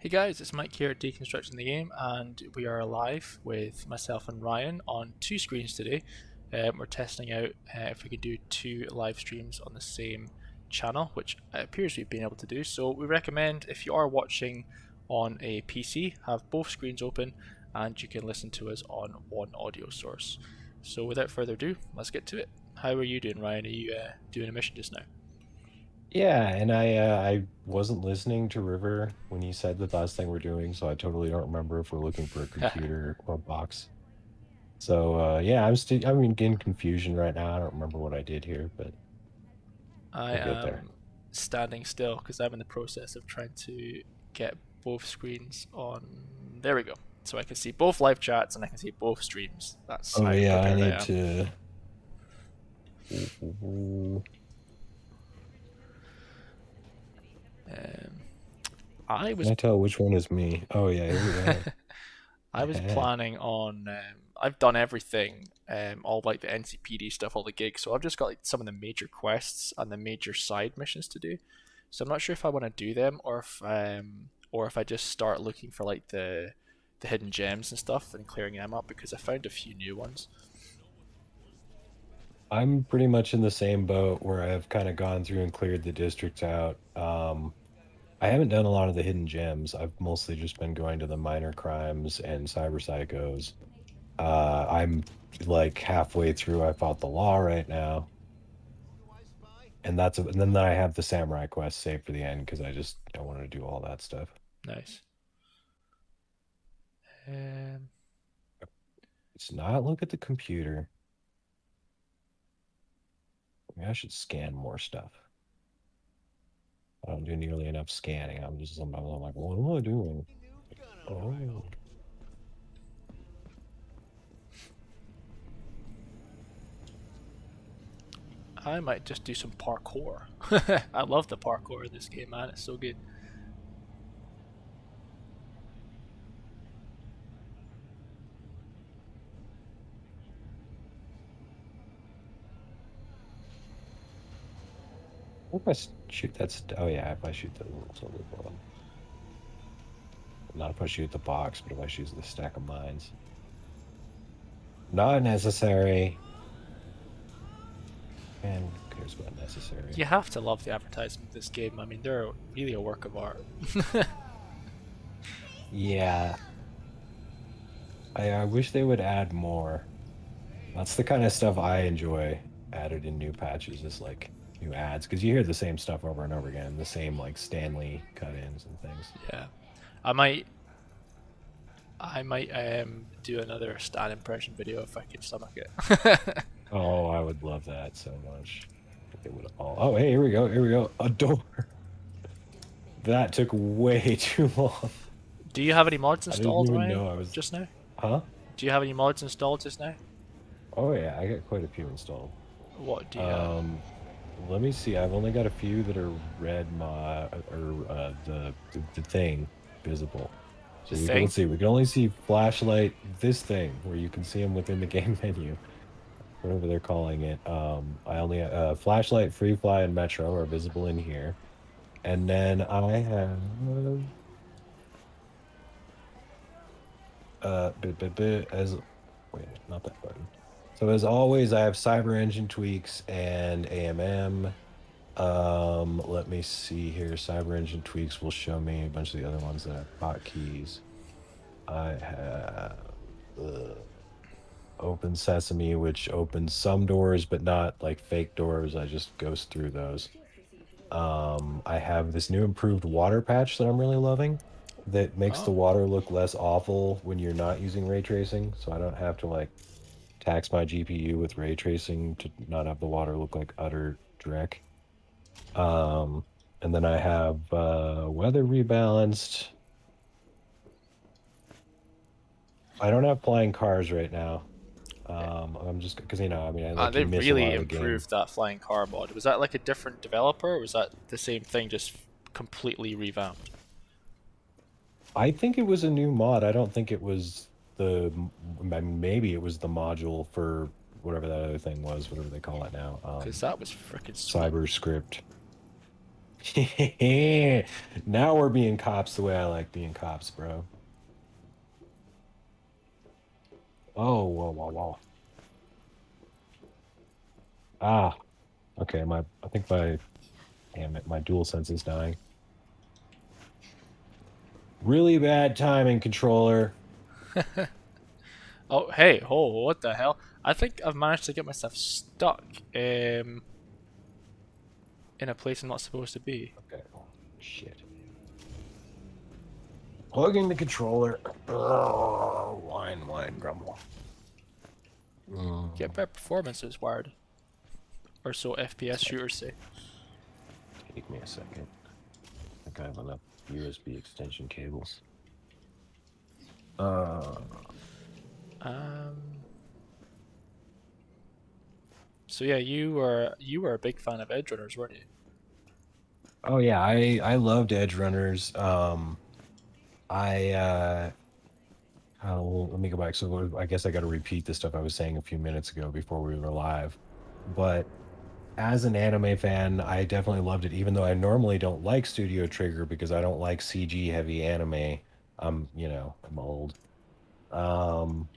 Hey guys, it's Mike here at Deconstructing the Game, and we are live with myself and Ryan on two screens today. We're testing out if we can do two live streams on the same channel, which it appears we've been able to do. So we recommend if you are watching on a PC, have both screens open and you can listen to us on one audio source. So without further ado, let's get to it. How are you doing, Ryan? Are you doing a mission just now? Yeah, and I wasn't listening to River when he said the last thing we're doing, so I totally don't remember if we're looking for a computer or a box. So yeah, I'm in confusion right now. I don't remember what I did here, but I we'll get there. am standing still because I'm in the process of trying to get both screens on. There we go. So I can see both live chats and I can see both streams. That's Oh how yeah, I prepared I need am. to. Can Um, I was I tell which one is me? Oh yeah, here we go. I was planning on. I've done everything, all like the NCPD stuff, all the gigs. So I've just got like some of the major quests and the major side missions to do. So I'm not sure if I want to do them or if I just start looking for like the hidden gems and stuff and clearing them up because I found a few new ones. I'm pretty much in the same boat where I've kind of gone through and cleared the districts out. I haven't done a lot of the hidden gems. I've mostly just been going to the minor crimes and cyber psychos. I'm like halfway through. I fought the law right now, and then I have the samurai quest saved for the end because I want to do all that stuff. Nice. Um, It's not look at the computer. Maybe I should scan more stuff. I don't do nearly enough scanning. I'm like, what am I doing? Oh, I might just do some parkour. I love the parkour in this game, man. It's so good. what if shoot that's oh yeah, if I shoot the silver bullet. Not if I shoot the box, but if I shoot the stack of mines. Not necessary. And who cares about necessary? You have to love the advertisement of this game. I mean, they're really a work of art. Yeah, I wish they would add more. That's the kind of stuff I enjoy added in new patches, is like new ads, because you hear the same stuff over and over again, the same like Stanley cut-ins and things. Yeah, I might I might do another Stan impression video if I can stomach it. Oh, I would love that so much. They would all. Oh, hey, here we go. Here we go. A door. That took way too long. Do you have any mods I didn't installed, even Ryan? know I was. Just now? Huh? Do you have any mods installed just now? Oh yeah, I got quite a few installed. What do you have? Um, Let me see. I've only got a few that are red mod or the thing visible. The So thing? let's see. We can only see flashlight. This thing where you can see them within the game menu, whatever they're calling it. I only flashlight, free fly, and metro are visible in here, and then I have as wait, not that button. So as always, I have cyber engine tweaks and AMM. Let me see here. Cyber engine tweaks will show me a bunch of the other ones that have hotkeys. I have open sesame, which opens some doors, but not like fake doors. I just goes through those. I have this new improved water patch that I'm really loving that makes the Oh, water look less awful when you're not using ray tracing. So I don't have to like tax my GPU with ray tracing to not have the water look like utter dreck. And then I have weather rebalanced. I don't have flying cars right now. I'm just because I mean, I like they you miss a lot really of the game. improved that flying car mod. Was that like a different developer, or was that the same thing, just completely revamped? I think it was a new mod. I don't think it was I mean, maybe it was the module for whatever that other thing was, whatever they call it now. Because that was freaking sweet. Cyber script. Now we're being cops the way I like being cops, bro. Oh, whoa, whoa, whoa. Ah, okay. I think damn it, my dual sense is dying. Really bad timing, controller. Oh, hey, oh, what the hell? I think I've managed to get myself stuck in a place I'm not supposed to be. Okay. Oh, shit. Plugging the controller. Oh, whine, grumble. Get better performances, wired. Or so FPS shooters say. Take me a second. I think I have enough USB extension cables. Uh, Um. So yeah, you were a big fan of Edgerunners, weren't you? oh yeah, I loved Edgerunners. I well, let me go back. So I guess I got to repeat the stuff I was saying a few minutes ago before we were live. But as an anime fan, I definitely loved it, even though I normally don't like Studio Trigger because I don't like CG heavy anime. I'm old. Um,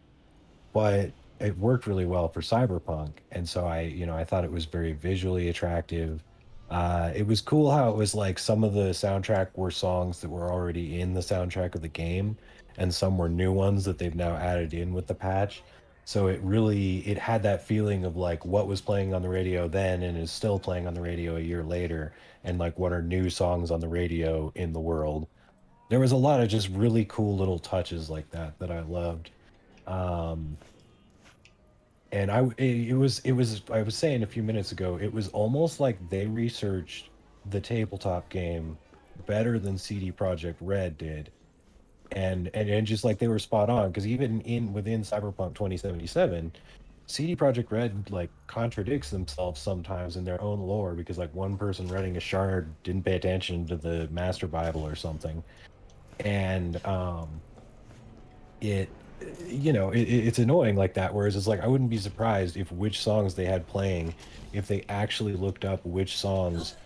but it worked really well for Cyberpunk, and so I thought it was very visually attractive. It was cool how it was like some of the soundtrack were songs that were already in the soundtrack of the game, and some were new ones that they've now added in with the patch. So it had that feeling of like what was playing on the radio then and is still playing on the radio a year later, and like what are new songs on the radio in the world. There was a lot of just really cool little touches like that I loved. Um, and it was I was saying a few minutes ago, it was almost like they researched the tabletop game better than CD Projekt Red did. And just like they were spot on, because even in within Cyberpunk 2077, CD Projekt Red like contradicts themselves sometimes in their own lore, because like one person writing a shard didn't pay attention to the Master Bible or something. And it it's annoying like that, whereas it's like I wouldn't be surprised if which songs they had playing, if they actually looked up which songs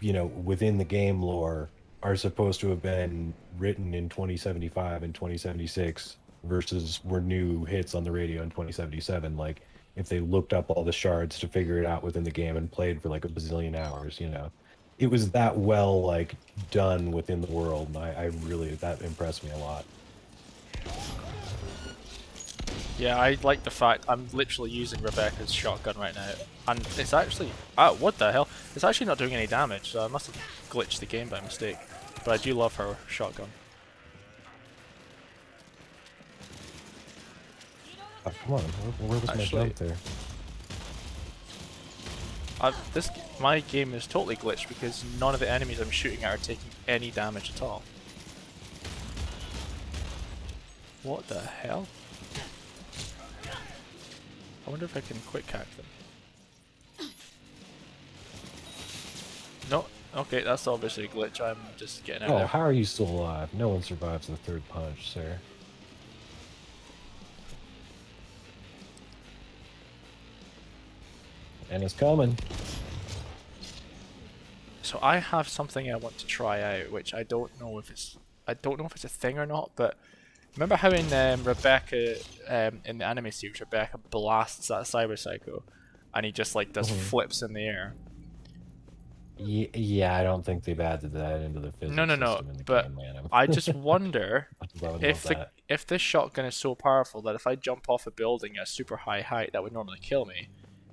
within the game lore are supposed to have been written in 2075 and 2076 versus were new hits on the radio in 2077. Like if they looked up all the shards to figure it out within the game and played for like a bazillion hours, it was that well like done within the world, and I really, that impressed me a lot. Yeah, I like the fact I'm literally using Rebecca's shotgun right now, and it's actually what the hell? It's actually not doing any damage, so I must have glitched the game by mistake. But I do love her shotgun. Oh, come on, where was my Actually, jump there? my game is totally glitched because none of the enemies I'm shooting at are taking any damage at all. What the hell? I wonder if I can quick hack them. No, okay, that's obviously a glitch. I'm just getting out Oh, there. how are you still alive? No one survives the third punch, sir. And it's coming. So I have something I want to try out, which I don't know if it's a thing or not, but remember how in Rebecca in the anime series, Rebecca blasts that cyber psycho, and he just like does flips in the air. Yeah, I don't think they've added that into the No, physics no, no. system in the But game, man. I just wonder I would love if that. if this shotgun is so powerful that if I jump off a building at a super high height that would normally kill me,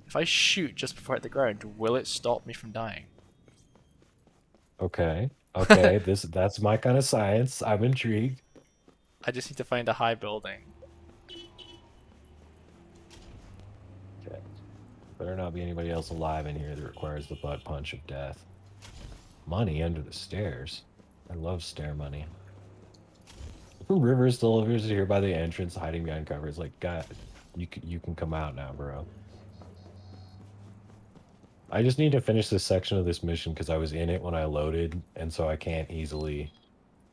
if I shoot just before I hit the ground, will it stop me from dying? Okay. Okay, that's my kind of science. I'm intrigued. I just need to find a high building. Okay. Better not be anybody else alive in here that requires the butt punch of death. Money under the stairs. I love stair money. Rivers delivers here by the entrance, hiding behind covers. Like, God, you can come out now, bro. I just need to finish this section of this mission because I was in it when I loaded, and so I can't easily.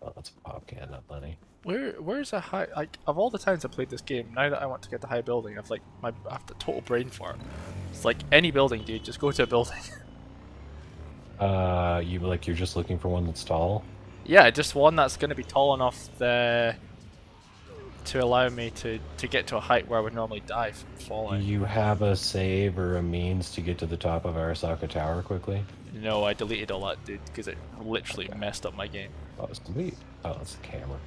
Oh, that's a pop can, not Lenny. Where's a high, like, of all the times I played this game, now that I want to get the high building, I have the total brain fart. It's like any building, dude, just go to a building. You're just looking for one that's tall? Yeah, just one that's going to be tall enough to allow me to get to a height where I would normally die from Do falling. you have a save or a means to get to the top of Arasaka Tower quickly? No, I deleted all that, dude, because it literally Okay. messed up my game. Oh, sweet. Oh, that's the camera.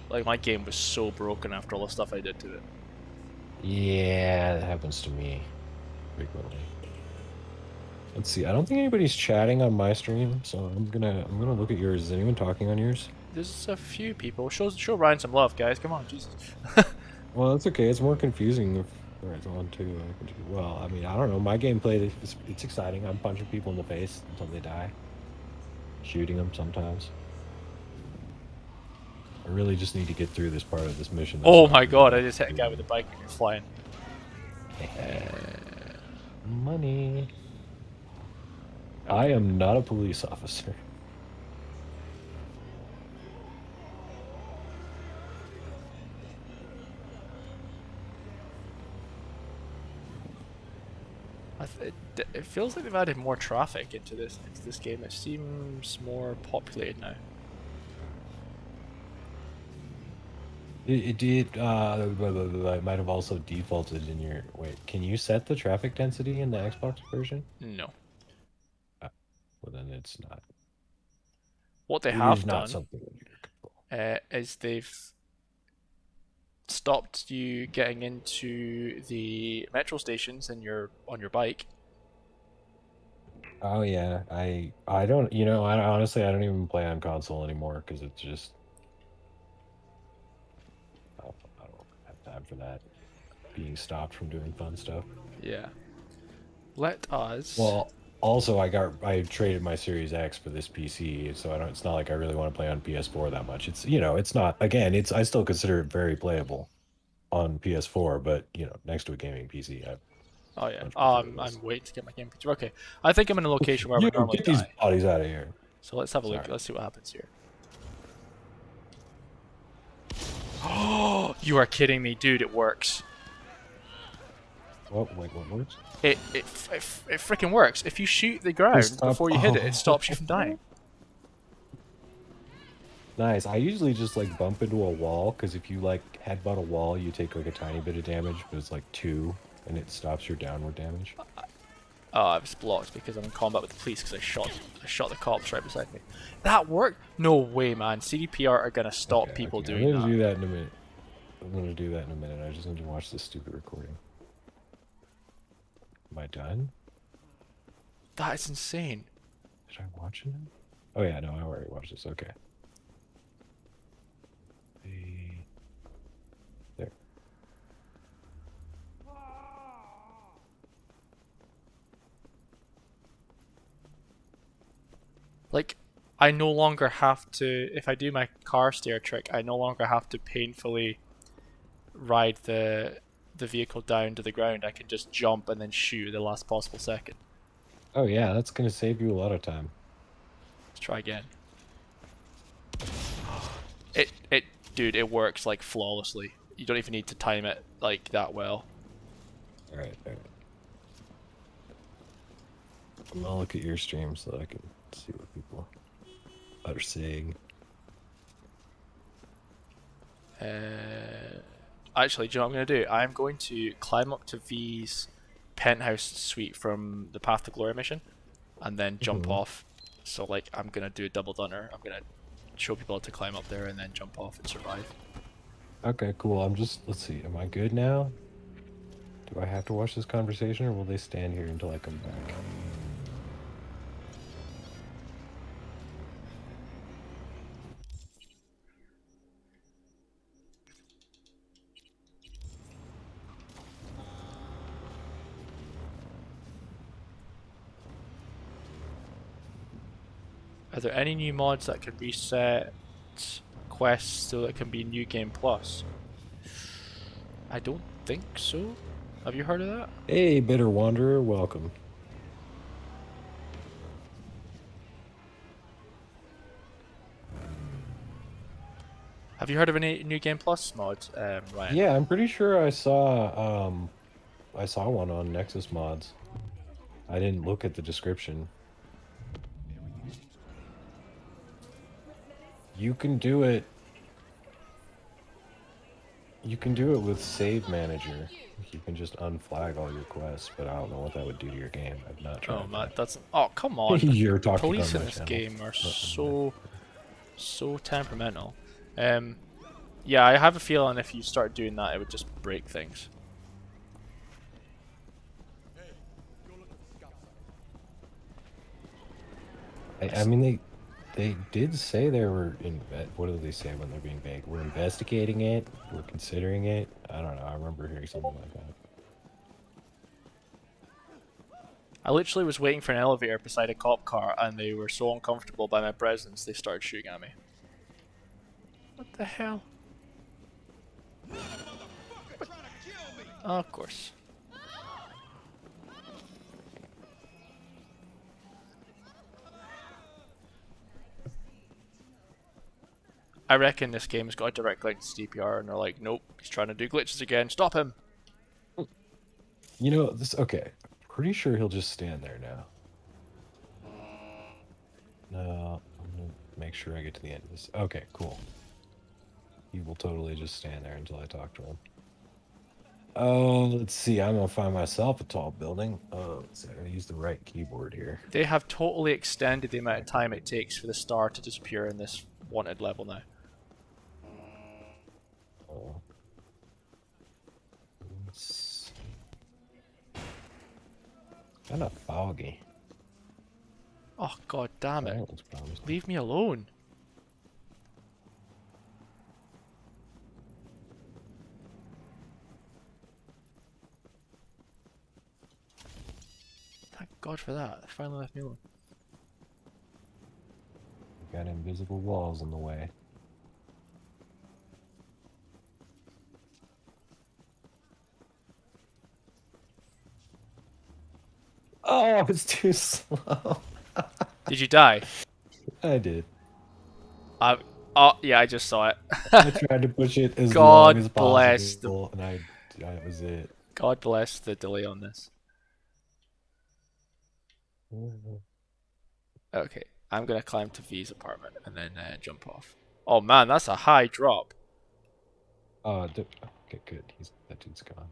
Like, my game was so broken after all the stuff I did to it. Yeah, that happens to me frequently. Let's see. I don't think anybody's chatting on my stream, so I'm gonna look at yours. Is anyone talking on yours? There's a few people. Show Ryan some love, guys. Come on, Jesus. Well, that's okay. It's more confusing if it's on too. Well, I mean, I don't know. My gameplay it's exciting. I'm punching people in the face until they die, shooting them sometimes. I really just need to get through this part of this mission. Oh my god, I just hit a guy with a bike and you're flying. Money. I am not a police officer. It feels like they've added more traffic into this game. It seems more populated now. It did. Blah, blah, blah, it might have also defaulted in your. Wait, can you set the traffic density in the Xbox version? No. Well, then it's not. What they It have is not done something under your control. is they've stopped you getting into the metro stations and you're on your bike. Oh yeah, I don't. You know, I honestly I don't even play on console anymore because it's just. I don't have time for that. Being stopped from doing fun stuff. Yeah. Let us. Well, also I traded my Series X for this PC, so I don't. It's not like I really want to play on PS4 that much. It's it's not. Again, I still consider it very playable on PS4, but next to a gaming PC, I Oh yeah. much Oh, prefer I'm this. waiting to get my game picture. Okay. I think I'm in a location where I You would normally get these die. bodies out of here. So let's have a look. Sorry. Let's see what happens here. Oh, you are kidding me, dude! It works. What? Wait, what words? It freaking works. If you shoot the ground before you hit it, it stops you from dying. Nice. I usually just like bump into a wall because if you like headbutt a wall, you take like a tiny bit of damage, but it's like 2, and it stops your downward damage. Oh, I was blocked because I'm in combat with the police because I shot the cops right beside me. That worked? No way, man. CDPR are gonna stop Okay, people okay, doing I'm gonna that. do that in a minute. I'm gonna do that in a minute. I just need to watch this stupid recording. Am I done? That is insane. Did I watch it? Oh yeah, no, I already watched this. Okay. There. Like, I no longer have to, if I do my car stair trick, I no longer have to painfully ride the vehicle down to the ground. I can just jump and then shoot at the last possible second. Oh yeah, that's gonna save you a lot of time. Let's try again. Dude, it works like flawlessly. You don't even need to time it like that well. All right, all right. I'm gonna look at your stream so that I can see what people are saying. Actually, do you know what I'm going to do? I'm going to climb up to V's penthouse suite from the Path to Glory mission, and then jump off. So, like, I'm going to do a double dunner. I'm going to show people how to climb up there and then jump off and survive. Okay, cool. Let's see. Am I good now? Do I have to watch this conversation, or will they stand here until I come back? Are there any new mods that can reset quests so that it can be New Game Plus? I don't think so. Have you heard of that? Hey, Bitter Wanderer, welcome. Have you heard of any New Game Plus mods, Ryan? Yeah, I'm pretty sure I saw one on Nexus Mods. I didn't look at the description. You can do it. You can do it with Save Manager. You can just unflag all your quests, but I don't know what that would do to your game. I've not Oh tried man, that. that's oh come on. You're The talking on police in my this channel. game are not on mine. so temperamental. Yeah, I have a feeling if you start doing that, it would just break things. I mean, they did say they were in. What do they say when they're being vague? We're investigating it. We're considering it. I don't know. I remember hearing something like that. I literally was waiting for an elevator beside a cop car, and they were so uncomfortable by my presence, they started shooting at me. What the hell? Oh, of course. I reckon this game has got a direct link to DPR, and they're like, nope, he's trying to do glitches again, stop him! You know this. Okay, pretty sure he'll just stand there now. No, I'm gonna make sure I get to the end of this. Okay, cool. He will totally just stand there until I talk to him. Oh, let's see. I'm gonna find myself a tall building. Oh, let's see. I gotta use the right keyboard here. They have totally extended the amount of time it takes for the star to disappear in this wanted level now. Oh. It's kind of foggy. Oh god damn it. Silence promising. Leave me alone. Thank god for that. They finally left me alone. We got invisible walls in the way. Oh, it's too slow. Did you die? I did. Oh yeah, I just saw it. I tried to push it as God long as bless possible, and that was it. God bless the delay on this. Okay, I'm gonna climb to V's apartment and then jump off. Oh man, that's a high drop. Okay, good. That dude's gone.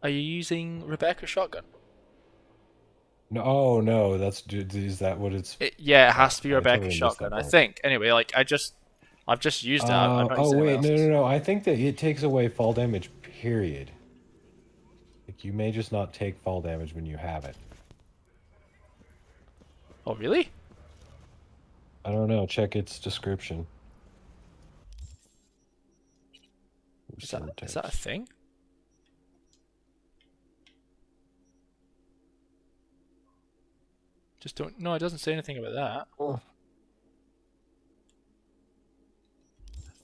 Are you using Rebecca's shotgun? No, oh no, is that what it's? Yeah, it has to be I Rebecca's totally missed shotgun. that I part. think. Anyway, like I've just used it. I'm not Oh using wait, anyone else's. no. I think that it takes away fall damage. Period. Like you may just not take fall damage when you have it. Oh really? I don't know. Check its description. Is that a thing? Just don't. No, it doesn't say anything about that. Oh.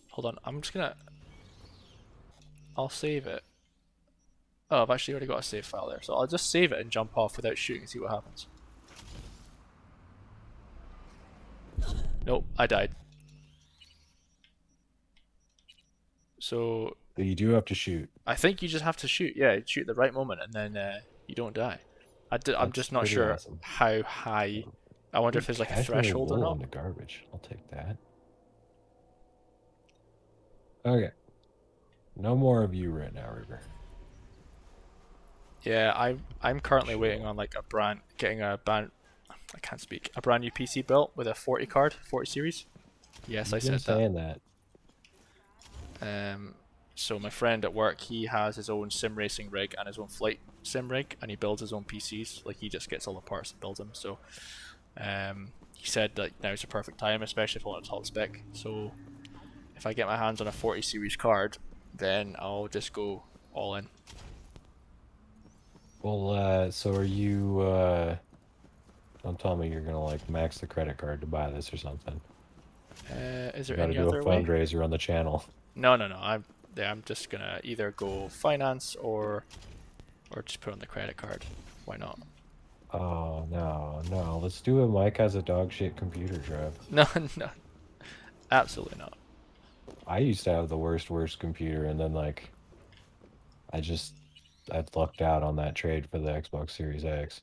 Hold on, I'm just gonna. I'll save it. Oh, I've actually already got a save file there, so I'll just save it and jump off without shooting and see what happens. Nope, I died. So But you do have to shoot. I think you just have to shoot. Yeah, shoot at the right moment, and then you don't die. I'm That's just not pretty sure awesome. how high. I wonder if there's like a Casual threshold or wool not. in the garbage. I'll take that. Okay. No more of you right now, River. Yeah, I'm currently waiting on like getting a brand. I can't speak. A brand new PC built with a 40 card, 40 series. Yes, I You've been said saying that. So my friend at work, he has his own sim racing rig and his own flight sim rig, and he builds his own PCs. Like he just gets all the parts and builds them. So, he said that now's the perfect time, especially if I want a top spec. So, if I get my hands on a 40 series card, then I'll just go all in. Well, so are you? Don't tell me you're gonna like max the credit card to buy this or something. Is there You gotta any do other a way? fundraiser on the channel. No. I'm just gonna either go finance or just put on the credit card. Why not? Oh no! Let's do it. Mike has a dog shit computer drive. No, absolutely not. I used to have the worst computer, and then like, I just I'd lucked out on that trade for the Xbox Series X.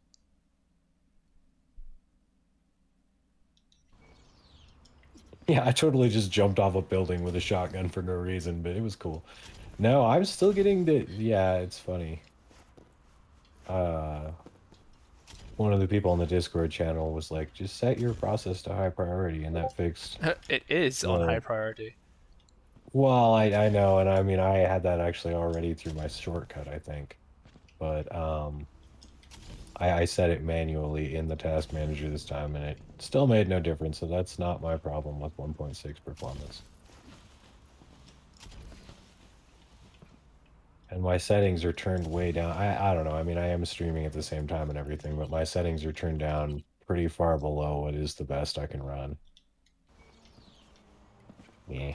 Yeah, I totally just jumped off a building with a shotgun for no reason, but it was cool. No, I'm still getting the, yeah, it's funny. Uh, one of the people on the Discord channel was like, just set your process to high priority, and that fixed It is on high the, priority. well, I know, and I mean, I had that actually already through my shortcut, I think. But I set it manually in the task manager this time, and it still made no difference, so that's not my problem with 1.6 performance. And my settings are turned way down. I don't know. I mean, I am streaming at the same time and everything, but my settings are turned down pretty far below what is the best I can run. Yeah.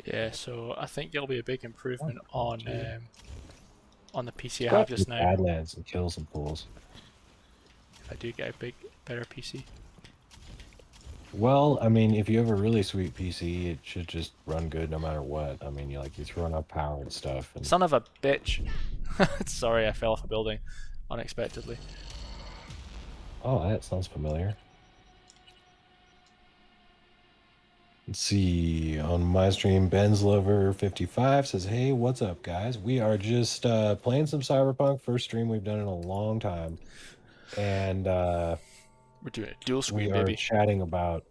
Yeah, so I think there'll be a big improvement on the PC I Go have after the just now. Badlands and kill some fools. If I do get a better PC. Well, I mean, if you have a really sweet PC, it should just run good no matter what. I mean, you throw enough power and stuff, and Son of a bitch! Sorry, I fell off a building unexpectedly. oh, that sounds familiar. Let's see. On my stream, Ben's Lover 55 says, "Hey, what's up, guys? We are just playing some Cyberpunk. First stream we've done in a long time, and We're doing a dual we screen, are baby. chatting about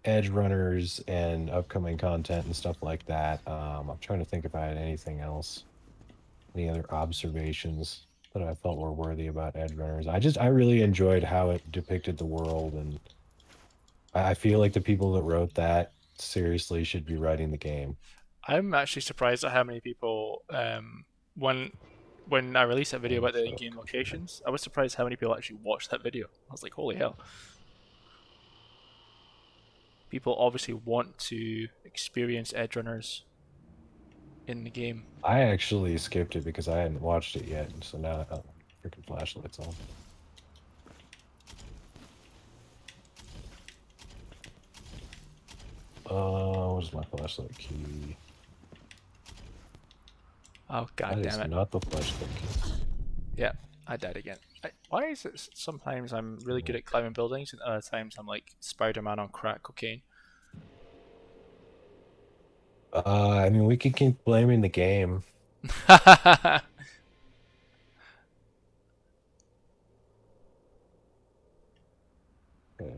Edgerunners and upcoming content and stuff like that. I'm trying to think if I had anything else, any other observations that I felt were worthy about Edgerunners. I really enjoyed how it depicted the world, and I feel like the people that wrote that seriously should be writing the game." I'm actually surprised at how many people when when I released that video I'm about the so in-game confused. locations, I was surprised how many people actually watched that video. I was like, holy hell. People obviously want to experience Edgerunners in the game. I actually skipped it because I hadn't watched it yet, and so now freaking flashlight's on. Where's my flashlight key? Oh god That damn is it. not the flashlight key. Yeah, I died again. Why is it sometimes I'm really good at climbing buildings and other times I'm like Spider-Man on crack cocaine? I mean, we can keep blaming the game. Okay.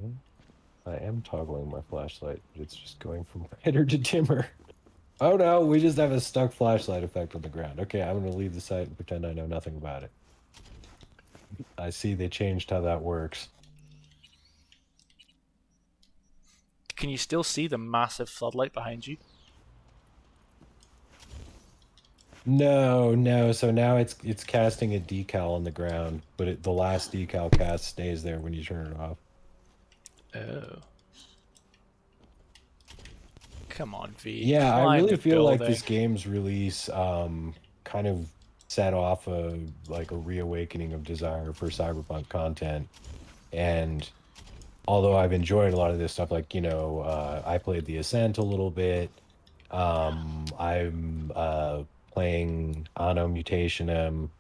I am toggling my flashlight, but it's just going from brighter to dimmer. Oh no, we just have a stuck flashlight effect on the ground. Okay, I'm gonna leave the site and pretend I know nothing about it. I see they changed how that works. Can you still see the massive floodlight behind you? No, no. So now it's casting a decal on the ground, but the last decal cast stays there when you turn it off. Oh. Come on, V. Yeah, I Climb really the feel like building. this game's release kind of set off a reawakening of desire for cyberpunk content. And although I've enjoyed a lot of this stuff, like, I played The Ascent a little bit. I'm playing Anno Mutationem.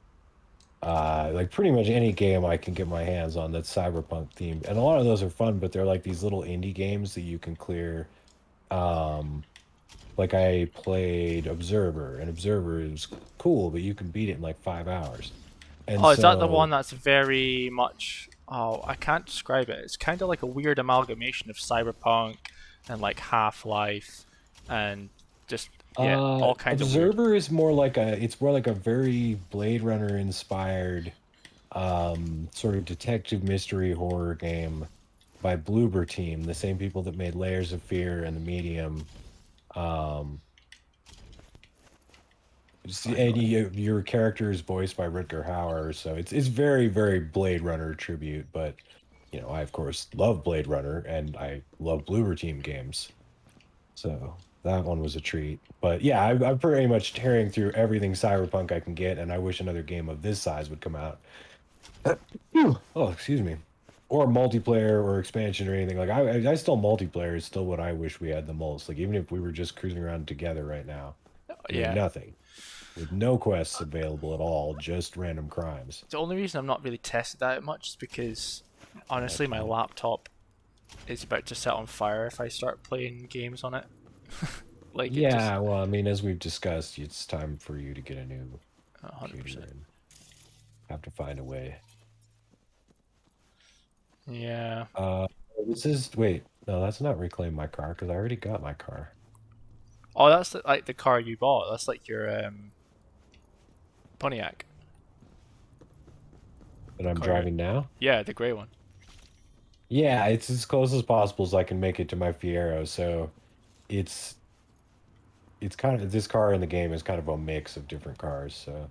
Like pretty much any game I can get my hands on that's cyberpunk themed, and a lot of those are fun, but they're like these little indie games that you can clear. um like I played Observer, and Observer is cool, but you can beat it in like 5 hours. And Oh, is that the one so that's very much... Oh, I can't describe it. It's kind of like a weird amalgamation of Cyberpunk and like Half-Life and just, yeah, all kinds of weird. Observer is more like it's more like a very Blade Runner inspired sort of detective mystery horror game by Bloober Team, the same people that made Layers of Fear and The Medium. Um, and Finally. your character is voiced by Rutger Hauer, so it's very very Blade Runner tribute. But I of course love Blade Runner, and I love Bloober Team games, so that one was a treat. But yeah, I'm pretty much tearing through everything cyberpunk I can get, and I wish another game of this size would come out. Oh, excuse me. or multiplayer or expansion or anything. Like I still multiplayer is still what I wish we had the most. Like even if we were just cruising around together right now, doing Yeah. nothing, with no quests available at all, just random crimes. The only reason I'm not really tested that much is because honestly, my Gotcha. laptop is about to set on fire if I start playing games on it. Like it just Yeah, well, I mean, as we've discussed, it's time for you to get a new computer 100%. and have to find a way. Yeah. Uh, this is wait, no, that's not reclaim my car because I already got my car Oh, that's like the car you bought. That's like your Pontiac that I'm car. driving now. Yeah, the grey one. Yeah, it's as close as possible as I can make it to my Fiero. So it's it's kind of this car in the game is kind of a mix of different cars, so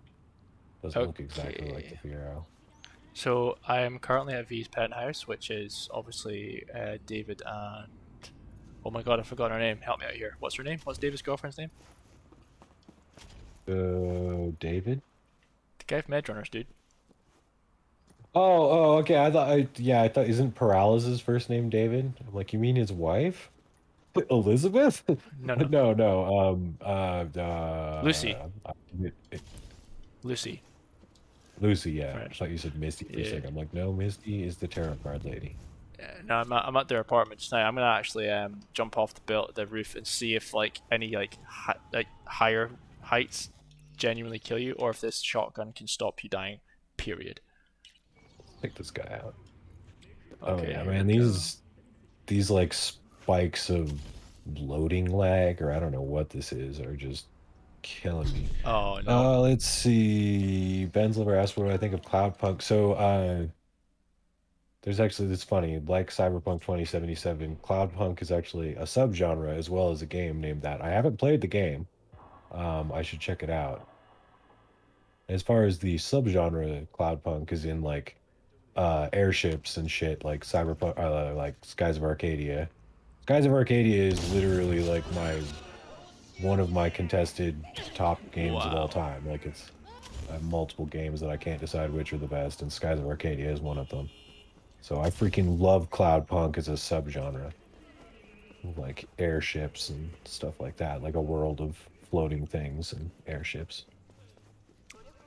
it doesn't look exactly like the Okay. Fiero. So I am currently at V's penthouse, which is obviously David and oh my god, I forgot her name. Help me out here. What's her name? What's David's girlfriend's name? David? The guy from Edgerunners, dude. Okay. I thought isn't Peralez's first name David? I'm like, you mean his wife? Elizabeth? No, no, No, no. Lucy. It- Lucy. Lucy, yeah. I French. thought you said Misty for a Yeah. second. I'm like, no, Misty is the tarot card lady. No, I'm at their apartment just now. I'm gonna actually jump off the roof and see if like any like higher heights genuinely kill you, or if this shotgun can stop you dying. Period. Take this guy out. Oh Okay, yeah, here man, we go. these like spikes of loading lag, or I don't know what this is, are just killing me. Oh no. Let's see. Ben's Liver asked what do I think of Cloudpunk. So there's actually this funny, like Cyberpunk 2077, Cloudpunk is actually a subgenre as well as a game named that. I haven't played the game. I should check it out. As far as the subgenre, Cloudpunk is in like airships and shit like Cyberpunk, like Skies of Arcadia. Skies of Arcadia is literally like my one of my contested top games of all Wow. time. Like I have multiple games that I can't decide which are the best, and Skies of Arcadia is one of them. So I freaking love Cloudpunk as a subgenre, like airships and stuff like that, like a world of floating things and airships.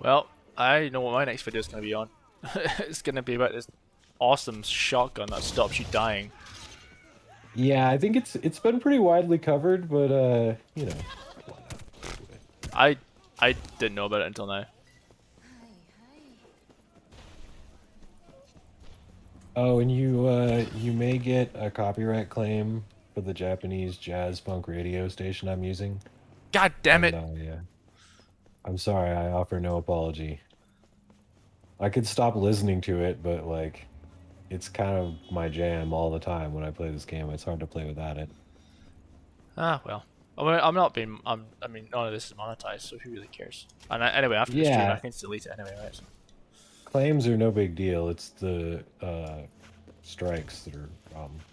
Well, I know what my next video is gonna be on. It's gonna be about this awesome shotgun that stops you dying. Yeah, I think it's been pretty widely covered, but you know, why not? Do it. I I didn't know about it until now. Oh, and you may get a copyright claim for the Japanese jazz funk radio station I'm using. God damn And it! yeah, I'm sorry, I offer no apology. I could stop listening to it, but like it's kind of my jam all the time when I play this game. It's hard to play without it. Ah well. I'm not being. I mean, none of this is monetized, so who really cares? And anyway, after the stream, I Yeah, can just delete it anyway, right? So. claims are no big deal. It's the strikes that are problem.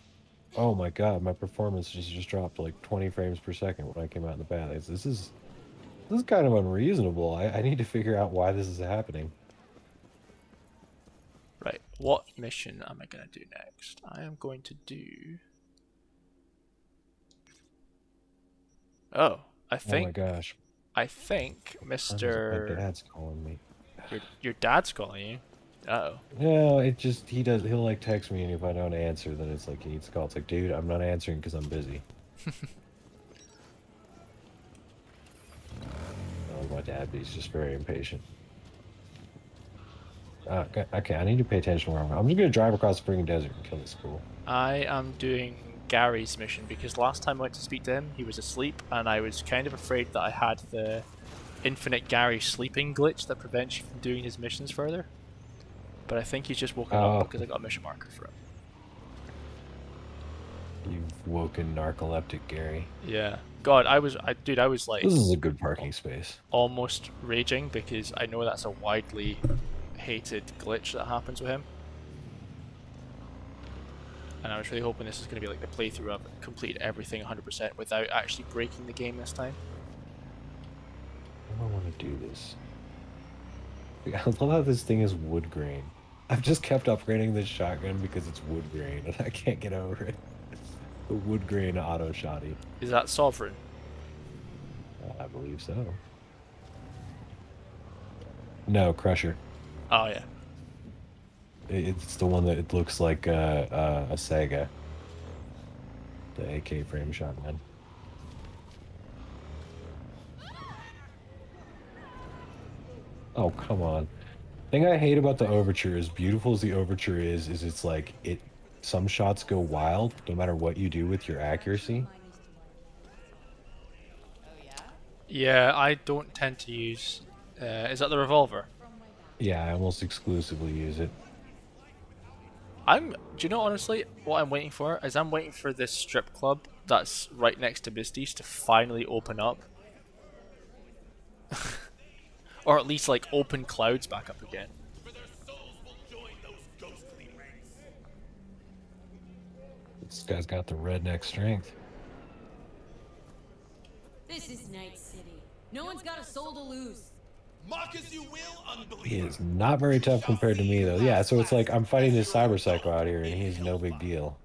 Oh my God, my performance just dropped like 20 frames per second when I came out in the bat. This is kind of unreasonable. I need to figure out why this is happening. Right. What mission am I gonna do next? I am going to do. Oh, I Oh my think. gosh, I think my Mr. dad's calling me. Your dad's calling you. Uh oh. No, it just he'll like text me, and if I don't answer, then it's like he needs to call. It's like, dude, I'm not answering because I'm busy. Oh, my dad, he's just very impatient. Okay, I need to pay attention where I'm just gonna drive across the freaking desert and kill this fool. I am doing Gary's mission because last time I went to speak to him, he was asleep, and I was kind of afraid that I had the infinite Gary sleeping glitch that prevents you from doing his missions further. But I think he's just woken up Oh, because I got a mission marker for him. you've woken narcoleptic Gary. Yeah. God, dude, I was like This is a good parking space. almost raging because I know that's a widely hated glitch that happens with him. And I was really hoping this is going to be like the playthrough of completed everything 100% without actually breaking the game this time. I don't want to do this. I love how this thing is wood grain. I've just kept upgrading this shotgun because it's wood grain and I can't get over it. The wood grain auto shotty. Is that Sovereign? I believe so. No, Crusher. Oh yeah. It's the one that it looks like a Sega, the AK frame shotgun. Oh, come on. Thing I hate about the Overture, as beautiful as the Overture is it's like some shots go wild no matter what you do with your accuracy. Yeah, I don't tend to use. Is that the revolver? Yeah, I almost exclusively use it. Do you know, honestly, what I'm waiting for is I'm waiting for this strip club that's right next to Misty's to finally open up. Or at least, like, open clouds back up again. This guy's got the redneck strength. This is Night City. No one's got a soul to lose. Mock as you will, unbeliever. He is not very tough compared to me, though. Yeah, so it's like I'm fighting this cyber psycho out here, and he's no big deal.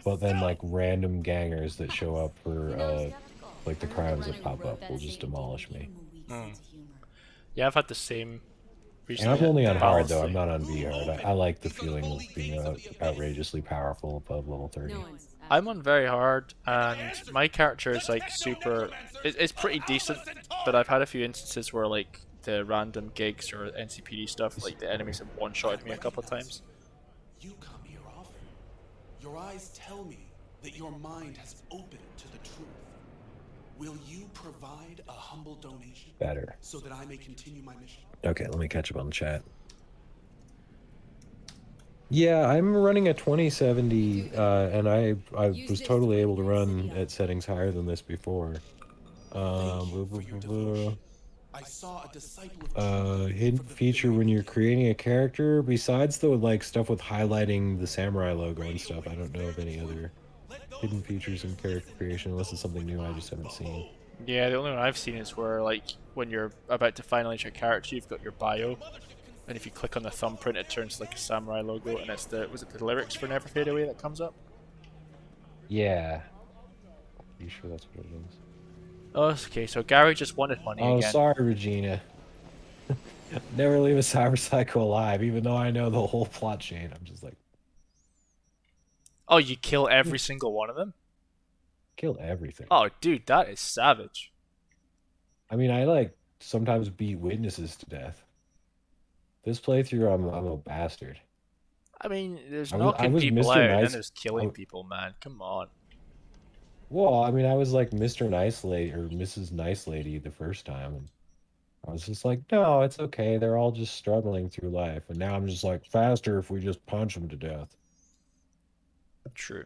But then, like, random gangers that show up for, like, the crimes that pop up will just demolish me. Yeah, I've had the same And I'm only on hard, though. I'm Balancing. not on V hard. I like the feeling of being outrageously powerful above level 30. I'm on very hard, and my character is like super. It's pretty decent, but I've had a few instances where like the random gigs or NCPD stuff, like the enemies have one-shotted me a couple of times. You come here often. Your eyes tell me that your mind has opened to the truth. Will you provide a humble donation Better. so that I may continue my mission? Okay, let me catch up on the chat. Yeah, I'm running a 2070, and I was totally able to run at settings higher than this before. I saw a disciple of Hidden feature when you're creating a character, besides the like stuff with highlighting the samurai logo and stuff. I don't know of any other hidden features in character creation, unless it's something new I just haven't seen. Yeah, the only one I've seen is where like when you're about to finalize your character, you've got your bio, and if you click on the thumbprint, it turns like a samurai logo, and it's the lyrics for Never Fade Away that comes up? Yeah. Are you sure that's what it is? Oh, okay, so Gary just wanted money Oh, again. sorry, Regina. Never leave a cyber psycho alive, even though I know the whole plot chain. I'm just like, Oh, you kill every single one of them? kill everything. Oh, dude, that is savage. I mean, I like sometimes beat witnesses to death. This playthrough, I'm a bastard. I mean, there's I knocking was people Mr. out, and Nice. then there's killing people, man. Come on. Well, I mean, I was like Mr. Nice Lady or Mrs. Nice Lady the first time, and I was just like, no, it's okay. They're all just struggling through life, and now I'm just like, faster if we just punch them to death. True.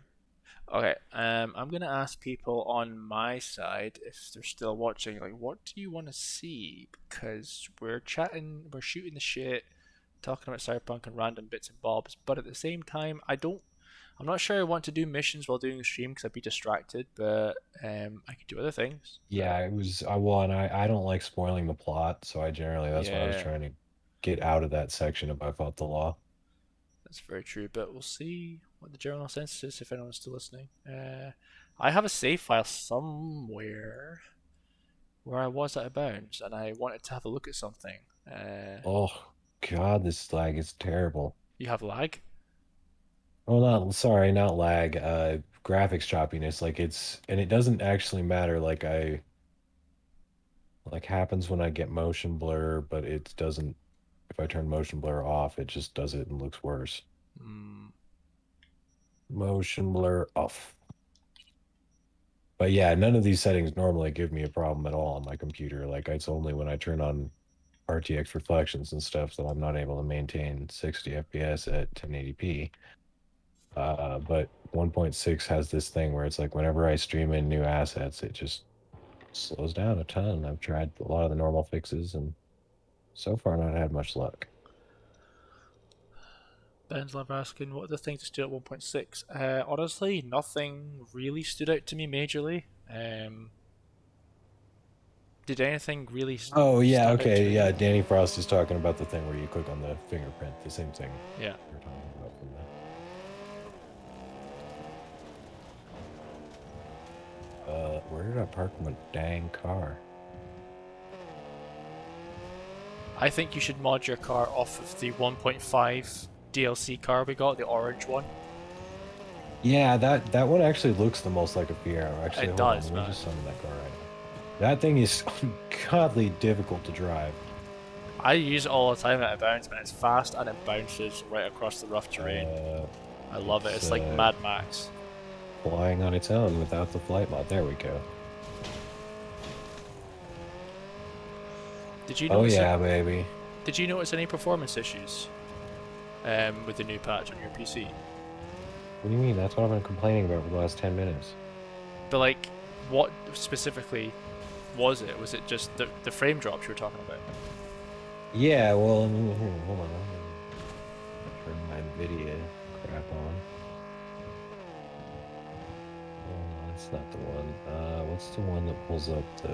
Okay, I'm gonna ask people on my side if they're still watching, like, what do you want to see? Because we're chatting, we're shooting the shit, talking about Cyberpunk and random bits and bobs, but at the same time, I'm not sure I want to do missions while doing the stream because I'd be distracted, but I could do other things. Yeah, it was. Well, and I don't like spoiling the plot, so that's why I was Yeah, trying to get out of that section if I fought the law. that's very true, but we'll see what the general sense is if anyone's still listening. I have a save file somewhere where I was out of bounds, and I wanted to have a look at something. Oh, God, this lag is terrible. You have lag? Oh, not lag. Graphics choppiness. Like and it doesn't actually matter. Like happens when I get motion blur, but it doesn't. If I turn motion blur off, it just does it and looks worse. Mm, Motion blur off. But yeah, none of these settings normally give me a problem at all on my computer. Like it's only when I turn on RTX reflections and stuff that I'm not able to maintain 60 FPS at 1080p. But 1.6 has this thing where it's like whenever I stream in new assets, it just slows down a ton. I've tried a lot of the normal fixes and so far not had much luck. Ben's love asking, what are the things that stood at 1.6? Honestly, nothing really stood out to me majorly. Did anything really? Oh yeah, stand out to okay, you? yeah. Danny Frost is talking about the thing where you click on the fingerprint, the same thing Yeah. you're talking about from the. Where did I park my dang car? I think you should mod your car off of the 1.5 DLC car we got, the orange one. Yeah, that one actually looks the most like a Fiero. Actually, It hold does, on, let me man. just summon that car right now. That thing is ungodly difficult to drive. I use it all the time at a bounce, man. It's fast and it bounces right across the rough terrain. I love it. It's like Mad Max. Flying on its own without the flight mod. There we go. Did you Oh notice? yeah, baby. Did you notice any performance issues with the new patch on your PC? What do you mean? That's what I've been complaining about for the last 10 minutes. But like, what specifically was it? Was it just the frame drops you were talking about? Yeah, well, I mean, here, hold on. I'm gonna turn my video crap on. Oh, that's not the one. What's the one that pulls up the...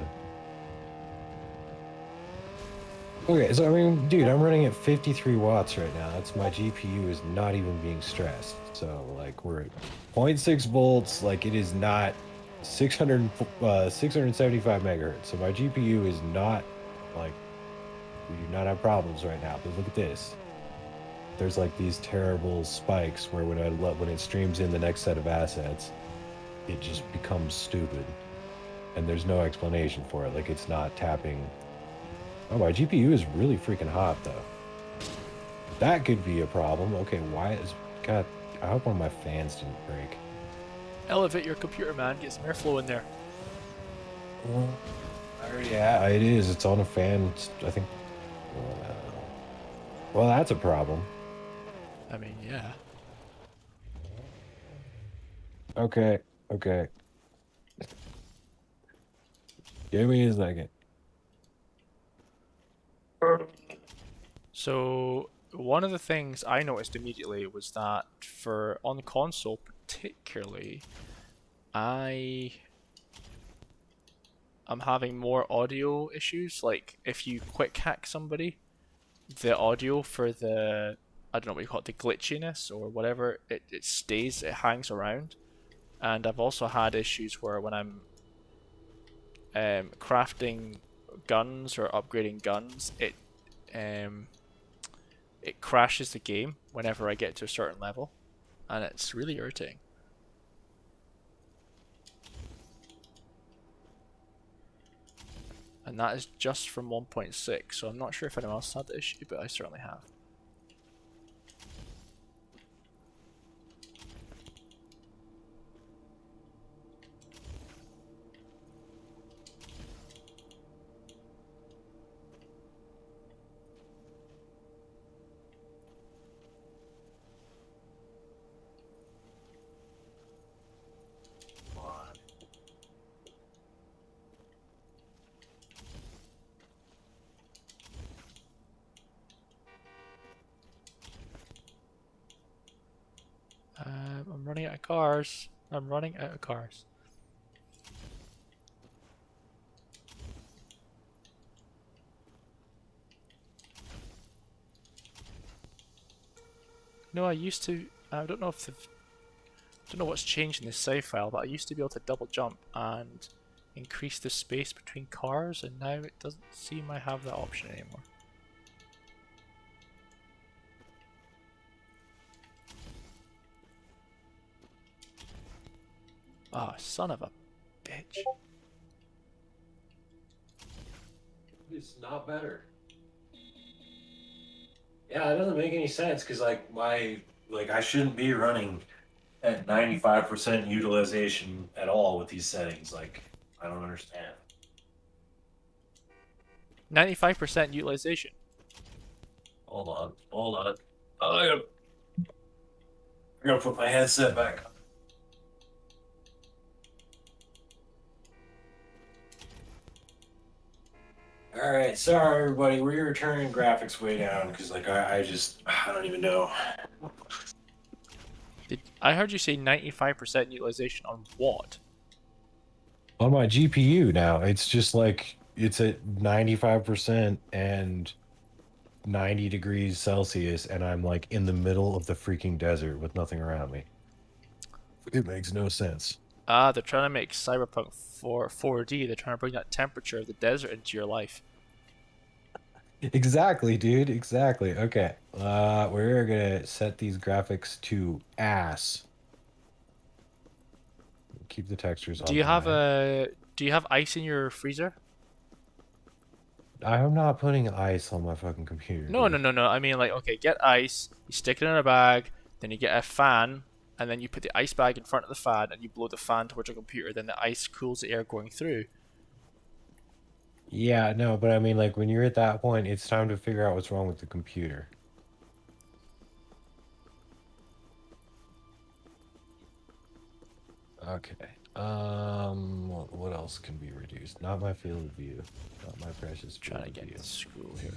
Okay, so I mean, dude, I'm running at 53 watts right now. That's my GPU is not even being stressed. So like we're at 0.6 volts, like it is not 675 megahertz. So my GPU is not like, we do not have problems right now. But look at this. There's like these terrible spikes where when it streams in the next set of assets, it just becomes stupid. And there's no explanation for it. Like it's not tapping. Oh, my GPU is really freaking hot, though. That could be a problem. Okay, why is... God, I hope one of my fans didn't break. Elevate your computer, man. Get some airflow in there. Yeah, it is. It's on a fan, I think... Well, that's a problem. I mean, yeah. Okay. Give me a second. So one of the things I noticed immediately was that for on console particularly, I'm having more audio issues. Like if you quick hack somebody, the audio for the, I don't know what you call it, the glitchiness or whatever, it stays, it hangs around. And I've also had issues where when I'm crafting guns or upgrading guns, it crashes the game whenever I get to a certain level, and it's really irritating. And that is just from 1.6, so I'm not sure if anyone else had the issue, but I certainly have. I'm running out of cars. I'm running out of cars. No, I used to. I don't know if they've. I don't know what's changed in this save file, but I used to be able to double jump and increase the space between cars, and now it doesn't seem I have that option anymore. Ah, son of a bitch. It's not better. Yeah, it doesn't make any sense because like I shouldn't be running at 95% utilization at all with these settings. Like I don't understand. 95% utilization. Hold on. Oh, I gotta put my headset back on. All right, sorry everybody. We're turning graphics way down because like I don't even know. I heard you say 95% utilization on what? On my GPU now, it's just like it's at 95% and 90 degrees Celsius, and I'm like in the middle of the freaking desert with nothing around me. It makes no sense. Ah, they're trying to make Cyberpunk 4D. They're trying to bring that temperature of the desert into your life. Exactly, dude. Exactly. Okay. We're gonna set these graphics to ass. Keep the textures Do on you have high. a do you have ice in your freezer? I'm not putting ice on my fucking computer, No, no, dude. no, no. I mean, like, okay, get ice, you stick it in a bag, then you get a fan, and then you put the ice bag in front of the fan, and you blow the fan towards your computer. Then the ice cools the air going through. Yeah, no, but I mean, like, when you're at that point, it's time to figure out what's wrong with the computer. Okay. What else can be reduced? Not my field of view. Not my precious field Trying to of get view. into school here.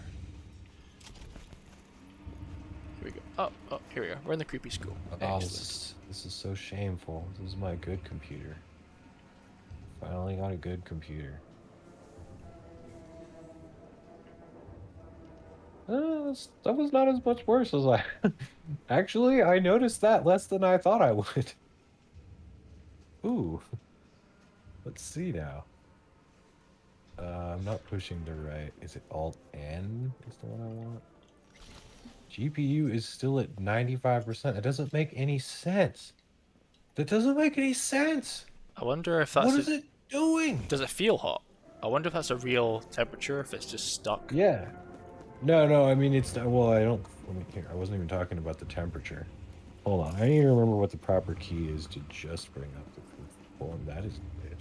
Here we go. Oh, oh, here we are. We're in the creepy school. Oh, Excellent. this is so shameful. This is my good computer. Finally got a good computer. That was not as much worse as I. Actually, I noticed that less than I thought I would. Ooh, let's see now. I'm not pushing to right. Is it Alt N? Is the one I want? GPU is still at 95%. It doesn't make any sense. That doesn't make any sense. I wonder if What that's a. is it doing? Does it feel hot? I wonder if that's a real temperature. If it's just stuck. Yeah. No, no, I mean, it's not. Well, I don't. Let me here. I wasn't even talking about the temperature. Hold on. I need to remember what the proper key is to just bring up the form. That is it.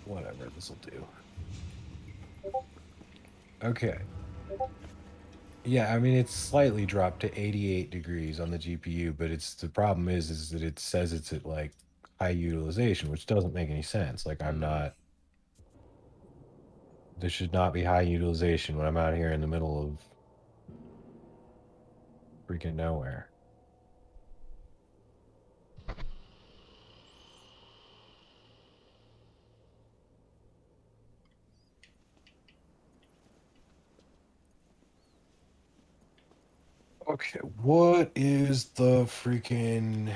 Whatever. This will do. Okay. Yeah, I mean, it's slightly dropped to 88 degrees on the GPU, but it's the problem is that it says it's at like high utilization, which doesn't make any sense. Like, I'm not. There should not be high utilization when I'm out here in the middle of freaking nowhere. Okay, what is the freaking...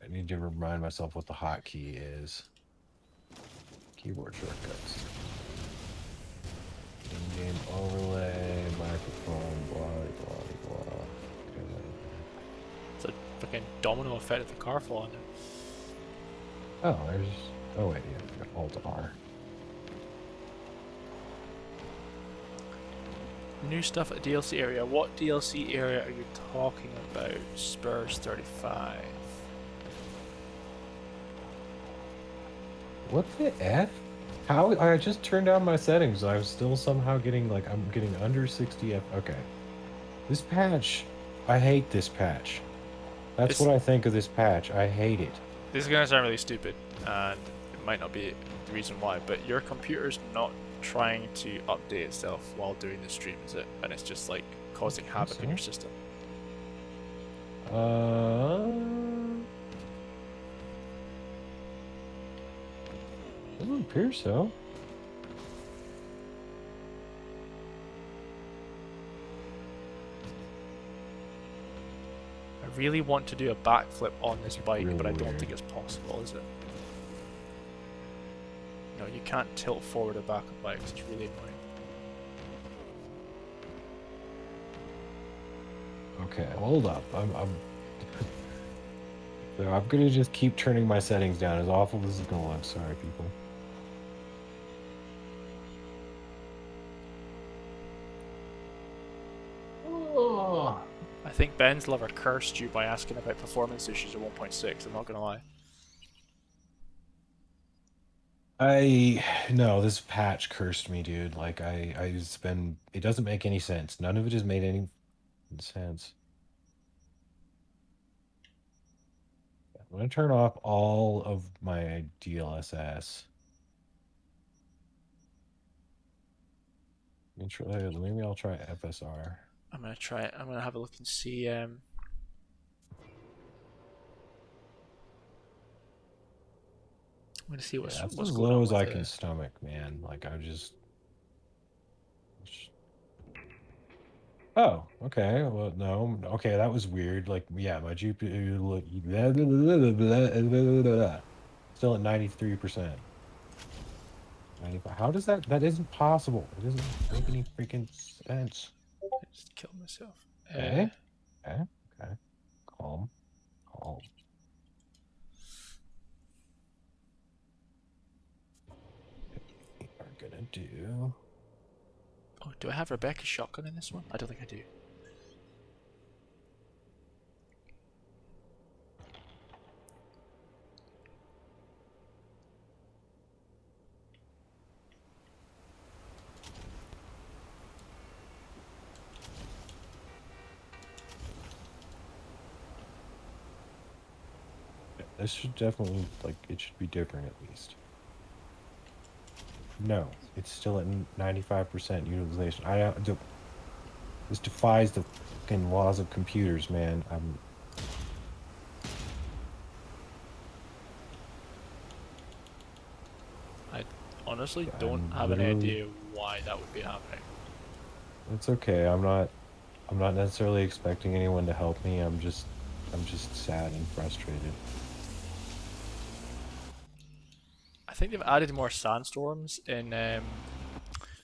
I need to remind myself what the hotkey is. Keyboard shortcuts. In-game overlay, microphone, blah, blah, blah. Okay. It's a fucking domino effect of the car falling down. Oh, there's... Oh, wait, yeah, Alt-R. New stuff at the DLC area. What DLC area are you talking about? Spurs 35. What the F? How? I just turned down my settings. I was still somehow getting, like, I'm getting under 60 F. Okay. This patch. I hate this patch. That's This what I think of this patch. I hate it. this is gonna sound really stupid, and it might not be the reason why, but your computer's not trying to update itself while doing the stream, is it? And it's just like causing havoc in your system. Doesn't appear so. I really want to do a backflip on this bike, really but I don't weird. think it's possible, is it? No, you can't tilt forward or back on bikes. It's really annoying. Okay, hold up. So I'm gonna just keep turning my settings down. As awful as this is gonna look. Sorry, people. Oh. I think Ben's lover cursed you by asking about performance issues at 1.6. I'm not gonna lie. No, this patch cursed me, dude. Like it doesn't make any sense. None of it has made any sense. I'm gonna turn off all of my DLSS. Maybe I'll try FSR. I'm gonna try it. I'm gonna have a look and see. I'm gonna see what's Yeah, that's what's as going low on as with I it. can stomach, man. Like I just. Oh, okay. Well, no. Okay, that was weird. Like, yeah, my GPU still at 93%. 95. How does that? That isn't possible. It doesn't make any freaking sense. I just killed myself. Okay. Okay. Okay. Calm. Calm. We are gonna do. Oh, do I have Rebecca's shotgun in this one? I don't think I do. This should definitely like it should be different at least. No, it's still at 95% utilization. This defies the fucking laws of computers, man. I honestly I'm don't have any literally. idea why that would be happening. It's okay. I'm not necessarily expecting anyone to help me. I'm just sad and frustrated. I think they've added more sandstorms in.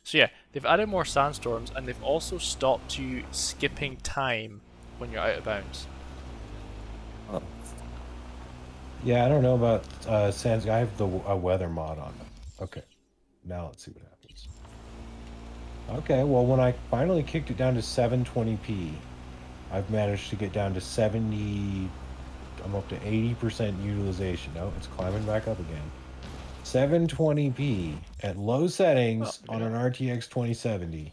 So yeah, they've added more sandstorms, and they've also stopped you skipping time when you're out of bounds. Oh. Yeah, I don't know about sands. I have the weather mod on. Okay, now let's see what happens. Okay, well, when I finally kicked it down to 720p, I've managed to get down to 70. I'm up to 80% utilization. No, it's climbing back up again. 720p at low settings Oh, on maybe an RTX 2070.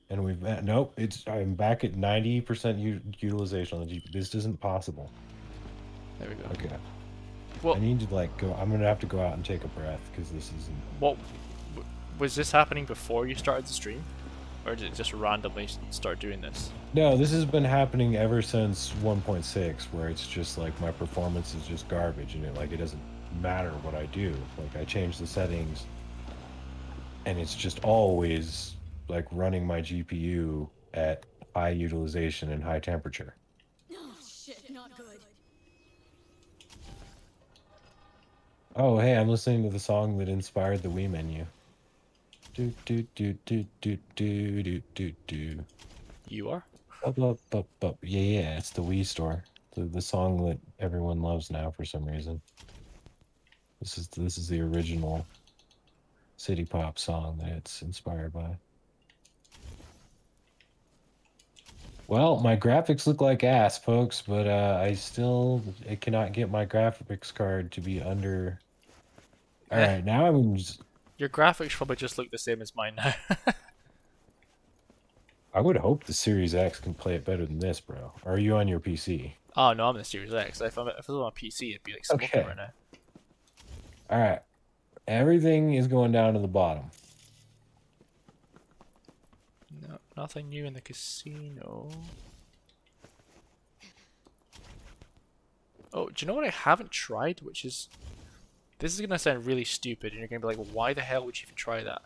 And nope, I'm back at 90% utilization on the GPU. This isn't possible. There we go. Okay. Well, I need to like go. I'm gonna have to go out and take a breath because this isn't. what was this happening before you started the stream, or did it just randomly start doing this? No, this has been happening ever since 1.6, where it's just like my performance is just garbage, and it doesn't matter what I do. Like I change the settings, and it's just always like running my GPU at high utilization and high temperature. Oh shit, not good. Oh, hey, I'm listening to the song that inspired the Wii menu. Do do do do do do do do do. You are? Yeah, it's the Wii store. The song that everyone loves now for some reason. This is the original city pop song that it's inspired by. Well, my graphics look like ass, folks, but I cannot get my graphics card to be under. All Eh. right, now I'm just. Your graphics probably just look the same as mine now. I would hope the Series X can play it better than this, bro. Are you on your PC? Oh no, I'm the Series X. If it was on a PC, it'd be like smoking Okay. right now. All right, everything is going down to the bottom. No, nothing new in the casino. Oh, do you know what I haven't tried? Which is, this is gonna sound really stupid, and you're gonna be like, well, "Why the hell would you even try that?"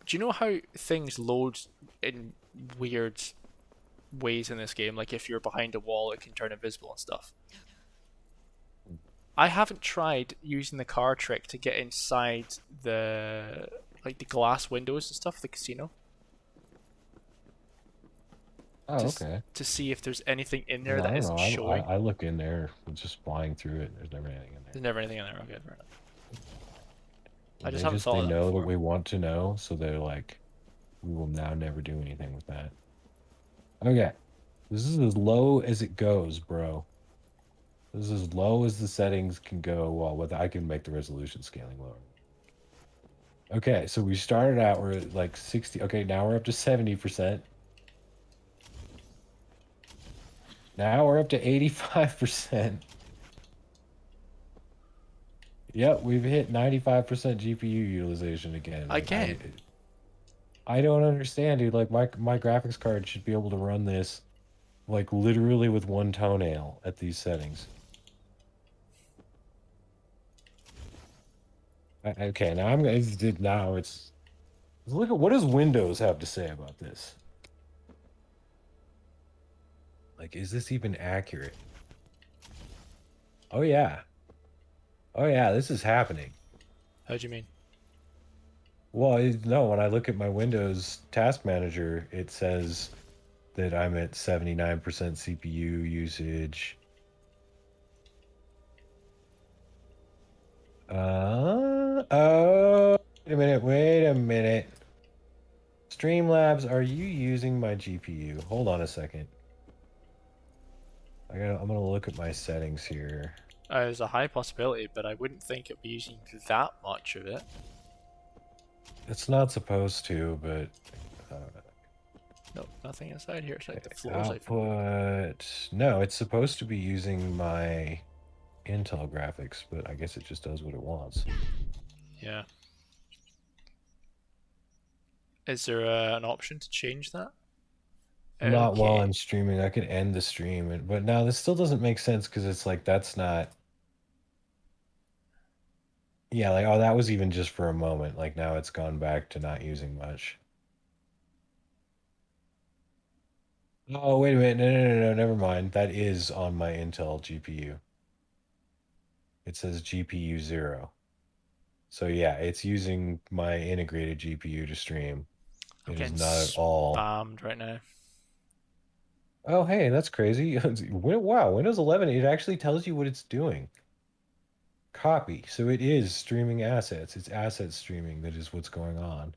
Do you know how things load in weird ways in this game? Like if you're behind a wall, it can turn invisible and stuff. I haven't tried using the car trick to get inside the glass windows and stuff, the casino. Oh, okay. To see if there's anything in there No, I that don't isn't know. showing. I look in there, just flying through it. There's never anything in there. There's never anything in there. Okay, fair enough. I just They haven't thought they of that know before. that we want to know, so they're like, we will now never do anything with that. Okay, this is as low as it goes, bro. This is as low as the settings can go. Well, I can make the resolution scaling lower. Okay, so we started out, we're at like 60. Okay, now we're up to 70%. Now we're up to 85%. Yep, we've hit 95% GPU utilization again. Like, Again? I don't understand, dude. Like my graphics card should be able to run this like literally with one toenail at these settings. Okay, now now it's look at what does Windows have to say about this? Like, is this even accurate? Oh yeah. Oh yeah, this is happening. How do you mean? Well, no, when I look at my Windows Task Manager, it says that I'm at 79% CPU usage. Oh, wait a minute. Streamlabs, are you using my GPU? Hold on a second. I'm gonna look at my settings here. There's a high possibility, but I wouldn't think it'd be using that much of it. It's not supposed to, but Nope, nothing inside here. It's like the floors. output. No, it's supposed to be using my Intel graphics, but I guess it just does what it wants. Yeah. Is there an option to change that? Not while Okay. I'm streaming. I could end the stream, but now this still doesn't make sense because it's like that's not. Yeah, like oh, that was even just for a moment. Like now it's gone back to not using much. Oh, wait a minute. No, never mind. That is on my Intel GPU. It says GPU 0. So yeah, it's using my integrated GPU to stream. I'm It is getting not at all. spammed right now. Oh, hey, that's crazy. Wow, Windows 11, it actually tells you what it's doing. Copy. So it is streaming assets. It's asset streaming that is what's going on.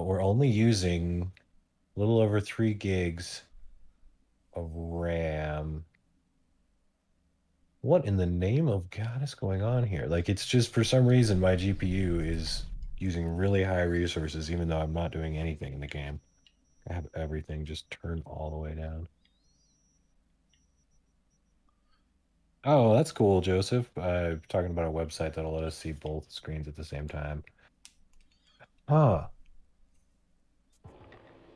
We're only using a little over 3 gigs of RAM. What in the name of God is going on here? Like, it's just for some reason my GPU is using really high resources, even though I'm not doing anything in the game. I have everything just turned all the way down. Oh, that's cool, Joseph. Talking about a website that'll let us see both screens at the same time. Huh.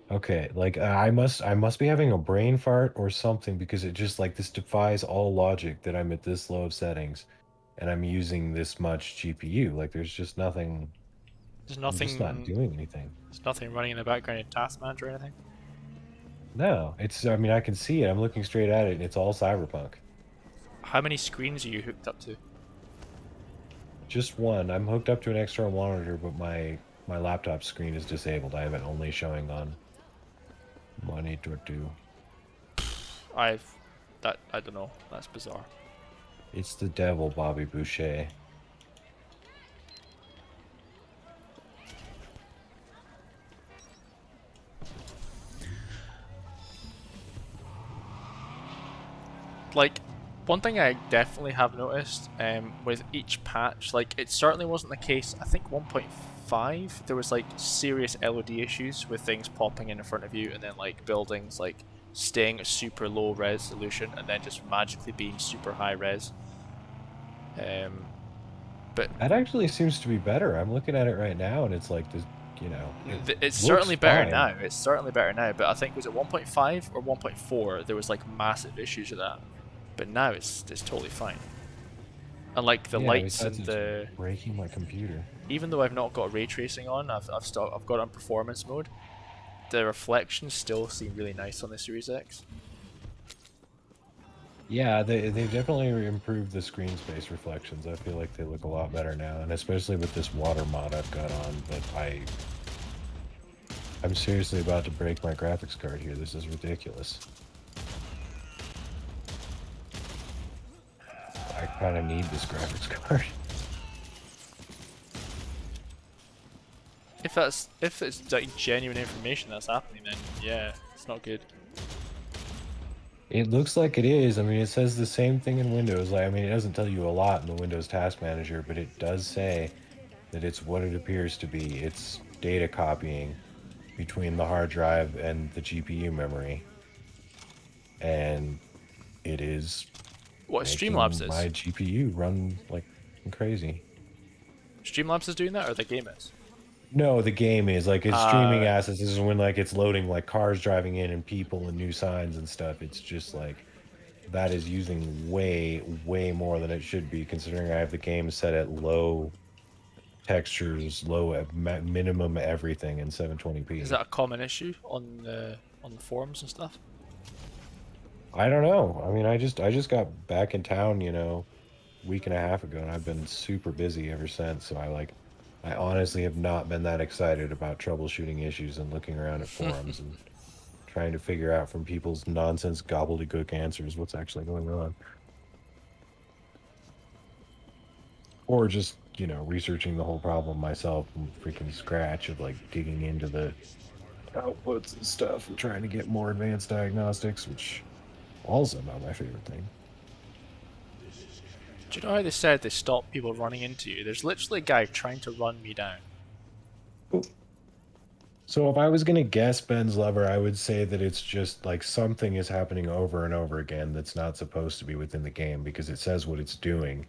Okay, like I must be having a brain fart or something because it just like this defies all logic that I'm at this low of settings and I'm using this much GPU. Like there's just nothing. There's I'm just not nothing. doing anything. There's nothing running in the background in Task Manager or anything. No, I mean I can see it. I'm looking straight at it and it's all Cyberpunk. How many screens are you hooked up to? Just one. I'm hooked up to an external monitor, but my laptop screen is disabled. I have it only showing on monitor 2. I don't know. That's bizarre. It's the devil, Bobby Boucher. Like, one thing I definitely have noticed with each patch, like it certainly wasn't the case. I think 1.5 there was like serious LOD issues with things popping in front of you, and then like buildings like staying at super low resolution and then just magically being super high res. But That actually seems to be better. I'm looking at it right now, and it's like this, you know. it's certainly better fine. now. It's certainly better now. But I think was it 1.5 or 1.4? There was like massive issues with that. But now it's totally fine. And like the Yeah, lights besides and it's the breaking my computer. even though I've not got ray tracing on, I've got it on performance mode. The reflections still seem really nice on the Series X. Yeah, they definitely improved the screen space reflections. I feel like they look a lot better now, and especially with this water mod I've got on. But I'm seriously about to break my graphics card here. This is ridiculous. I kind of need this graphics card. If it's like genuine information that's happening, then yeah, it's not good. It looks like it is. I mean, it says the same thing in Windows. Like, I mean, it doesn't tell you a lot in the Windows Task Manager, but it does say that it's what it appears to be. It's data copying between the hard drive and the GPU memory. And it is What making Streamlabs is? my GPU run like crazy. Streamlabs is doing that, or the game is? No, the game is like it's streaming Right. assets. This is when like it's loading like cars driving in and people and new signs and stuff. It's just like that is using way more than it should be, considering I have the game set at low textures, low at minimum everything in Is 720p. that a common issue on the forums and stuff? I don't know. I mean, I just got back in town, week and a half ago, and I've been super busy ever since. So I honestly have not been that excited about troubleshooting issues and looking around at forums and trying to figure out from people's nonsense gobbledygook answers what's actually going on. Or just, researching the whole problem myself from freaking scratch of like digging into the outputs and stuff and trying to get more advanced diagnostics, which also not my favorite thing. Do you know how they said they stop people running into you? There's literally a guy trying to run me down. So if I was gonna guess Ben's lever, I would say that it's just like something is happening over and over again that's not supposed to be within the game, because it says what it's doing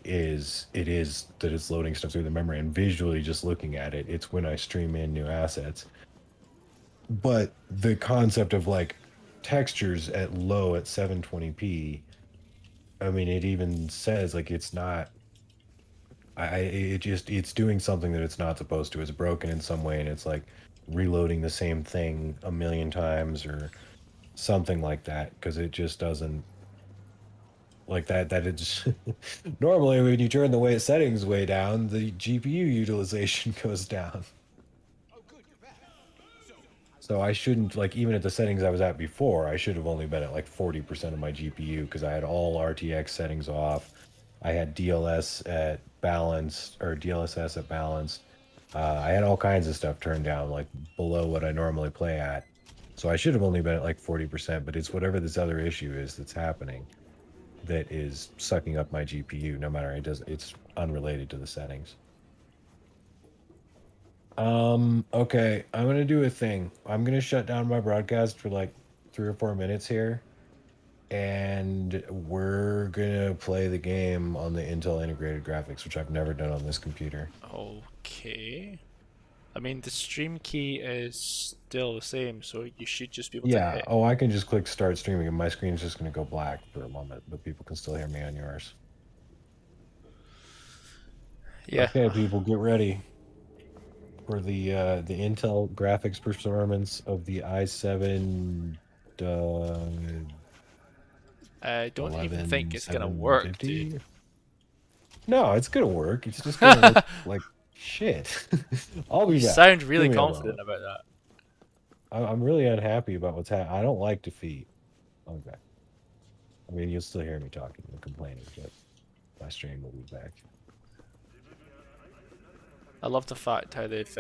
is that it's loading stuff through the memory, and visually just looking at it, it's when I stream in new assets. But the concept of like textures at 720p, I mean, it even says like it's not. It's doing something that it's not supposed to. It's broken in some way, and it's like reloading the same thing a million times or something like that, because it just doesn't like that it's normally when you turn the way settings way down, the GPU utilization goes down. So I shouldn't, like, even at the settings I was at before, I should have only been at like 40% of my GPU, because I had all RTX settings off. I had DLS at balance, or DLSS at balance. I had all kinds of stuff turned down, like below what I normally play at. So I should have only been at like 40%, but it's whatever this other issue is that's happening that is sucking up my GPU, no matter it's unrelated to the settings. Okay, I'm gonna do a thing. I'm gonna shut down my broadcast for like 3 or 4 minutes here, and we're gonna play the game on the Intel integrated graphics, which I've never done on this computer. Okay. I mean, the stream key is still the same, so you should just be able to Yeah, hit. oh, I can just click start streaming and my screen's just gonna go black for a moment, but people can still hear me on yours. Yeah. Okay, people, get ready for the Intel graphics performance of the i7 I don't even think it's gonna work, 11750. dude. No, it's gonna work. It's just gonna look like shit. I'll be You back. sound really Give me a confident moment. about that. I'm really unhappy about what's happening. I don't like defeat. Okay. I mean, you'll still hear me talking and complaining, but my stream will be back. I love the fact how they've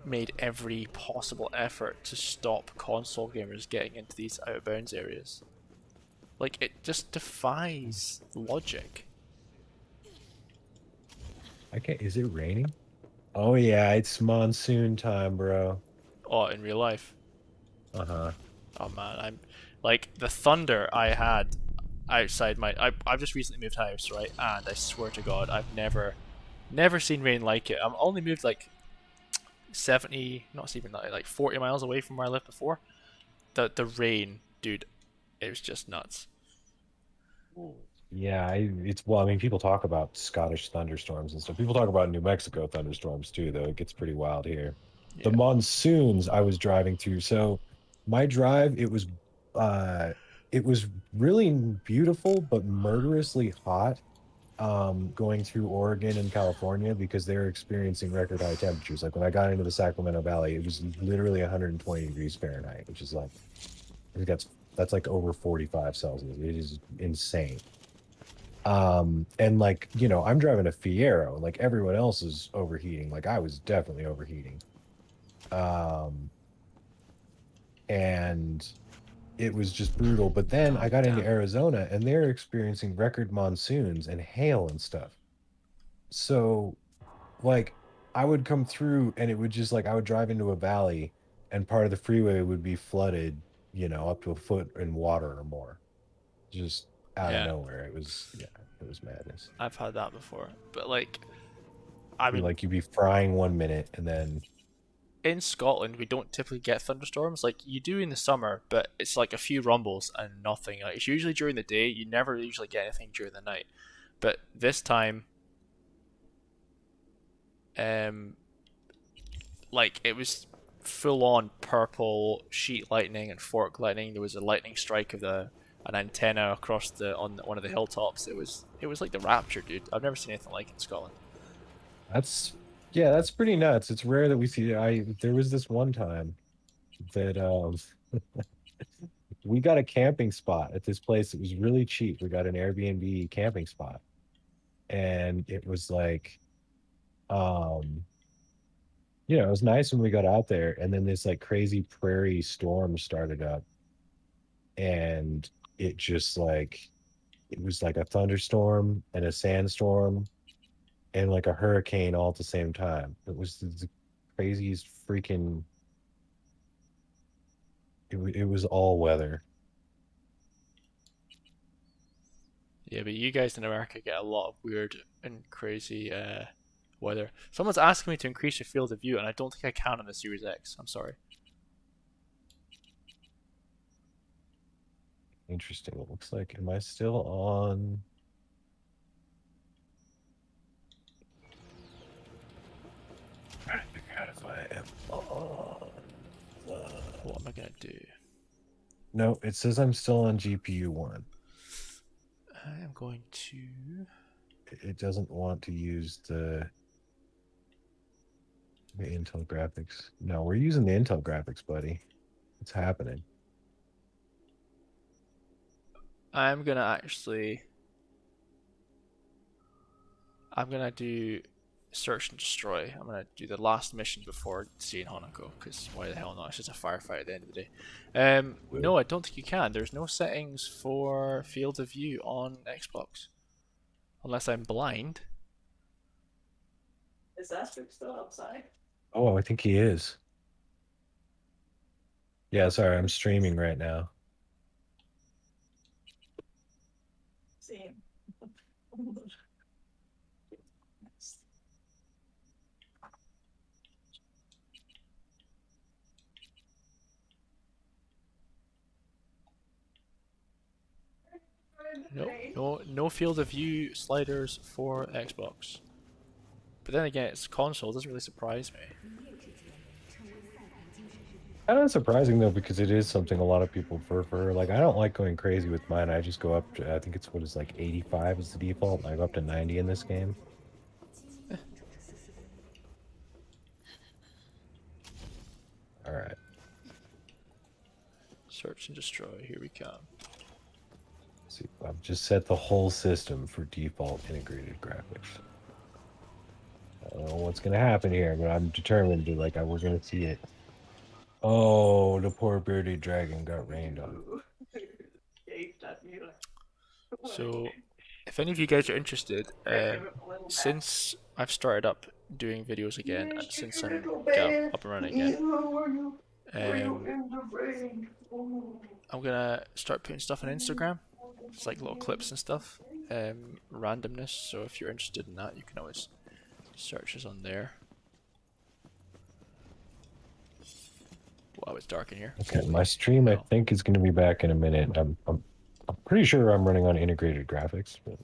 made every possible effort to stop console gamers getting into these out of bounds areas. Like, it just defies logic. I can't. Is it raining? Oh yeah, it's monsoon time, bro. Oh, in real life. Uh-huh. Oh man, I'm like the thunder I had outside my. I've just recently moved house, right? And I swear to God, I've never seen rain like it. I'm only moved like 70, not even that, like 40 miles away from where I lived before. The rain, dude, it was just nuts. Yeah, well, I mean, people talk about Scottish thunderstorms and stuff. People talk about New Mexico thunderstorms too, though. It gets pretty wild here. The Yeah. monsoons I was driving through. So my drive, it was really beautiful but murderously hot, going through Oregon and California, because they're experiencing record high temperatures. Like when I got into the Sacramento Valley, it was literally 120 degrees Fahrenheit, which is like, I think that's like over 45 Celsius. It is insane. And like, I'm driving a Fiero, like everyone else is overheating. Like I was definitely overheating. And it was just brutal. But then I got into Arizona, and they're experiencing record monsoons and hail and stuff. So like I would come through, and it would just like, I would drive into a valley, and part of the freeway would be flooded, up to a foot in water or more, just out of Yeah. nowhere. It was madness. I've had that before, but like, I mean, Like you'd be frying 1 minute, and then in Scotland, we don't typically get thunderstorms. Like you do in the summer, but it's like a few rumbles and nothing. Like, it's usually during the day. You never usually get anything during the night. But this time, like it was full on purple sheet lightning and fork lightning. There was a lightning strike of an antenna across on one of the hilltops. It was like the Rapture, dude. I've never seen anything like it in Scotland. That's pretty nuts. It's rare that we see. There was this one time that we got a camping spot at this place. It was really cheap. We got an Airbnb camping spot, and it was like, it was nice when we got out there. And then this like crazy prairie storm started up, and it just like it was like a thunderstorm and a sandstorm and like a hurricane all at the same time. It was the craziest freaking. It was all weather. Yeah, but you guys in America get a lot of weird and crazy weather. Someone's asking me to increase your field of view, and I don't think I can on the Series X. I'm sorry. Interesting. It looks like, am I still on? Trying to figure out if I am on. What am I gonna do? No, it says I'm still on GPU 1. I am going to. It doesn't want to use the Intel graphics. No, we're using the Intel graphics, buddy. It's happening. I'm gonna do search and destroy. I'm gonna do the last mission before seeing Hanako, because why the hell not? It's just a firefight at the end of the day. No, I don't think you can. There's no settings for field of view on Xbox, unless I'm blind. Is Asterix still outside? Oh, I think he is. Yeah, sorry, I'm streaming right now. Same. No field of view sliders for Xbox. But then again, it's console. It doesn't really surprise me. Kind of surprising though, because it is something a lot of people prefer. Like, I don't like going crazy with mine. I just go up to, I think it's like 85 is the default. And I go up to 90 in this game. All right. Search and destroy. Here we come. See, I've just set the whole system for default integrated graphics. I don't know what's gonna happen here, but I'm determined to we're gonna see it. Oh, the poor bearded dragon got rained on. So, if any of you guys are interested, since I've started up doing videos again, and since I'm up and running again, I'm gonna start putting stuff on Instagram. It's like little clips and stuff, randomness. So if you're interested in that, you can always search us on there. Wow, it's dark in here. Okay, my stream I think is going to be back in a minute. I'm pretty sure I'm running on integrated graphics. But...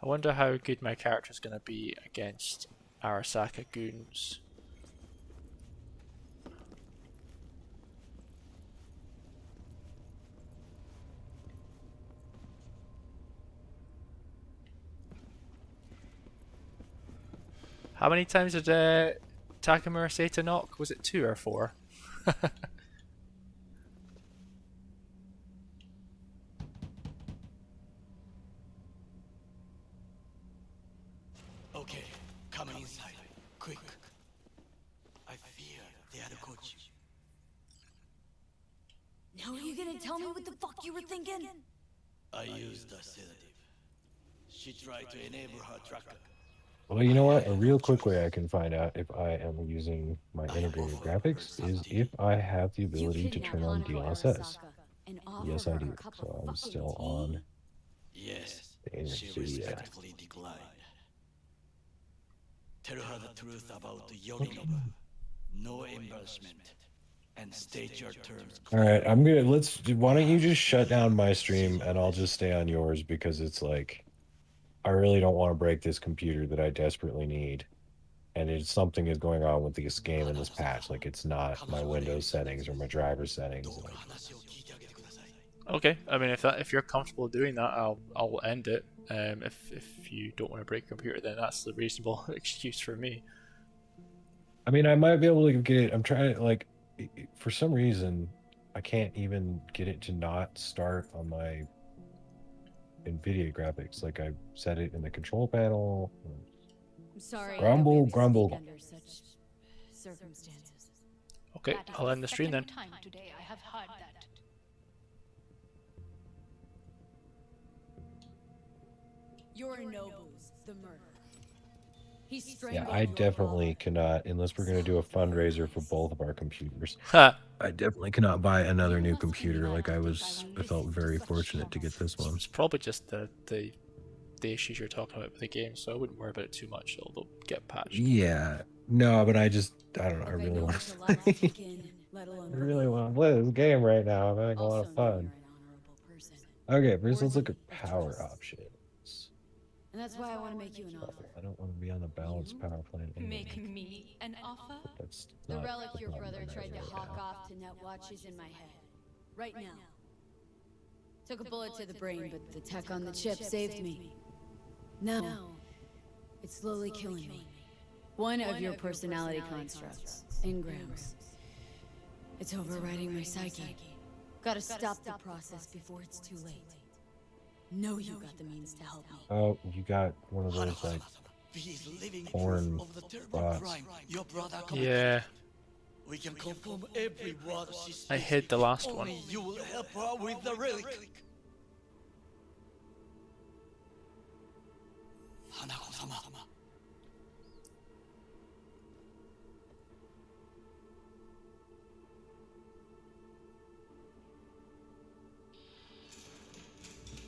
I wonder how good my character is going to be against Arasaka goons. How many times did Takamura say to knock? Was it 2 or 4? Okay, come inside, quick. I fear they had got you. Now are you gonna tell me what the fuck you were thinking? I used a sedative. She tried to enable her tracker. Well, you know what? A real quick way I can find out if I am using my integrated graphics is if I have the ability to turn on DLSS. Yes, I do. So I'm still on. Yes, the she Studio. respectfully declined. Tell her the truth about Yorinobu. No embarrassment. and state your terms. All right, I'm gonna why don't you just shut down my stream and I'll just stay on yours because it's like I really don't want to break this computer that I desperately need. And it's something is going on with this game and this patch. Like it's not my Windows settings or my driver settings. Like, Okay, I mean if you're comfortable doing that, I'll end it. If you don't want to break your computer, then that's the reasonable excuse for me. I mean, I might be able to get it. I'm trying to like, for some reason, I can't even get it to not start on my NVIDIA graphics. Like I set it in the control panel. I'm sorry. Grumble, I don't really grumble. speak under such circumstances. Okay, That is I'll end the stream then. second time today I have heard that. Yorinobu's the murderer. He Yeah, strangled I your definitely father. cannot, unless we're going to do a fundraiser for both of our computers. Ha! I definitely cannot buy another new computer. Like I felt very fortunate to get this one. It's probably just the issues you're talking about with the game, so I wouldn't worry about it too much. They'll get patched. Yeah, no, but I don't know. I If really know want what to to let play. kick in, let alone I really want to play this game right now. I'm having a lot also of know you're fun. an honorable person. Okay, first let's look Worthy at of power trust. options. And that's why I want to make you an Oh, offer. I don't want to be on the balanced power plant. Anyway. Make me an offer? That's The not relic your on brother my tried to right hawk now. off to net watch is in my head. Right now. Took a bullet to the brain, but the tech on the chip saved me. Now, it's slowly killing me. One of your personality constructs, engrams. It's overriding my psyche. Gotta stop the process before it's too late. Know you got the means to help me. Oh, you got one of those like He is living porn proof of the terrible spots. crime your brother committed. Yeah, We can confirm every word she speaks. I hid the last one. Only you will help her with the relic. Hanako-sama.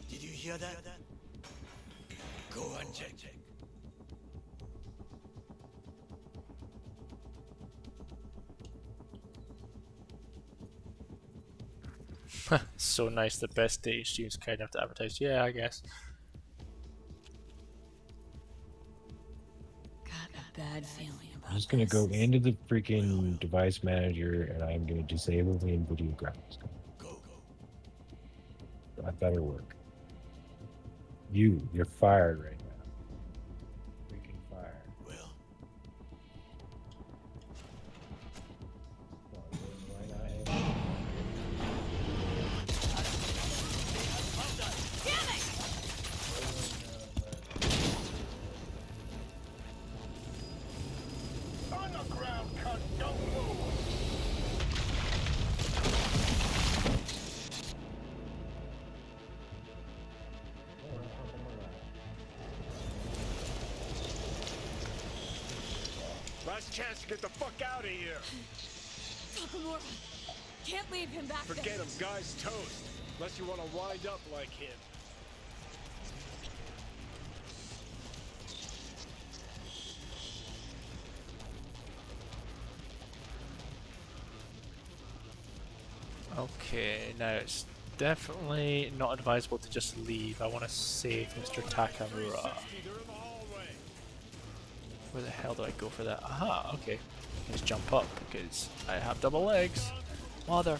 Did you hear that? Go and check. So nice. The best day streams kind enough to advertise. Yeah, I guess. Got a bad feeling about I'm just gonna this. go into the freaking device manager and I'm gonna disable the NVIDIA graphics card. Go. That better work. You're fired right now. Freaking fired. Well, Last chance to get the fuck out of here. Takamura! Can't leave him back Forget there. him, guy's toast. Unless you want to wind up like him. Okay, now it's definitely not advisable to just leave. I want to save Mr. Takamura. They're in the hallway. Where the hell do I go for that? Aha, okay. Let's jump up because I have double legs. Mother.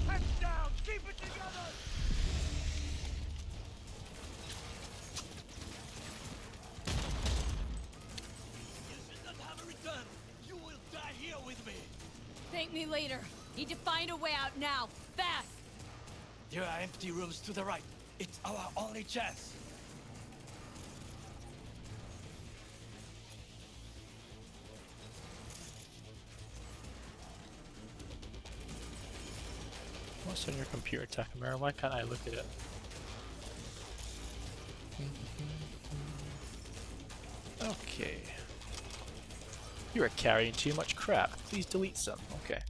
Heads down, keep it together. you should not have a return. You will die here with me. Thank me later. Need to find a way out now. Fast! There are empty rooms to the right. It's our only chance. What's on your computer, Takamura? Why can't I look at it? Okay. You are carrying too much crap. Please delete some. Okay.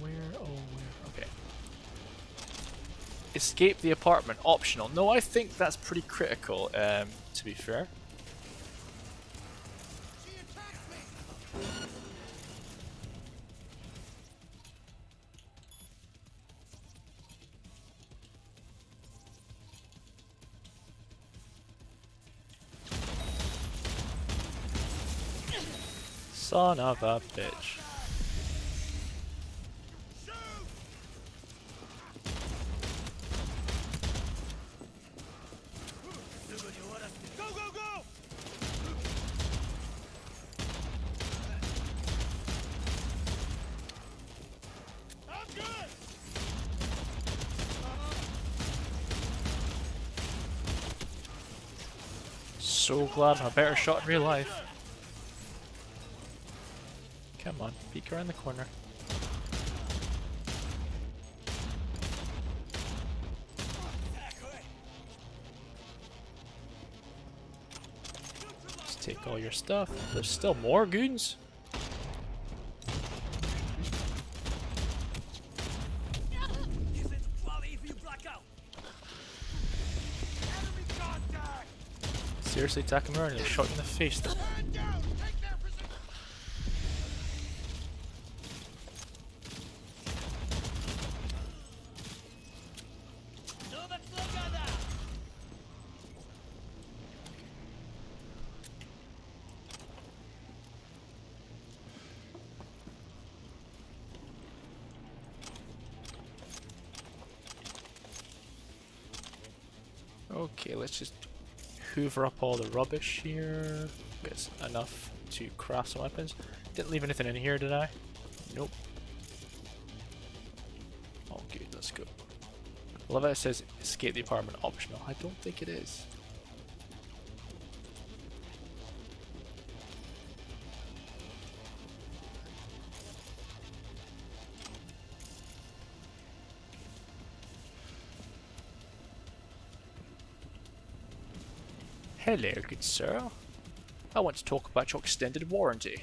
Where? Oh, where? Okay. Escape the apartment. Optional. No, I think that's pretty critical, to be fair. Son of a bitch. Go, go, go! I'm good! So glad I'm a better shot in real life. Come on, peek around the corner. Just take all your stuff. There's still more goons. Seriously, Takamura, and shot you in the face though. Okay, let's just hoover up all the rubbish here. Get enough to craft some weapons. Didn't leave anything in here, did I? Nope. Oh, good, let's go. I love how it says escape the apartment optional. I don't think it is. Hello, good sir. I want to talk about your extended warranty.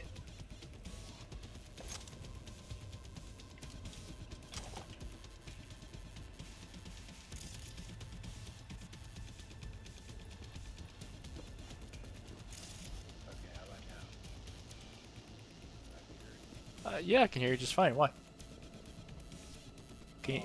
Yeah, I can hear you just fine. Why? Can you...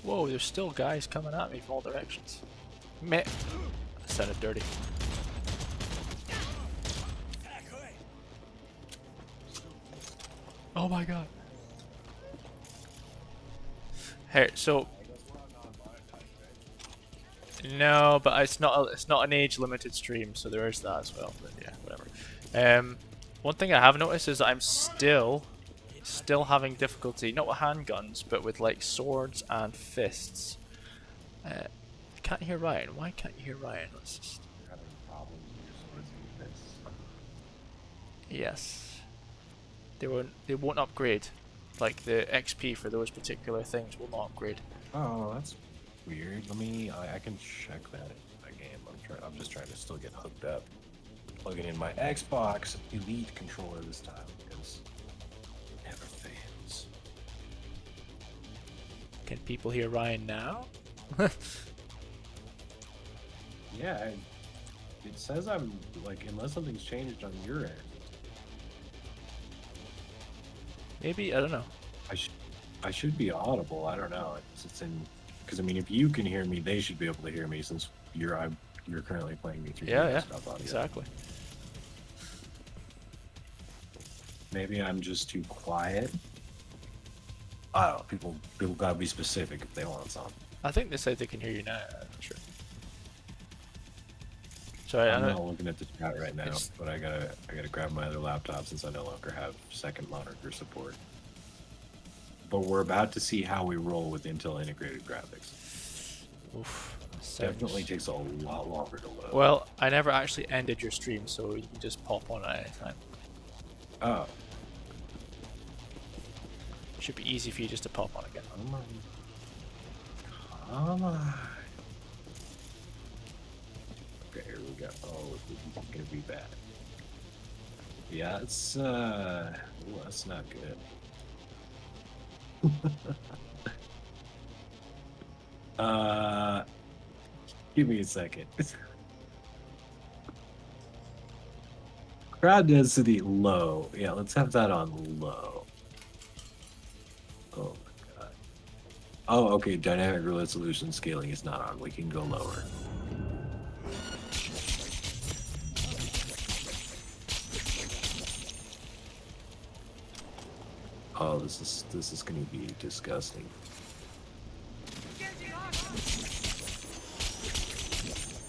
Whoa, there's still guys coming at me from all directions. Meh. That sounded dirty. Oh my god. Hey, so no, but it's not an age limited stream, so there is that as well. But yeah, whatever. One thing I have noticed is that I'm still having difficulty, not with handguns, but with like swords and fists. I can't hear Ryan. Why can't you hear Ryan? Let's just. Yes. They won't upgrade. Like the XP for those particular things will not upgrade. Oh, that's weird. I can check that in my game. I'm just trying to still get hooked up. Plugging in my Xbox Elite controller this time because it never fails. Can people hear Ryan now? Yeah, it says I'm like, unless something's changed on your end. Maybe, I don't know. I should be audible. I don't know. It's in because I mean, if you can hear me, they should be able to hear me since you're currently playing me through your desktop audio. Exactly. Maybe I'm just too quiet. I don't know. People gotta be specific if they want something. I think they said they can hear you now. I'm not sure. Sorry, I'm not looking at the chat right now, but I gotta grab my other laptop since I no longer have second monitor support. But we're about to see how we roll with Intel integrated graphics. Oof, Definitely takes a lot longer to load. Well, I never actually ended your stream, so you can just pop on at any time. Oh. Should be easy for you just to pop on again. Come on. Come on. Okay, here we go. Oh, this is gonna be bad. Yeah, it's ooh, that's not good. Give me a second. Crowd density low. Yeah, let's have that on low. Oh my god. Oh, okay. Dynamic resolution scaling is not on. We can go lower. Oh, this is going to be disgusting.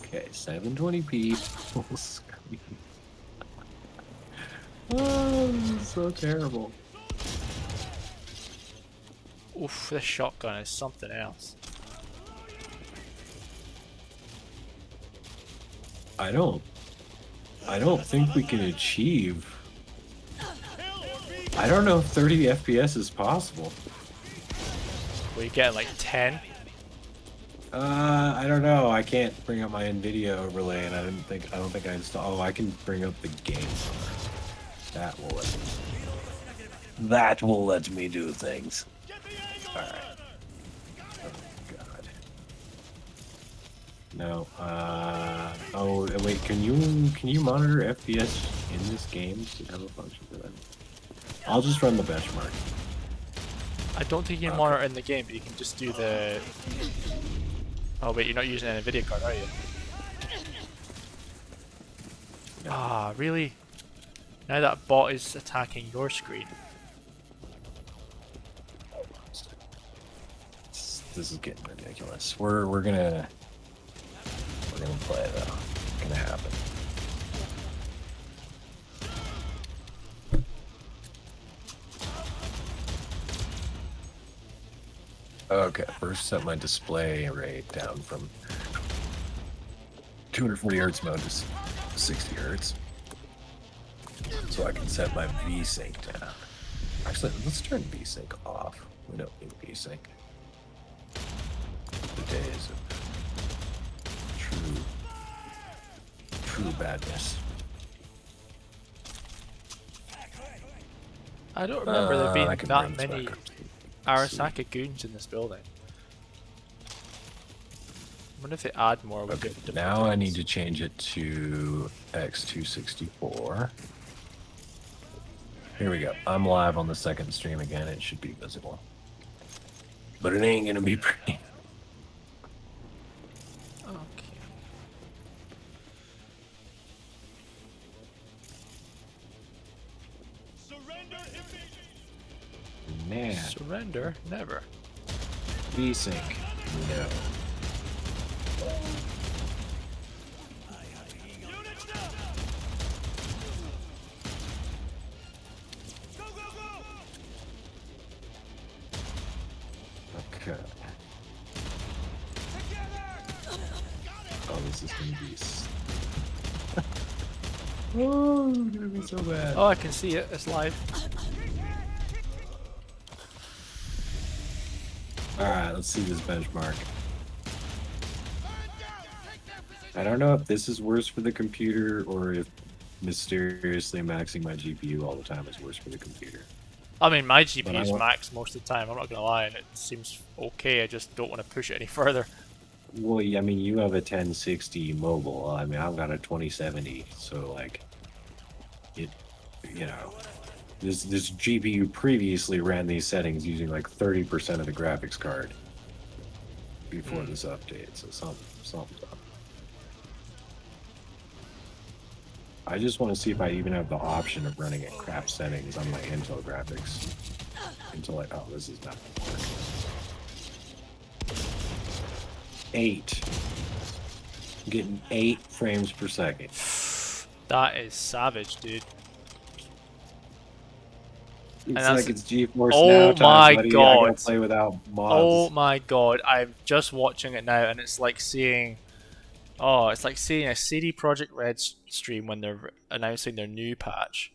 Okay, 720p full screen. Oh, this is so terrible. Oof, this shotgun is something else. I don't think we can achieve. I don't know if 30 FPS is possible. Were you getting like 10? I don't know. I can't bring up my NVIDIA overlay, and I don't think I installed. Oh, I can bring up the game. That will let me. That will let me do things. All right. Oh God. No. Oh wait. Can you monitor FPS in this game? Does it have a function for that? I'll just run the benchmark. I don't think you can monitor in the game, but you can just do the... Oh wait, you're not using an NVIDIA card, are you? No. Ah, really? Now that bot is attacking your screen. This is getting ridiculous. We're gonna play though. It's gonna happen. Okay, first set my display rate down from 240 hertz mode to 60 hertz. So I can set my VSync down. Actually, let's turn VSync off. We don't need VSync. The days of true badness. I don't remember there being I can that bring this many back up. Arasaka goons in this building. I wonder if they add more with Okay, different now I guns. need to change it to X264. Here we go. I'm live on the second stream again. It should be visible. But it ain't gonna be pretty. Okay. Man, Surrender? Never. VSync. No. Okay. Oh, this is gonna be. Oh, it's gonna be so bad. Oh, I can see it. It's live. Alright, let's see this benchmark. I don't know if this is worse for the computer or if mysteriously maxing my GPU all the time is worse for the computer. I mean, my But I GPU is want- max most of the time. I'm not gonna lie, and it seems okay. I just don't want to push it any further. Well, I mean, you have a 1060 mobile. I mean, I've got a 2070, so like, it, you know, this GPU previously ran these settings using like 30% of the graphics card before this update. So something's up. I just want to see if I even have the option of running at crap settings on my Intel graphics. Until oh, this is not gonna work. 8. I'm getting 8 frames per second. That is savage, dude. It's that's- like it's GeForce Oh Now time, my buddy. I God. gotta play without mods. Oh my god, I'm just watching it now, and it's like seeing... Oh, it's like seeing a CD Projekt Red stream when they're announcing their new patch.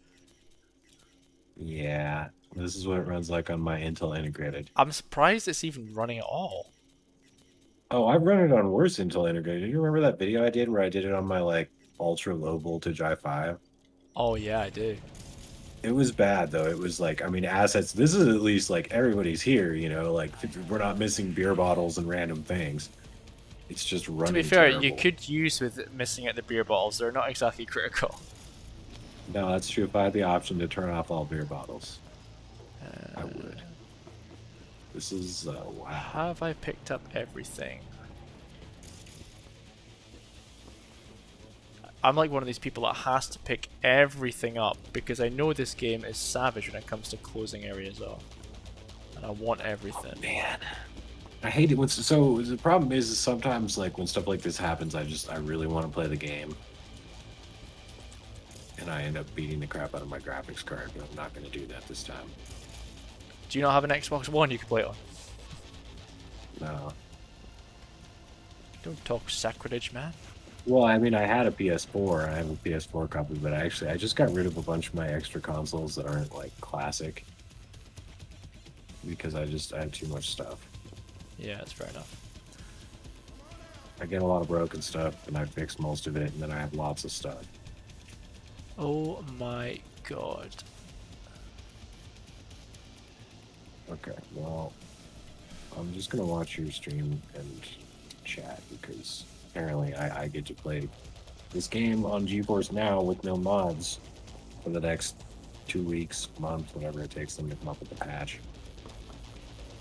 Yeah, this is what it runs like on my Intel integrated. I'm surprised it's even running at all. Oh, I've run it on worse Intel integrated. You remember that video I did where I did it on my like ultra low voltage i5? Oh yeah, I do. It was bad though. It was like, I mean, assets. This is at least like everybody's here, you know, like we're not missing beer bottles and random things. It's just running. To be fair, you terrible. could use with missing out the beer bottles. They're not exactly critical. No, that's true. If I had the option to turn off all beer bottles, I would. This is wow. Have I picked up everything? I'm like one of these people that has to pick everything up because I know this game is savage when it comes to closing areas off. And I want everything. Man, I hate it when so the problem is sometimes like when stuff like this happens, I really want to play the game. And I end up beating the crap out of my graphics card, but I'm not going to do that this time. Do you not have an Xbox One you can play it on? No. Don't talk sacrilege, man. Well, I mean, I had a PS4. I have a PS4 copy, but I just got rid of a bunch of my extra consoles that aren't like classic because I have too much stuff. Yeah, that's fair enough. I get a lot of broken stuff, and I fix most of it, and then I have lots of stuff. Oh my god. Okay, well, I'm just gonna watch your stream and chat because apparently I get to play this game on GeForce Now with no mods for the next 2 weeks, month, whatever it takes them to come up with the patch.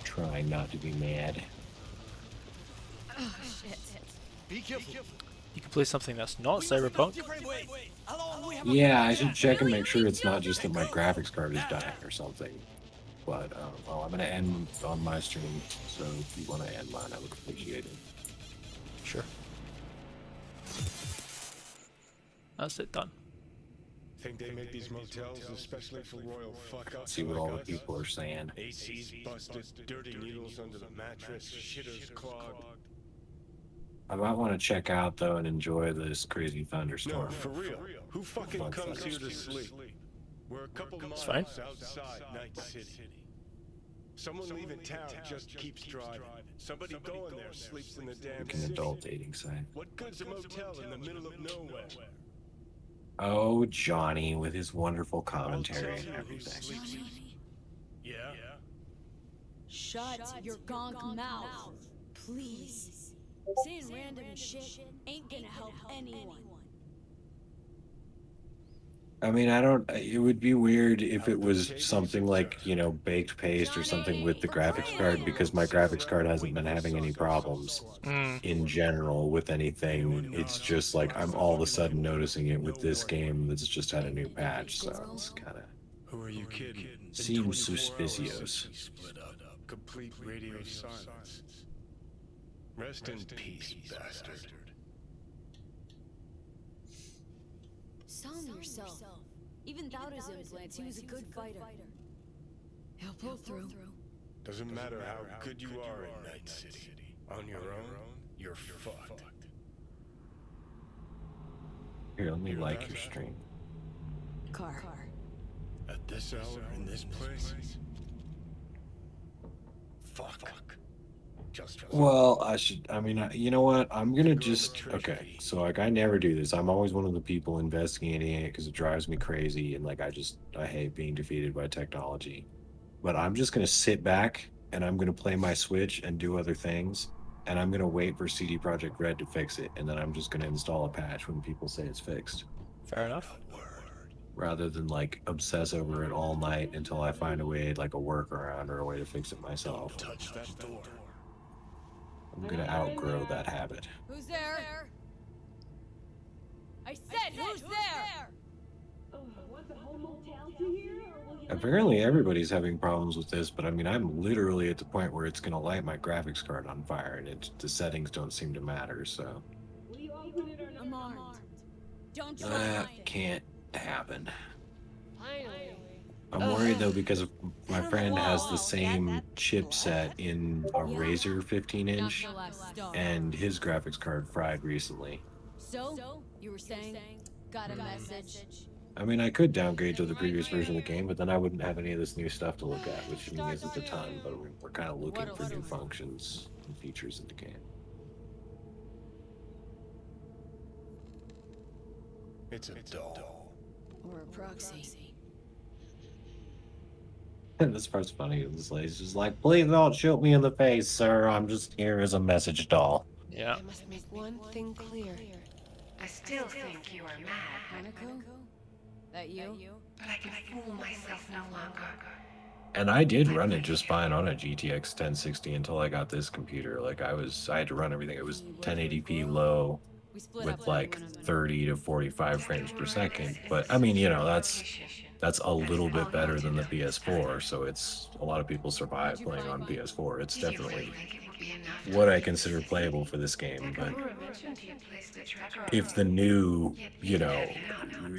Trying not to be mad. Oh, shit. Be careful. You can play something that's not Cyberpunk. Yeah, I should check and make sure it's not just that my graphics card is dying or something. But, well, I'm gonna end on my stream, so if you want to end mine, I would appreciate it. Sure. That's it, done. Think they make these motels especially for royal fuck-ups See what all the like us? people are saying. AC's busted, dirty needles under the mattress, shitters clogged. I might want to check out though and enjoy this crazy No, thunderstorm. for real. Who fucking Fuck comes that. here to sleep? We're a couple miles fine. outside Night City. Someone leaving town just keeps driving. Somebody going there sleeps in the damn Like an city. adult dating site. What good's a motel in the middle of nowhere? Oh, Johnny with his wonderful commentary I'll and tell you who everything. sleeps in- Yeah? Shut your gonk mouth, please. Saying random shit ain't gonna help anyone. I mean, it would be weird if it was something like, you know, baked paste or something with the graphics card because my graphics card hasn't been having any problems in general with anything. It's just like I'm all of a sudden noticing it with this game that's just had a new patch, so it's kind of Who are you kidding? seems suspicious. Split up. Complete radio silence. Rest in peace, bastard. Sound yourself. Even without his implants, he was a good fighter. He'll pull through. Doesn't matter how good you are in Night City. On your own, you're fucked. Here, let me like your stream. Car. At this hour, in this place? Fuck. Just Well, you know what? I'm gonna just, okay, so like I never do this. I'm always one of the people investigating it because it drives me crazy and like I hate being defeated by technology. But I'm just gonna sit back and I'm gonna play my Switch and do other things and I'm gonna wait for CD Projekt Red to fix it and then I'm just gonna install a patch when people say it's fixed. Fair enough. Rather than like obsess over it all night until I find a way, like a workaround or a way to fix it myself. touch that door. I'm gonna outgrow that habit. Who's there? I said, who's there? Oh, what Apparently everybody's having problems with this, but I mean, I'm literally at the point where it's going to light my graphics card on fire, and the settings don't seem to matter, so... I'm armed. Don't try That anything. can't happen. Finally. I'm worried, though, because my friend has the same chipset in a Razer 15-inch, Not the last star. and his graphics card fried recently. So, you were saying? Got a message? I mean, I could downgrade to the previous version of the game, but then I wouldn't have any of this new stuff to look at, which to me isn't a ton, but we're kind of looking for new functions and features in the game. It's a doll. Or a proxy. And this part's funny. This lady's just like, please don't shoot me in the face, sir. I'm just here as a message doll. Yeah. I must make one thing clear. I still think you are mad, Hanako? That you? but I can fool myself no longer. And I did run it just fine on a GTX 1060 until I got this computer. Like, I had to run everything. It was 1080p low We split with up like when I'm- 30 to 45 frames per second. But I mean, you know, that's a little bit better than the PS4. So it's a lot of people survive playing on PS4. It's definitely what I consider playable for this game. But if the new, you know,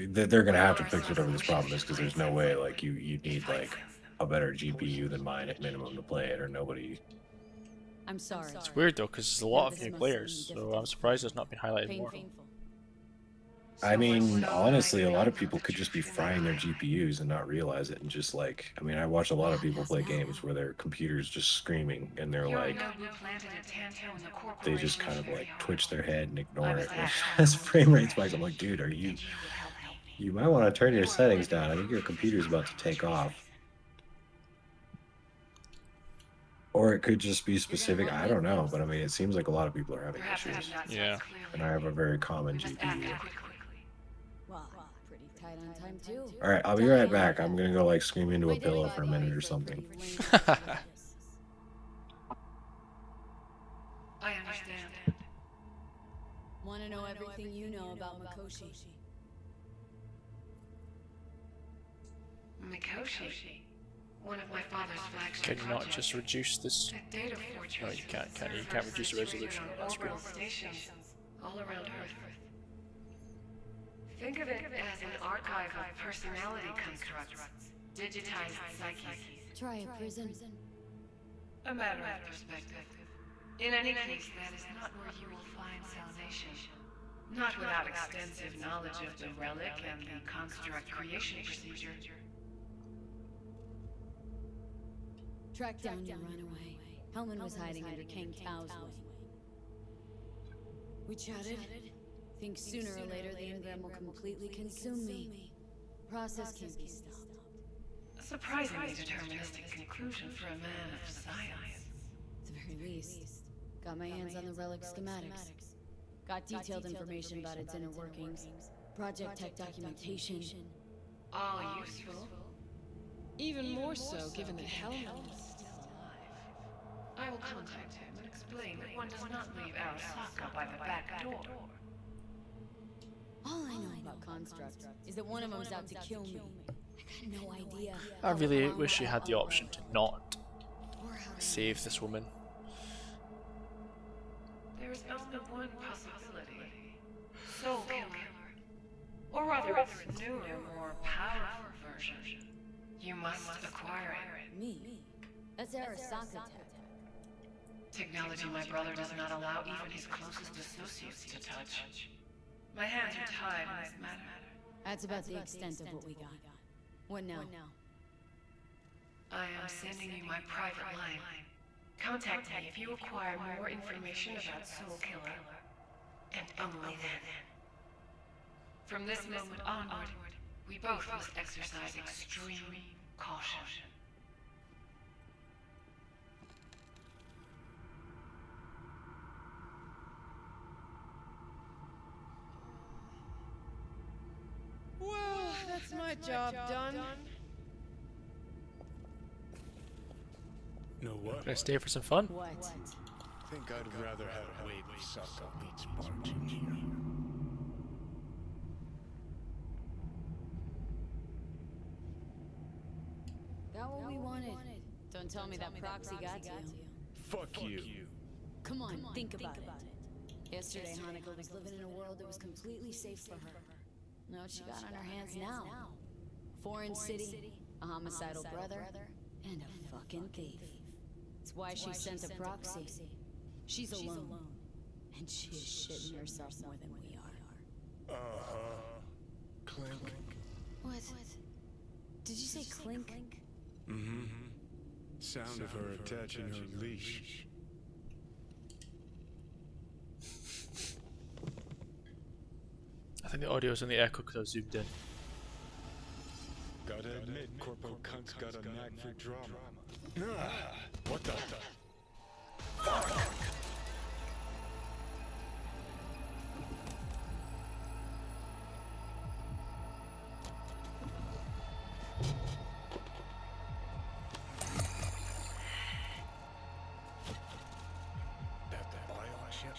they're gonna have to fix whatever this problem is, because there's no way like you need like a better GPU than mine at minimum to play it, or nobody. I'm sorry. It's weird though, because there's a lot of new players, so I'm surprised it's not been highlighted more. Painful. I mean, honestly, a lot of people could just be frying their GPUs and not realize it, and just like, I mean, I watch a lot of people play games where their computer's just screaming, and they're like, they just kind of like twitch their head and ignore it. And as frame rate spikes, I'm like, dude, you might want to turn your settings down. I think your computer's about to take off. Or it could just be specific. I don't know, but I mean, it seems like a lot of people are having issues. Yeah. And I have a very common GPU. Wow, pretty tight on time too. All right, I'll be right back. I'm gonna go like scream into a pillow for a minute or something. I understand. Want to know everything you know about Mikoshi? Mikoshi, one of my father's flagship Can you not projects. just reduce this? A data fortress. No, you can't. Can you? You can't reduce the resolution on that screen. Orbital stations all around Earth. Think of it as an archive of personality constructs, digitized psyches. Try a prison. A matter of perspective. In any case, that is not where you will find salvation. Not without extensive knowledge of the relic and the construct creation procedure. Track down your runaway. Hellman was hiding under King Tao's wing. We chatted. Think sooner or later the engram will completely consume me. Process can't be stopped. A surprisingly deterministic conclusion for a man of science. At the very least, got my hands on the relic schematics. Got detailed information about its inner workings. Project tech documentation. All useful. Even more so, given that Hellman is still alive. I will contact him and explain that one does not leave Arasaka by the back door. All I know about Construct is that one of them's out to kill me. I got no idea. I really wish you had the option to not save this woman. There is only one possibility. Soul Killer. Or rather, its newer, more powerful version. You must acquire it. Me? That's Arasaka tech. Technology my brother does not allow even his closest associates to touch. My hands are tied in this matter. That's about the extent of what we got. What now? I am sending you my private line. Contact me if you acquire more information about Soul Killer. And only then. From this moment onward, we both must exercise extreme caution. Well, that's my job done. Know what? Gonna stay for some fun? What? Think I'd rather have a wave of Saka meets Martin here. Got what we wanted. Don't tell me that proxy got to you. Fuck you. Come on, think about it. Yesterday, Hanukkah was living in a world that was completely safe for her. Know what she got on her hands now? Foreign city, a homicidal brother, and a fucking thief. It's why she sent a proxy. She's alone. And she is shitting herself more than we are. Clink. What? Did you say clink? Mm-hmm. Sound of her attaching her leash. I think the audio's in the echo because I zoomed in. Gotta admit, Corpo Cunt's got a knack for drama. What the? Fuck! That bioship?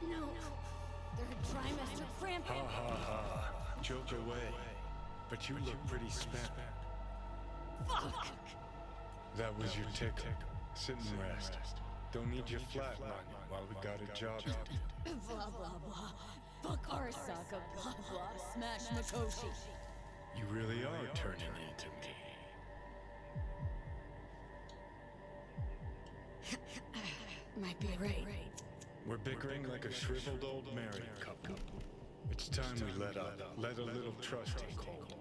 No. They're a trimester cramping. Ha ha ha. Joke away. But you look pretty spent. Fuck! That was your tickle. Sit and rest. Don't need you flatlining while we got a job to do. Blah blah blah. Fuck Arasaka. Blah blah. Smash Makoshi. You really are turning into me. Might be right. We're bickering like a shriveled old married couple. It's time we let up. Let a little trust take hold.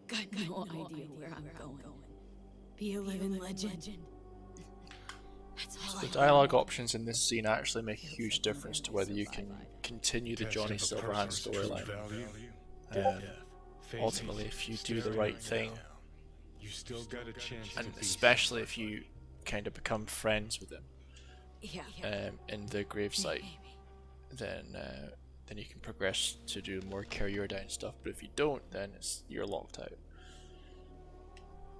Got no idea where I'm going. Be a living legend. That's all The dialogue options in this scene actually make a huge difference to whether you can continue the Johnny Silverhand storyline. Ultimately, if you do the right thing, You still got a chance and to especially if you kind of become friends with him Yeah. in the gravesite, then you can progress to do more carry your down stuff. But if you don't, then you're locked out.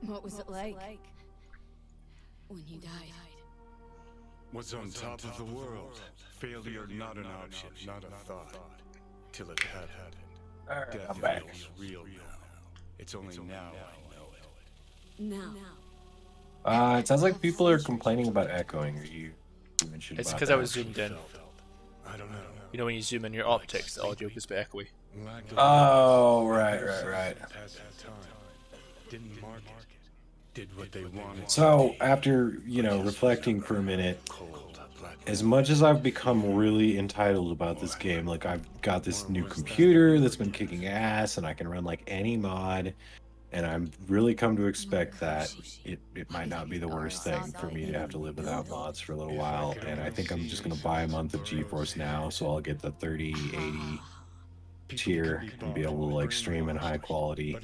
What was it like when you died? What's on top of the world? Failure not an option, not a thought. Till it happened. Death I'm back. feels real now. It's only now I know it. Now. It sounds like people are complaining about echoing. Are you mentioned It's about because I that? was zoomed in. I don't know. You know when you zoom in your optics, the audio gets a bit echoey. Lack of Oh, right. Passed the time. Didn't mark it. Did what they wanted. So after, reflecting for a minute, as much as I've become really entitled about this game, like I've got this new computer that's been kicking ass and I can run like any mod, and I'm really come to expect that it might not be the worst thing for me to have to live without mods for a little while. And I think I'm just going to buy a month of GeForce Now, so I'll get the 3080 tier and be able to like stream in high quality.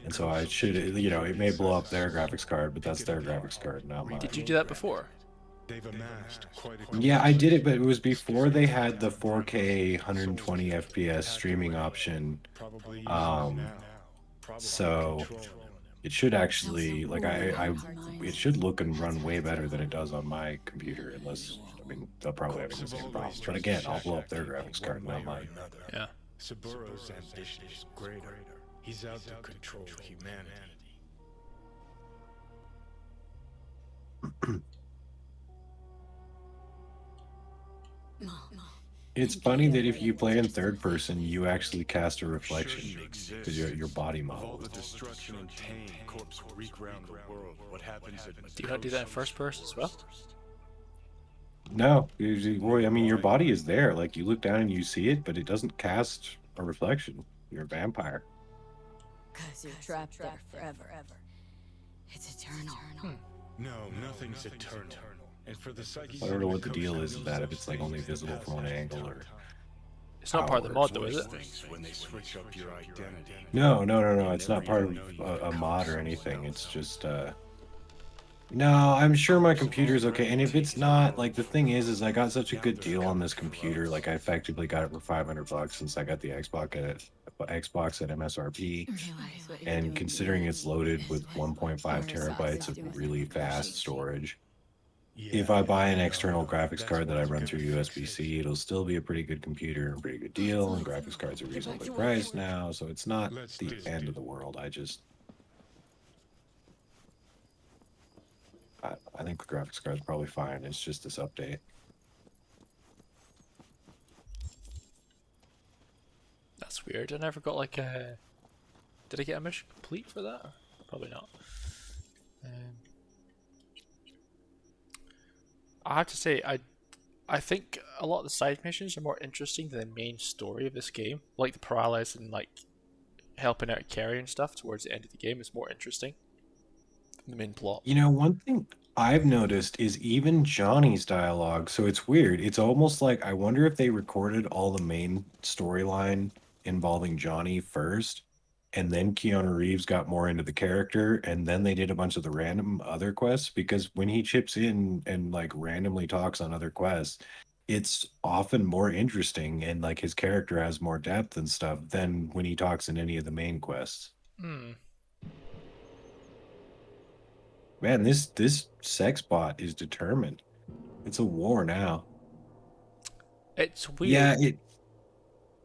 And so I should, it may blow up their graphics card, but that's their graphics card, not mine. Did you do that before? They've amassed quite a Yeah, I did it, but it was before they had the 4K 120 FPS streaming option. So it should actually, like, it should look and run way better than it does on my computer, unless, they'll probably have the same problems. But again, I'll blow up their graphics card, not mine. Yeah. Saburo's ambition is greater. He's out to control humanity. It's funny that if you play in third person, you actually cast a reflection because your body Of all model. the destruction and pain corpse wreak round the world, what happens at Do you not do that in first person as well? No, Roy, your body is there. Like, you look down and you see it, but it doesn't cast a reflection. You're a vampire. Because you're trapped there forever. It's eternal. No, nothing's eternal. And for the psyche, I don't know what the deal is with that, if it's like only visible from one angle or... It's not part of the mod though, is it? when they switch up your identity. No, it's not part of a mod or anything. It's just, No, I'm sure my computer's okay. And if it's not, like, the thing is I got such a good deal on this computer. Like, I effectively got it for $500 since I got the Xbox at MSRP. And considering it's loaded with 1.5 terabytes of really fast storage, if I buy an external graphics card that I run through USB-C, it'll still be a pretty good computer and a pretty good deal, and graphics cards are reasonably priced now, so it's not the end of the world. I think the graphics card's probably fine. It's just this update. That's weird. I never got like a... Did I get a mission complete for that? Probably not. I have to say, I think a lot of the side missions are more interesting than the main story of this game. Like the paralysis and like helping out Carrie and stuff towards the end of the game is more interesting than the main plot. You know, one thing I've noticed is even Johnny's dialogue. So it's weird. It's almost like I wonder if they recorded all the main storyline involving Johnny first, and then Keanu Reeves got more into the character, and then they did a bunch of the random other quests, because when he chips in and like randomly talks on other quests, it's often more interesting and like his character has more depth and stuff than when he talks in any of the main quests. Man, this sex bot is determined. It's a war now. It's weird. Yeah,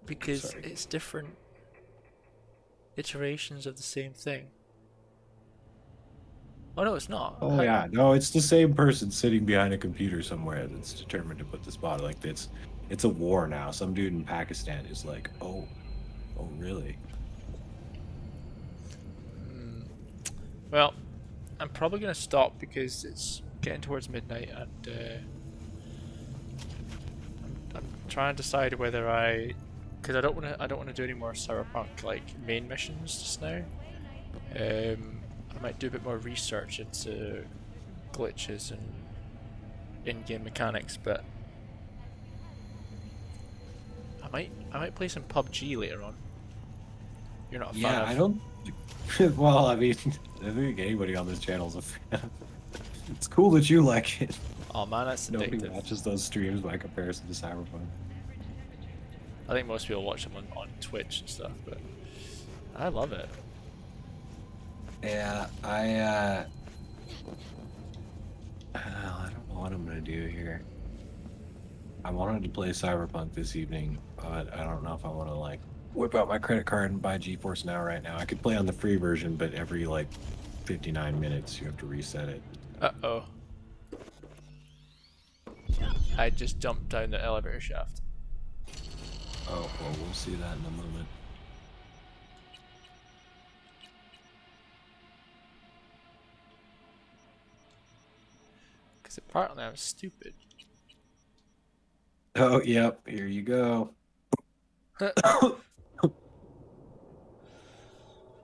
because it's different iterations of the same thing. Oh no, it's not. Oh yeah, no, it's the same person sitting behind a computer somewhere that's determined to put this bot. Like it's a war now. Some dude in Pakistan is like, oh really? Well, I'm probably gonna stop because it's getting towards midnight, and I'm trying to decide whether because I don't want to do any more Cyberpunk like main missions just now. I might do a bit more research into glitches and in-game mechanics, but I might play some PUBG later on. You're not a fan of... I don't. Well, I mean, I think anybody on this channel is a fan. It's cool that you like it. Oh man, that's addictive. Nobody watches those streams by comparison to Cyberpunk. I think most people watch them on Twitch and stuff, but I love it. Yeah, I don't know what I'm gonna do here. I wanted to play Cyberpunk this evening, but I don't know if I want to like whip out my credit card and buy GeForce Now right now. I could play on the free version, but every like 59 minutes you have to reset it. Uh-oh. I just jumped down the elevator shaft. Oh, well, we'll see that in a moment. Because apparently I'm stupid. Oh, yep, here you go.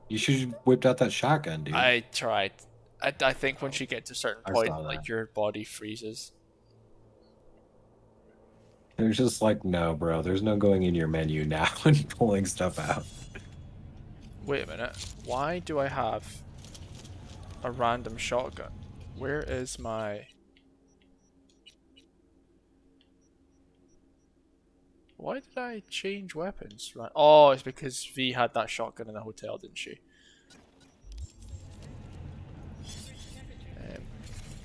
You should have whipped out that shotgun, dude. I tried. I think once you get to a certain point, like your body freezes. They're just like, no, bro, there's no going in your menu now and pulling stuff out. Wait a minute. Why do I have a random shotgun? Where is my... Why did I change weapons? Right. Oh, it's because V had that shotgun in the hotel, didn't she?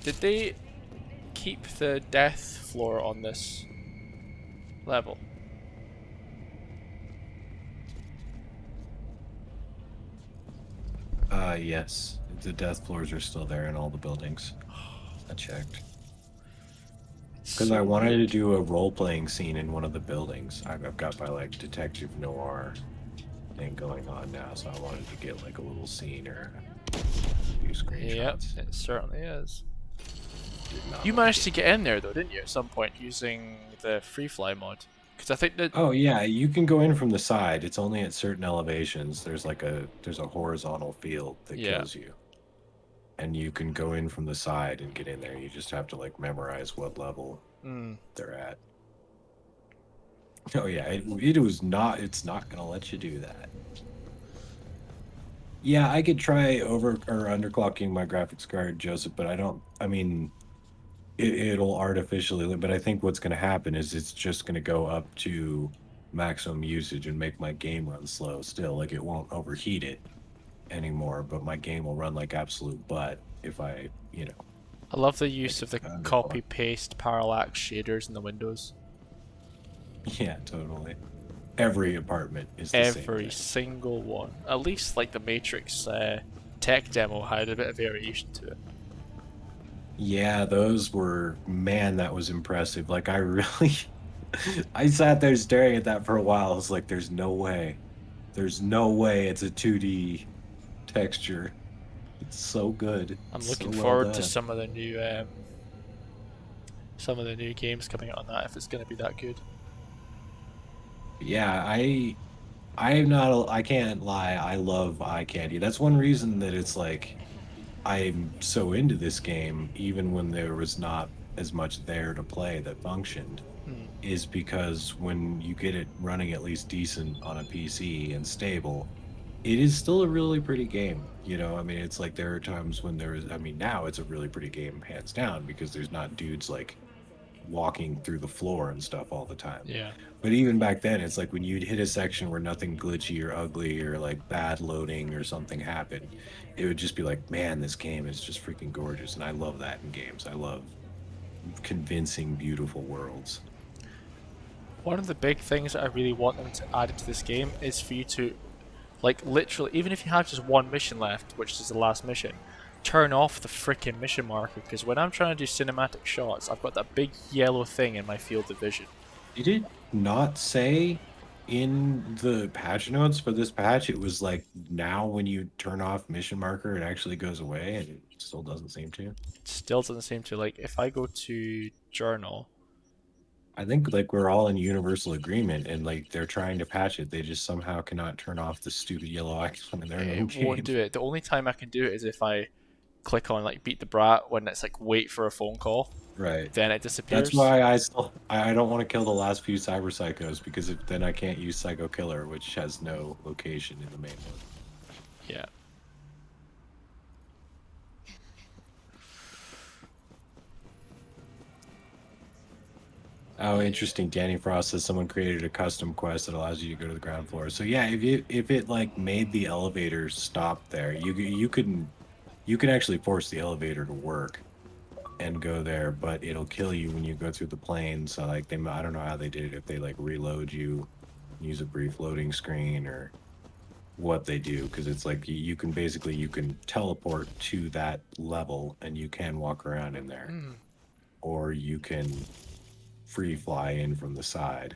Did they keep the death floor on this level? Yes. The death floors are still there in all the buildings. I checked. Because I wanted to do a role-playing scene in one of the buildings. I've got my like detective noir thing going on now, so I wanted to get like a little scene or a few screenshots. Yep, it certainly is. You managed to get in there though, didn't you, at some point using the free fly mod? Because I think that... Oh yeah, you can go in from the side. It's only at certain elevations. There's like there's a horizontal field that kills you. And you can go in from the side and get in there. You just have to like memorize what level they're at. Oh yeah, it's not gonna let you do that. Yeah, I could try over or underclocking my graphics card, Joseph, but I mean, it'll artificially, but I think what's gonna happen is it's just gonna go up to maximum usage and make my game run slow still. Like it won't overheat it anymore, but my game will run like absolute butt if I, I love the use of the Kind of copy paste parallax shaders in the windows. Yeah, totally. Every apartment is the Every same thing. single one. At least like the Matrix tech demo had a bit of variation to it. Yeah, those were, man, that was impressive. Like I really I sat there staring at that for a while. I was like, there's no way. There's no way it's a 2D texture. It's so good. I'm It's so looking well forward to done. some of the new games coming out on that if it's going to be that good. Yeah, I'm not I can't lie. I love eye candy. That's one reason that it's like I'm so into this game, even when there was not as much there to play that functioned, is because when you get it running at least decent on a PC and stable, it is still a really pretty game. You know, I mean, it's like there are times when there is, I mean, now it's a really pretty game, hands down, because there's not dudes like walking through the floor and stuff all the time. Yeah. But even back then, it's like when you'd hit a section where nothing glitchy or ugly or like bad loading or something happened, it would just be like, man, this game is just freaking gorgeous. And I love that in games. I love convincing, beautiful worlds. One of the big things that I really want them to add into this game is for you to, like, literally, even if you have just one mission left, which is the last mission, turn off the freaking mission marker, because when I'm trying to do cinematic shots, I've got that big yellow thing in my field of vision. Did it not say in the patch notes for this patch, it was like now when you turn off mission marker, it actually goes away, and it still doesn't seem to? It still doesn't seem to. Like, if I go to journal, I think like we're all in universal agreement, and like they're trying to patch it. They just somehow cannot turn off the stupid yellow icon in their own it won't game. do it. The only time I can do it is if I click on like beat the brat when it's like wait for a phone call. Right. Then it disappears. That's why I don't want to kill the last few cyber psychos, because then I can't use Psycho Killer, which has no location in the main one. Yeah. Oh, interesting. Danny Frost says someone created a custom quest that allows you to go to the ground floor. So yeah, if it like made the elevator stop there, you can actually force the elevator to work and go there, but it'll kill you when you go through the plane. So like I don't know how they did it, if they like reload you, use a brief loading screen, or what they do, because it's like you can teleport to that level and you can walk around in there, or you can free fly in from the side.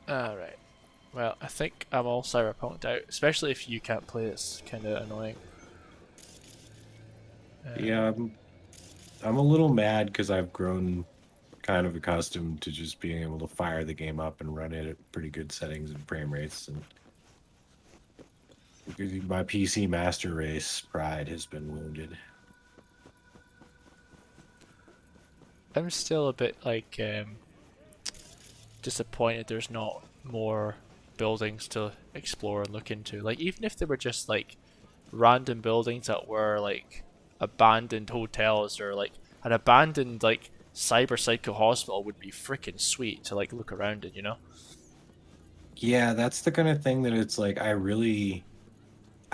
Alright. Well, I think I'm all cyberpunked out, especially if you can't play. It's kind of annoying. Yeah, I'm a little mad because I've grown kind of accustomed to just being able to fire the game up and run it at pretty good settings and frame rates, and my PC master race pride has been wounded. I'm still a bit like disappointed there's not more buildings to explore and look into. Like, even if they were just like random buildings that were like abandoned hotels, or like an abandoned like cyber psycho hospital, would be freaking sweet to like look around in, you know? Yeah, that's the kind of thing that it's like I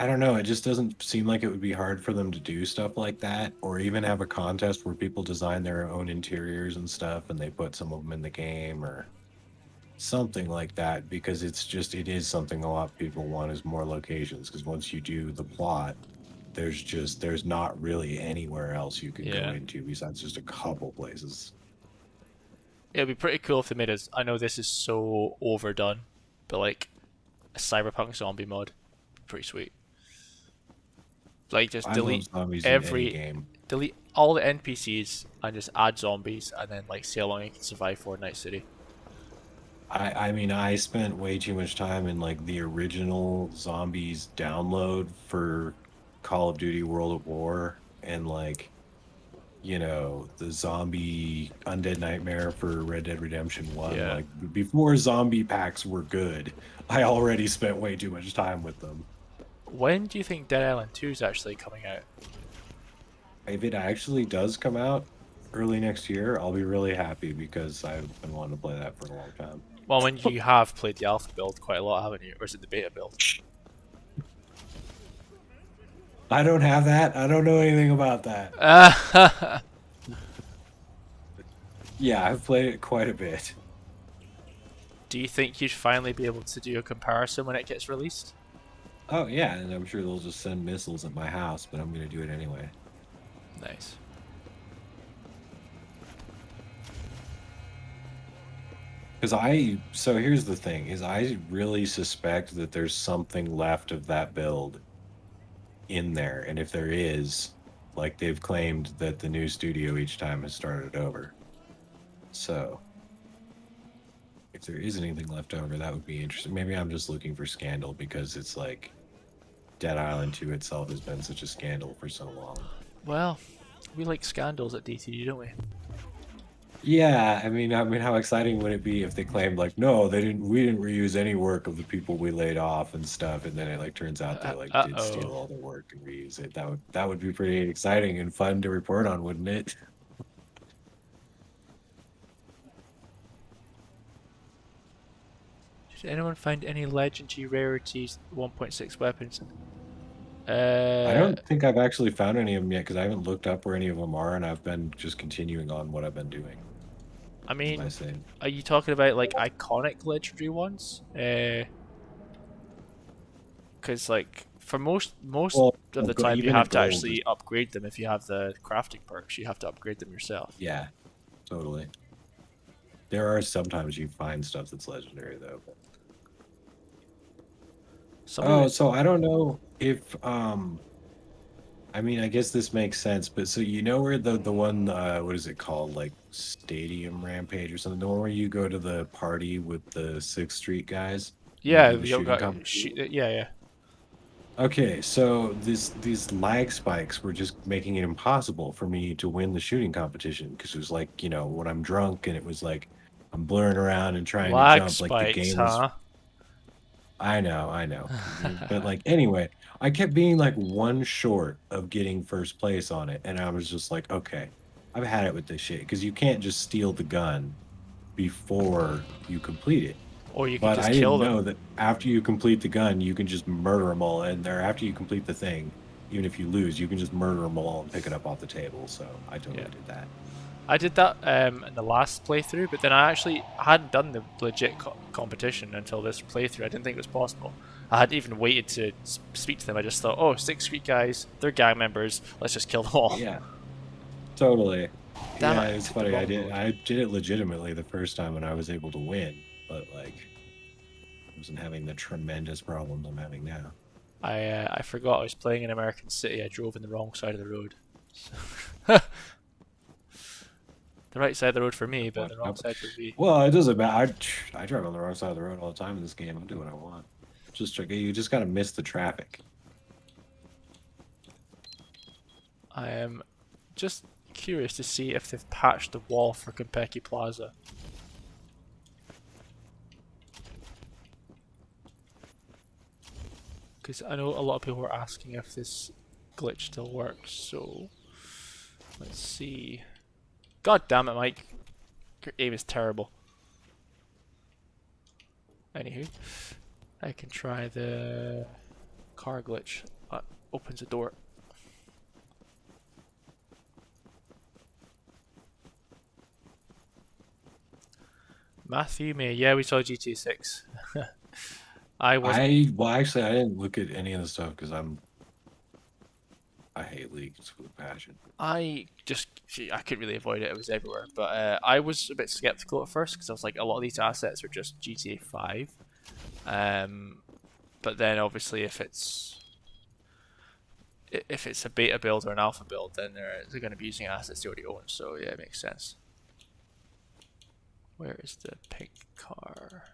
don't know, it just doesn't seem like it would be hard for them to do stuff like that, or even have a contest where people design their own interiors and stuff and they put some of them in the game or something like that, because it is something a lot of people want, is more locations, because once you do the plot, there's not really anywhere else you can go into besides just a couple places. It'd be pretty cool if they made us. I know this is so overdone, but like a cyberpunk zombie mod, pretty sweet. Like, just delete delete all the NPCs and just add zombies, and then like see how long you can survive for Night City. I mean, I spent way too much time in like the original zombies download for Call of Duty World at War, and like, you know, the zombie Undead Nightmare for Red Dead Redemption 1. Yeah. Like, before zombie packs were good, I already spent way too much time with them. When do you think Dead Island 2 is actually coming out? If it actually does come out early next year, I'll be really happy, because I've been wanting to play that for a long time. Well, when you have played the alpha build quite a lot, haven't you? Or is it the beta build? I don't have that. I don't know anything about that. Yeah, I've played it quite a bit. Do you think you'd finally be able to do a comparison when it gets released? Oh yeah, and I'm sure they'll just send missiles at my house, but I'm gonna do it anyway. Nice. So here's the thing, is I really suspect that there's something left of that build in there, and if there is, like they've claimed that the new studio each time has started over. So if there is anything left over, that would be interesting. Maybe I'm just looking for scandal because it's like Dead Island 2 itself has been such a scandal for so long. Well, we like scandals at DTD, don't we? Yeah, I mean, how exciting would it be if they claimed like, no, we didn't reuse any work of the people we laid off and stuff, and then it like turns out they like did steal all their work and reuse it. That would be pretty exciting and fun to report on, wouldn't it? Did anyone find any legendary rarities 1.6 weapons? I don't think I've actually found any of them yet because I haven't looked up where any of them are, and I've been just continuing on what I've been doing. I mean, I say. are you talking about like iconic legendary ones? Because like for most Well, of the time you even have in to gold actually upgrade them if you have the crafting perks. You have to upgrade them yourself. Yeah, totally. There are sometimes you find stuff that's legendary though. So I don't know if I mean, I guess this makes sense, but so you know where the one what is it called, like Stadium Rampage or something, the one where you go to the party with the 6th Street guys? Yeah, the shooting competition? yeah. Okay, so these lag spikes were just making it impossible for me to win the shooting competition because it was like, you know, when I'm drunk and it was like I'm blurring around and trying to Lag jump, like the spikes, game was. huh? I know. But like anyway, I kept being like one short of getting first place on it, and I was just like, okay, I've had it with this shit because you can't just steal the gun before you complete it. Or you can But just I kill didn't them. know that after you complete the gun, you can just murder them all, and there after you complete the thing, even if you lose, you can just murder them all and pick it up off the table. So I totally did that. I did that in the last playthrough, but then I actually hadn't done the legit competition until this playthrough. I didn't think it was possible. I hadn't even waited to speak to them. I just thought, oh, 6 Street guys, they're gang members. Let's just kill them all. Yeah, totally. Damn Yeah, it, it's funny. I did it legitimately the first time, and I was able to win, but like, I wasn't having the tremendous problems I'm having now. I forgot I was playing in American City. I drove in the wrong side of the road. The right side of the road for me, but the wrong side for me. Well, it doesn't matter. I drive on the wrong side of the road all the time in this game. I do what I want. You just gotta miss the traffic. I am just curious to see if they've patched the wall for Konpeki Plaza. Because I know a lot of people are asking if this glitch still works, so let's see. God damn it, Mike. Your aim is terrible. Anywho, I can try the car glitch. That opens a door. Matthew May, yeah, we saw GTA 6. Well, actually, I didn't look at any of the stuff because I hate leaks with a passion. I couldn't really avoid it. It was everywhere. But I was a bit skeptical at first because I was like, a lot of these assets are just GTA 5. But then obviously if it's a beta build or an alpha build, then they're going to be using assets they already own. So yeah, it makes sense. Where is the pink car?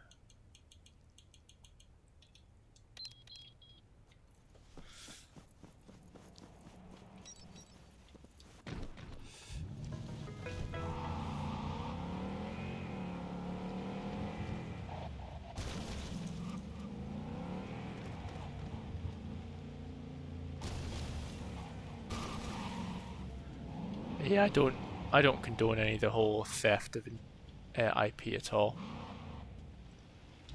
Yeah, I don't condone any of the whole theft of IP at all.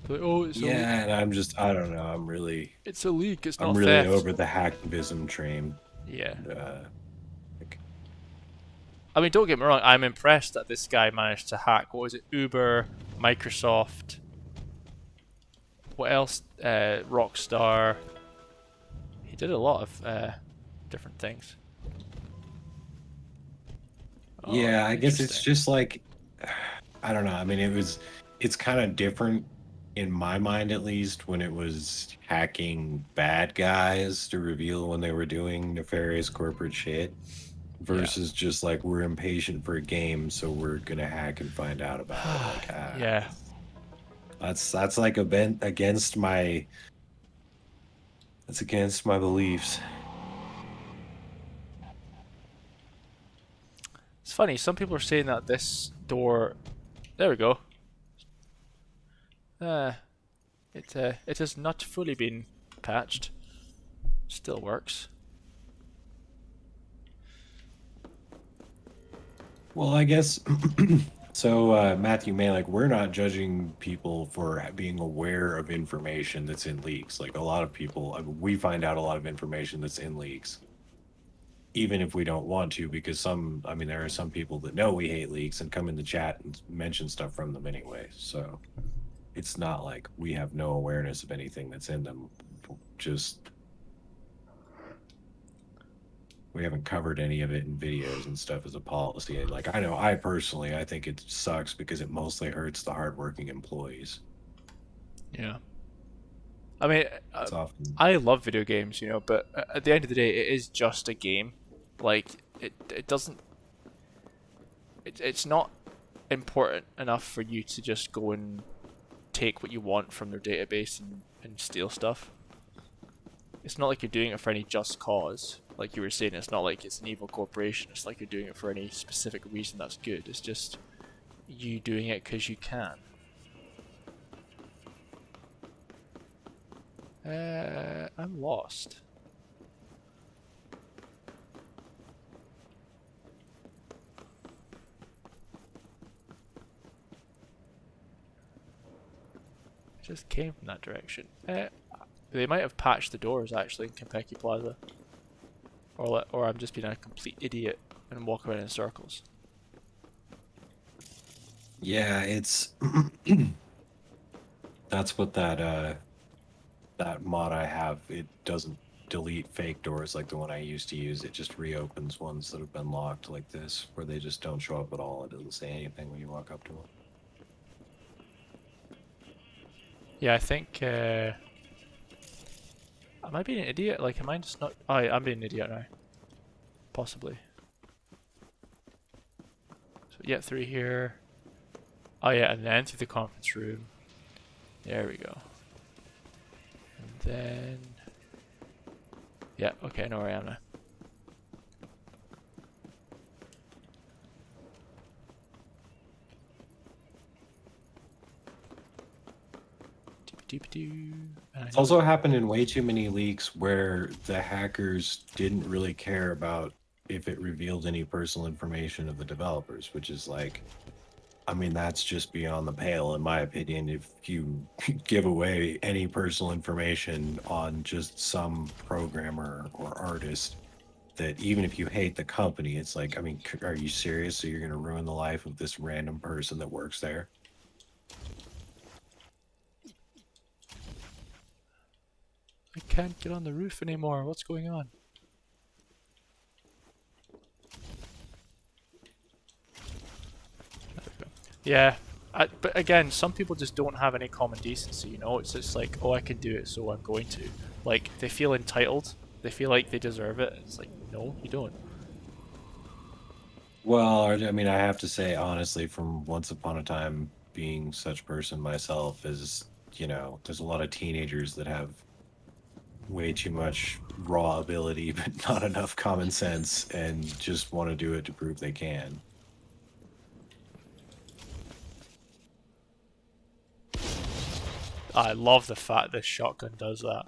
Like, oh, it's Yeah, and I don't know. it's a leak. It's I'm not really theft. over the hacktivism train. Yeah. Like, I mean, don't get me wrong. I'm impressed that this guy managed to hack. What was it? Uber, Microsoft. What else? Rockstar. He did a lot of different things. Oh, yeah, I guess it's interesting. just like, I don't know. I mean, it's kind of different in my mind, at least, when it was hacking bad guys to reveal when they were doing nefarious corporate shit, Yeah. versus just like we're impatient for a game, so we're gonna hack and find out about it. Like, Yeah. that's like a bent against my. That's against my beliefs. It's funny. Some people are saying that this door. There we go. It has not fully been patched. Still works. Well, I guess so. Matthew May, like, we're not judging people for being aware of information that's in leaks. Like, a lot of people, I mean, we find out a lot of information that's in leaks, even if we don't want to, because I mean, there are some people that know we hate leaks and come in the chat and mention stuff from them anyway. So it's not like we have no awareness of anything that's in them. Just we haven't covered any of it in videos and stuff as a policy. Like, I know I personally, I think it sucks because it mostly hurts the hardworking employees. Yeah. I mean, It's often I love video games, you know, but at the end of the day, it is just a game. Like, it doesn't. It's not important enough for you to just go and take what you want from their database and steal stuff. It's not like you're doing it for any just cause. Like you were saying, it's not like it's an evil corporation. It's like you're doing it for any specific reason that's good. It's just you doing it because you can. I'm lost. I just came from that direction. They might have patched the doors actually in Konpeki Plaza. Or I'm just being a complete idiot and walking around in circles. Yeah, it's that's what that mod I have. It doesn't delete fake doors like the one I used to use. It just reopens ones that have been locked like this, where they just don't show up at all. It doesn't say anything when you walk up to them. Yeah, I think. Am I being an idiot? Like, am I just not? Oh, yeah, I'm being an idiot now. Possibly. So yeah, through here. Oh yeah, and then through the conference room. There we go. And then. Yeah, okay, I know where I am now. It's also happened in way too many leaks where the hackers didn't really care about if it revealed any personal information of the developers, which is like, I mean, that's just beyond the pale, in my opinion. If you give away any personal information on just some programmer or artist, that even if you hate the company, it's like, I mean, are you serious? So you're going to ruin the life of this random person that works there? I can't get on the roof anymore. What's going on? There we go. Yeah, but again, some people just don't have any common decency, you know? It's just like, oh, I can do it, so I'm going to. Like, they feel entitled. They feel like they deserve it. It's like, no, you don't. Well, I mean, I have to say, honestly, from once upon a time being such person myself, is, you know, there's a lot of teenagers that have way too much raw ability, but not enough common sense, and just want to do it to prove they can. I love the fact this shotgun does that.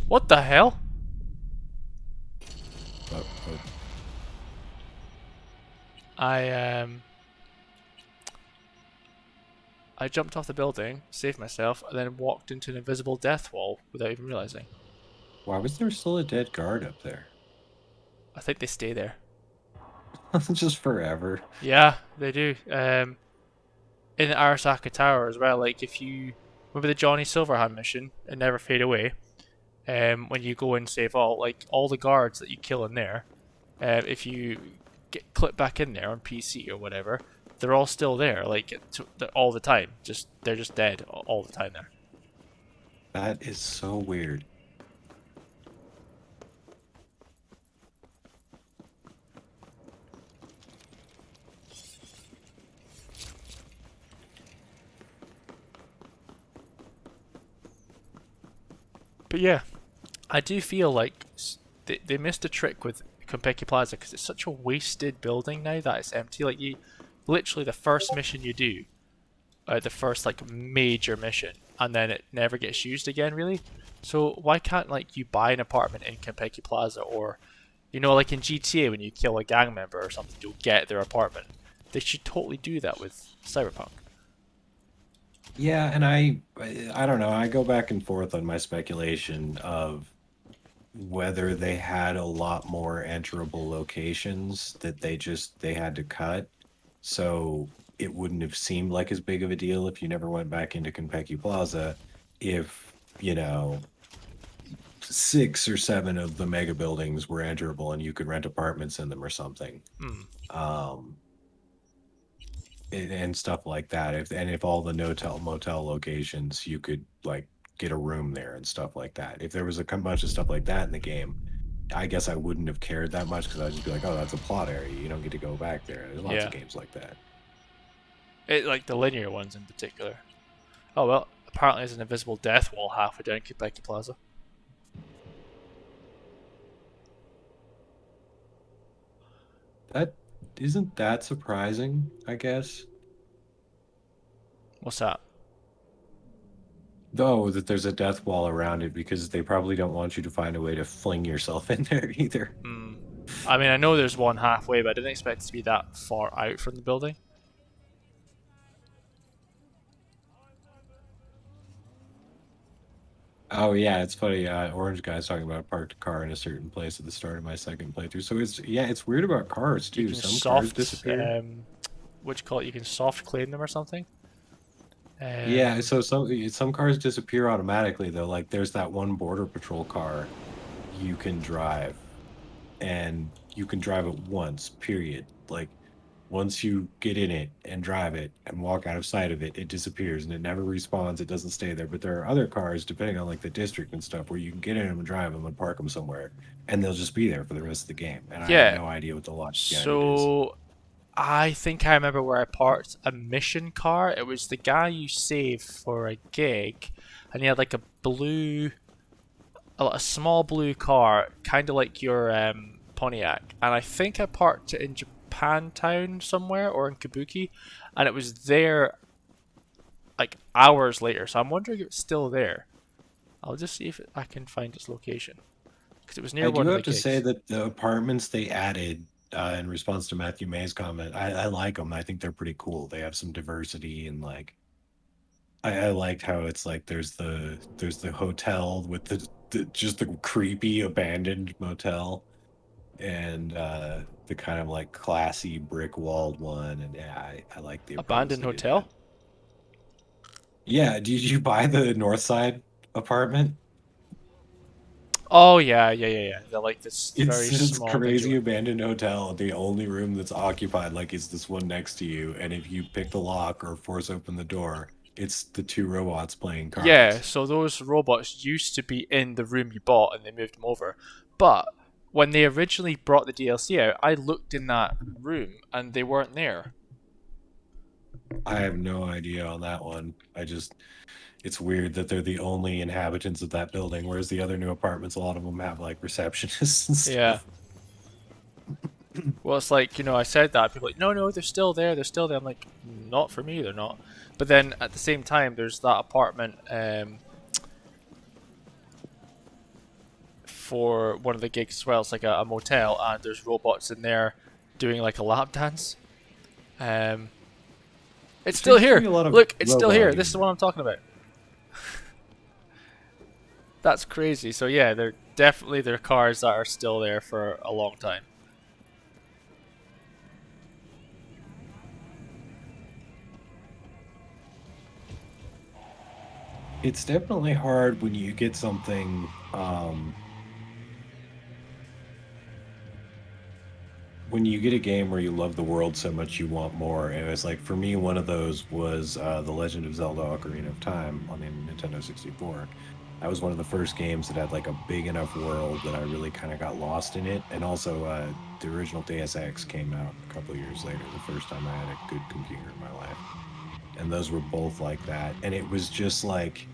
What the hell? I jumped off the building, saved myself, and then walked into an invisible death wall without even realizing. Why was there still a dead guard up there? I think they stay there. Just forever. Yeah, they do. In the Arasaka Tower as well, like if you remember the Johnny Silverhand mission and Never Fade Away, when you go and save all the guards that you kill in there, if you get clip back in there on PC or whatever, they're all still there, like all the time. They're just dead all the time there. That is so weird. But yeah, I do feel like they missed a trick with Konpeki Plaza because it's such a wasted building now that it's empty. Like literally the first mission you do, the first like major mission, and then it never gets used again really. So why can't like you buy an apartment in Konpeki Plaza, or like in GTA when you kill a gang member or something, you'll get their apartment. They should totally do that with Cyberpunk. Yeah, and I don't know. I go back and forth on my speculation of whether they had a lot more enterable locations that they had to cut, so it wouldn't have seemed like as big of a deal if you never went back into Konpeki Plaza, if 6 or 7 of the mega buildings were enterable and you could rent apartments in them or something. And stuff like that. If all the motel locations you could like get a room there and stuff like that. If there was a bunch of stuff like that in the game, I guess I wouldn't have cared that much because I'd just be like, oh, that's a plot area. You don't get to go back there. There's lots of games like that. Like the linear ones in particular. Oh well, apparently there's an invisible death wall halfway down Konpeki Plaza. That isn't that surprising, I guess. What's that? Though that there's a death wall around it because they probably don't want you to find a way to fling yourself in there either. I mean, I know there's one halfway, but I didn't expect it to be that far out from the building. Oh yeah, it's funny. Orange guy's talking about I parked a car in a certain place at the start of my second playthrough. So it's weird about cars too. Some cars disappear. What you call it? You can soft claim them or something. Yeah, so some cars disappear automatically though. Like there's that one border patrol car you can drive, and you can drive it once. Period. Like once you get in it and drive it and walk out of sight of it, it disappears and it never respawns. It doesn't stay there. But there are other cars, depending on like the district and stuff, where you can get in them and drive them and park them somewhere, and they'll just be there for the rest of the game. And I have no idea what the logic behind it is. So I think I remember where I parked a mission car. It was the guy you saved for a gig, and he had like a small blue car, kind of like your Pontiac. And I think I parked it in Japantown somewhere or in Kabuki, and it was there like hours later. So I'm wondering if it's still there. I'll just see if I can find its location, because it was near one of the I do have to gigs. say that the apartments they added in response to Matthew May's comment, I like them. I think they're pretty cool. They have some diversity, and like I liked how it's like there's the hotel with the just the creepy abandoned motel, and the kind of like classy brick walled one. And yeah, I like the Abandoned hotel. Yeah, did you buy the north side apartment? Oh yeah. They're like this It's very this small crazy bedroom. abandoned hotel. The only room that's occupied like is this one next to you, and if you pick the lock or force open the door, it's the 2 robots playing cards. Yeah, so those robots used to be in the room you bought, and they moved them over. But when they originally brought the DLC out, I looked in that room and they weren't there. I have no idea on that one. It's weird that they're the only inhabitants of that building, whereas the other new apartments, a lot of them have like receptionists and stuff. Yeah. Well, it's like, I said that. People are like, no, they're still there. They're still there. I'm like, not for me, they're not. But then at the same time, there's that apartment for one of the gigs as well. It's like a motel, and there's robots in there doing like a lap dance. It's still seems to here. be a lot of Look, it's still robot here. This is humor. what I'm talking about. That's crazy. So yeah, they're definitely cars that are still there for a long time. It's definitely hard when you get something when you get a game where you love the world so much you want more. And it's like, for me, one of those was The Legend of Zelda: Ocarina of Time on the Nintendo 64. That was one of the first games that had like a big enough world that I really kind of got lost in it. And also, the original Deus Ex came out a couple of years later, the first time I had a good computer in my life. And those were both like that. And it was just like,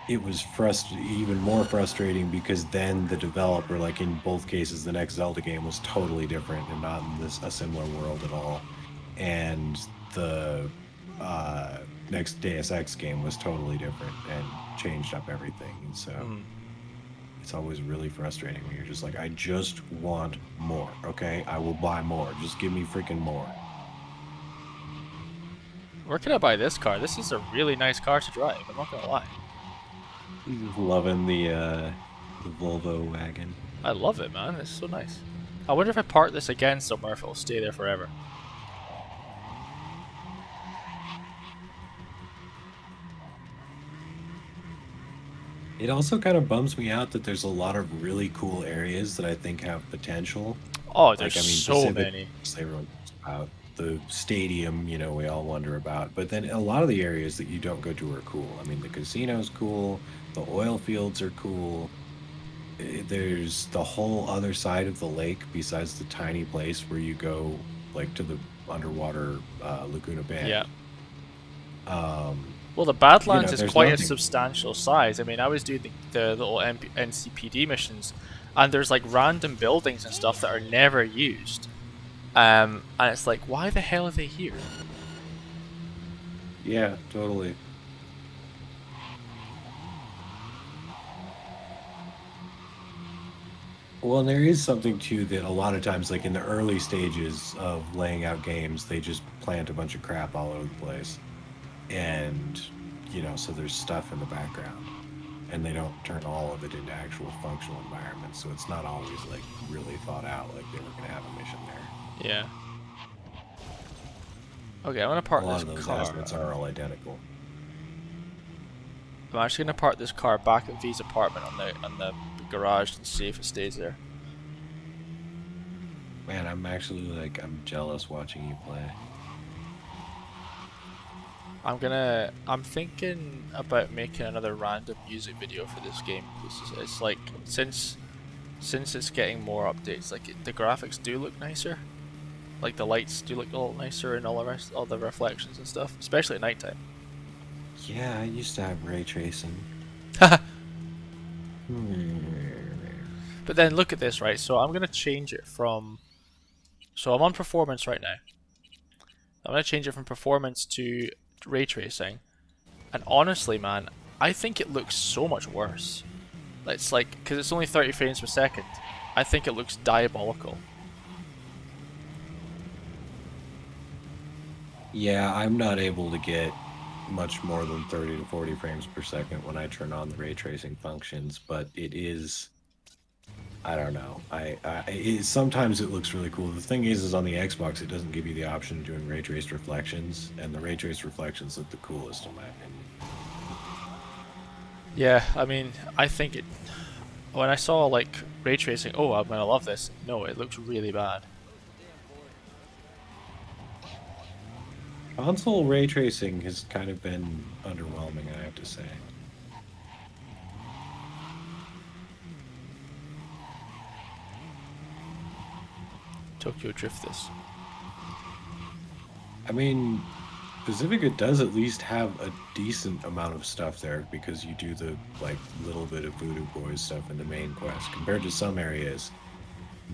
it was even more frustrating because then the developer, like in both cases, the next Zelda game was totally different and not in a similar world at all. And the next Deus Ex game was totally different and changed up everything. And so it's always really frustrating when you're just like, I just want more. Okay, I will buy more. Just give me freaking more. Where can I buy this car? This is a really nice car to drive. I'm not gonna lie. Loving the Volvo wagon. I love it, man. It's so nice. I wonder if I park this again somewhere, if it'll stay there forever. It also kind of bums me out that there's a lot of really cool areas that I think have potential. Oh, there's like, I mean, so Pacific, many. everyone talks about the stadium, you know, we all wonder about. But then a lot of the areas that you don't go to are cool. I mean, the casino's cool. The oil fields are cool. There's the whole other side of the lake besides the tiny place where you go, like, to the underwater Laguna Bay. Yeah. Well, the Badlands is there's quite a nothing. substantial size. I mean, I was doing the little NCPD missions, and there's like random buildings and stuff that are never used. And it's like, why the hell are they here? Yeah, totally. Well, and there is something too that a lot of times, like in the early stages of laying out games, they just plant a bunch of crap all over the place. And, you know, so there's stuff in the background. And they don't turn all of it into actual functional environments. So it's not always, like, really thought out, like they were going to have a mission there. Yeah. Okay, I'm going to park A lot this of those car. assets are all identical. I'm actually going to park this car back at V's apartment on the garage and see if it stays there. Man, I'm actually, like, I'm jealous watching you play. I'm thinking about making another random music video for this game. It's like, since it's getting more updates, like the graphics do look nicer. Like the lights do look a little nicer and all the reflections and stuff, especially at nighttime. Yeah, I used to have ray tracing. But then look at this, right? So I'm gonna change it from. So I'm on performance right now. I'm gonna change it from performance to ray tracing, and honestly, man, I think it looks so much worse. It's like, because it's only 30 frames per second. I think it looks diabolical. Yeah, I'm not able to get much more than 30 to 40 frames per second when I turn on the ray tracing functions, but it is, I don't know. Sometimes it looks really cool. The thing is on the Xbox, it doesn't give you the option of doing ray traced reflections, and the ray traced reflections look the coolest in my opinion. Yeah, I mean, I think it. When I saw like ray tracing, oh, I'm gonna love this. No, it looks really bad. Console ray tracing has kind of been underwhelming, I have to say. Tokyo Drift this. I mean, Pacifica does at least have a decent amount of stuff there because you do the, like, little bit of Voodoo Boys stuff in the main quest. Compared to some areas,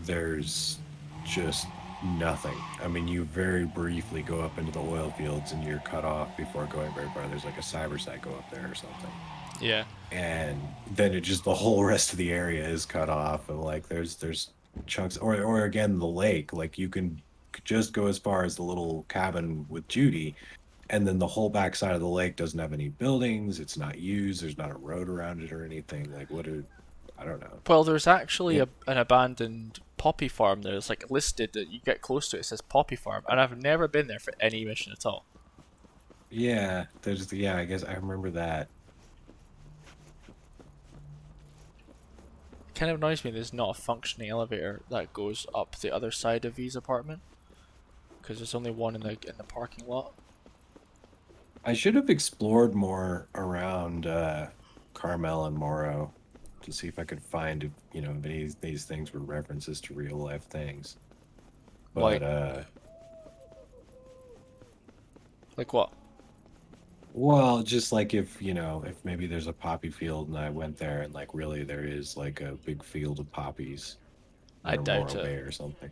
there's just nothing. I mean, you very briefly go up into the oil fields and you're cut off before going very far. There's like a cyber psycho up there or something. Yeah. And then it just, the whole rest of the area is cut off, and like there's chunks, or again the lake, like you can just go as far as the little cabin with Judy, and then the whole backside of the lake doesn't have any buildings. It's not used. There's not a road around it or anything. Like, I don't know. Well, there's actually It, an abandoned poppy farm there. It's like listed that you get close to it. It says poppy farm, and I've never been there for any mission at all. yeah, I guess I remember that. It kind of annoys me there's not a functioning elevator that goes up the other side of V's apartment, because there's only one in the parking lot. I should have explored more around Carmel and Morrow to see if I could find if these things were references to real life things. But like what? well, just like if maybe there's a poppy field and I went there and like really there is like a big field of poppies I near doubt Morro it. Bay or something.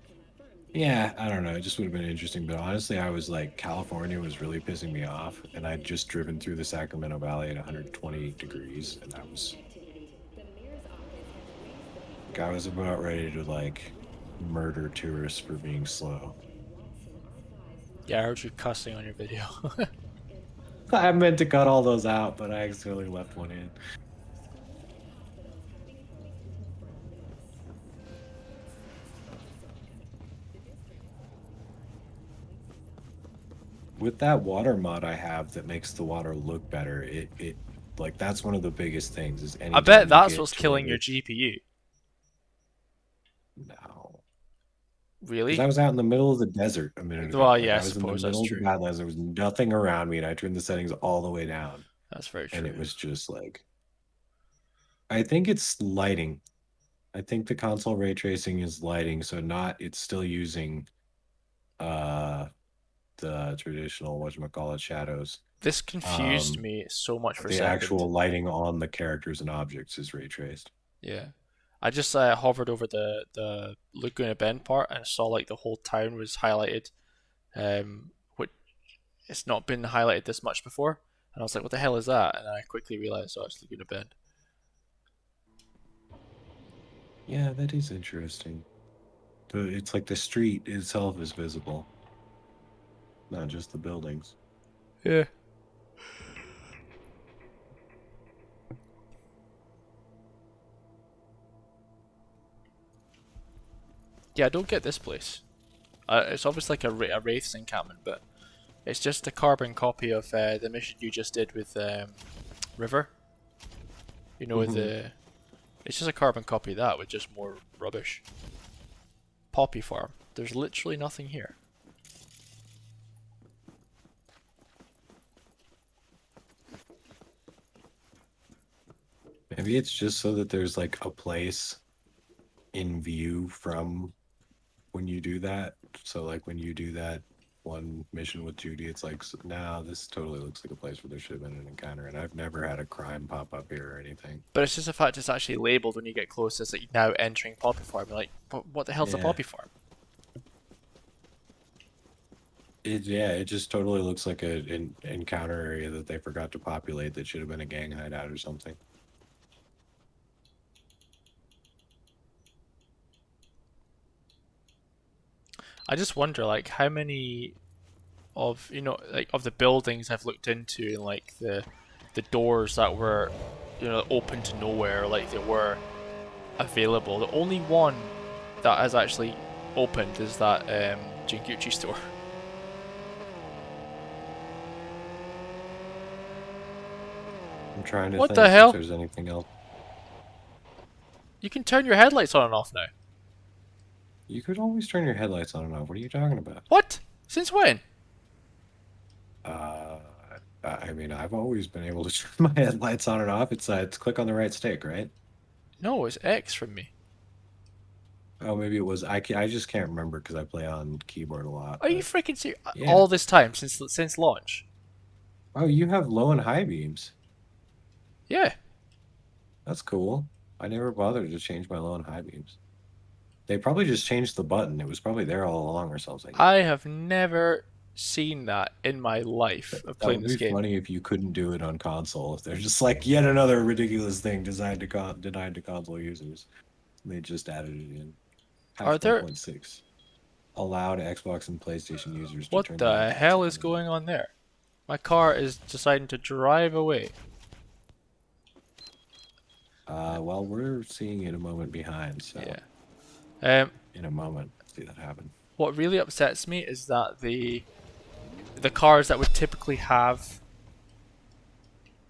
Yeah, I don't know. It just would have been interesting. But honestly, I was like, California was really pissing me off, and I'd just driven through the Sacramento Valley at 120 degrees, and I was about ready to like murder tourists for being slow. Yeah, I heard you cussing on your video. I meant to cut all those out, but I accidentally left one in. With that water mod I have that makes the water look better, it like that's one of the biggest things is I bet that's what's killing your GPU. No. Really? Because I was out in the middle of the desert a minute ago. Well, yeah, I I was in the suppose middle that's of the true. Badlands. There was nothing around me, and I turned the settings all the way down. That's very true. And it was just like, I think it's lighting. I think the console ray tracing is lighting, so it's still using the traditional whatchamacallit shadows. This confused me so much for a The second. actual lighting on the characters and objects is ray traced. Yeah. I just hovered over the Laguna Bend part and saw like the whole town was highlighted. Which it's not been highlighted this much before. And I was like, what the hell is that? And I quickly realized, oh, it's Laguna Bend. Yeah, that is interesting. It's like the street itself is visible, not just the buildings. Yeah. Yeah, I don't get this place. It's obviously like a Wraith's encampment, but it's just a carbon copy of the mission you just did with River. You know, with it's just a carbon copy of that with just more rubbish. Poppy farm. There's literally nothing here. Maybe it's just so that there's like a place in view from when you do that. So like when you do that one mission with Judy, it's like, now this totally looks like a place where there should have been an encounter, and I've never had a crime pop up here or anything. But it's just the fact it's actually labelled when you get close. It's like now entering Poppy Farm. You're like, but what the hell's a Poppy Farm? It just totally looks like an encounter area that they forgot to populate that should have been a gang hideout or something. I just wonder, like, how many of of the buildings I've looked into, and like the doors that were open to nowhere, like they were available. The only one that has actually opened is that Jinguchi store. I'm trying to What think the hell? if there's anything else. You can turn your headlights on and off now. You could always turn your headlights on and off. What are you talking about? What? Since when? I mean, I've always been able to turn my headlights on and off. It's click on the right stick, right? No, it's X from me. Oh, maybe it was. I just can't remember because I play on keyboard a lot. Are you freaking serious? Yeah. All this time since launch? Oh, you have low and high beams. Yeah. That's cool. I never bothered to change my low and high beams. They probably just changed the button. It was probably there all along or something. I have never seen that in my life of playing this game. It would be funny if you couldn't do it on console. If they're just like, yet another ridiculous thing denied to console users. They just added it in. Are there 1.6 allowed Xbox and PlayStation users to What turn the their hell headlights is on and going on there? My car is deciding to drive away. Well, we're seeing it a moment behind, so Yeah. in a moment, see that happen. What really upsets me is that the cars that would typically have.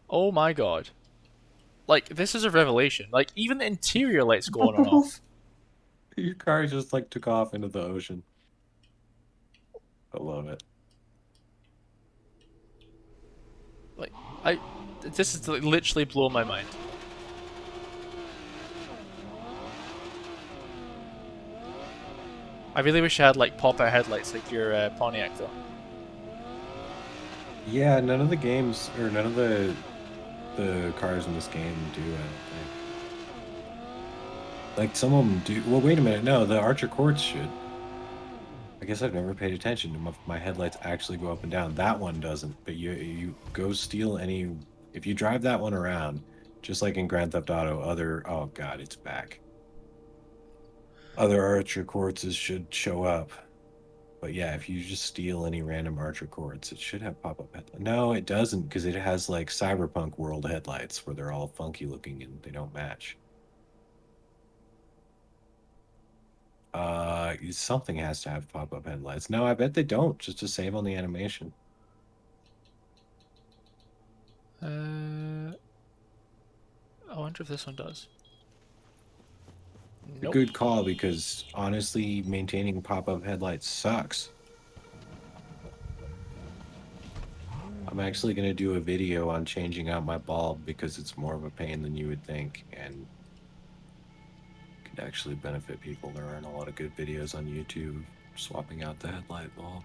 Oh my god! Like, this is a revelation. Like, even the interior lights go on and off. Your car just like took off into the ocean. I love it. Like, this is literally blowing my mind. I really wish I had like pop-out headlights like your Pontiac though. Yeah, none of the games or none of the cars in this game do, I don't think. Like some of them do. Well, wait a minute. No, the Archer Courts should. I guess I've never paid attention to my headlights actually go up and down. That one doesn't. But you go steal any. If you drive that one around, just like in Grand Theft Auto, oh god, it's back. Other Archer Courts should show up. But yeah, if you just steal any random Archer Courts, it should have pop-up headlights. No, it doesn't, because it has like Cyberpunk world headlights where they're all funky looking and they don't match. Something has to have pop-up headlights. No, I bet they don't, just to save on the animation. I wonder if this one does. A good call, because honestly, maintaining pop-up headlights sucks. I'm actually going to do a video on changing out my bulb because it's more of a pain than you would think, and could actually benefit people. There aren't a lot of good videos on YouTube swapping out the headlight bulb.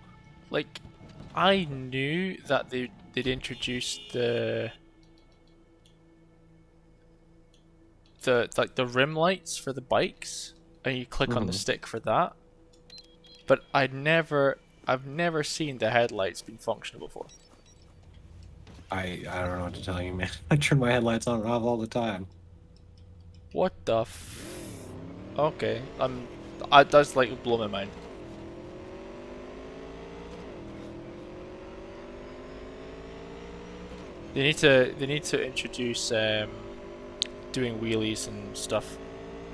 Like, I knew that they'd introduced the rim lights for the bikes, and you click on the stick for that. But I've never seen the headlights being functional before. I don't know what to tell you, man. I turn my headlights on and off all the time. What the Okay, that's like blow my mind. They need to introduce doing wheelies and stuff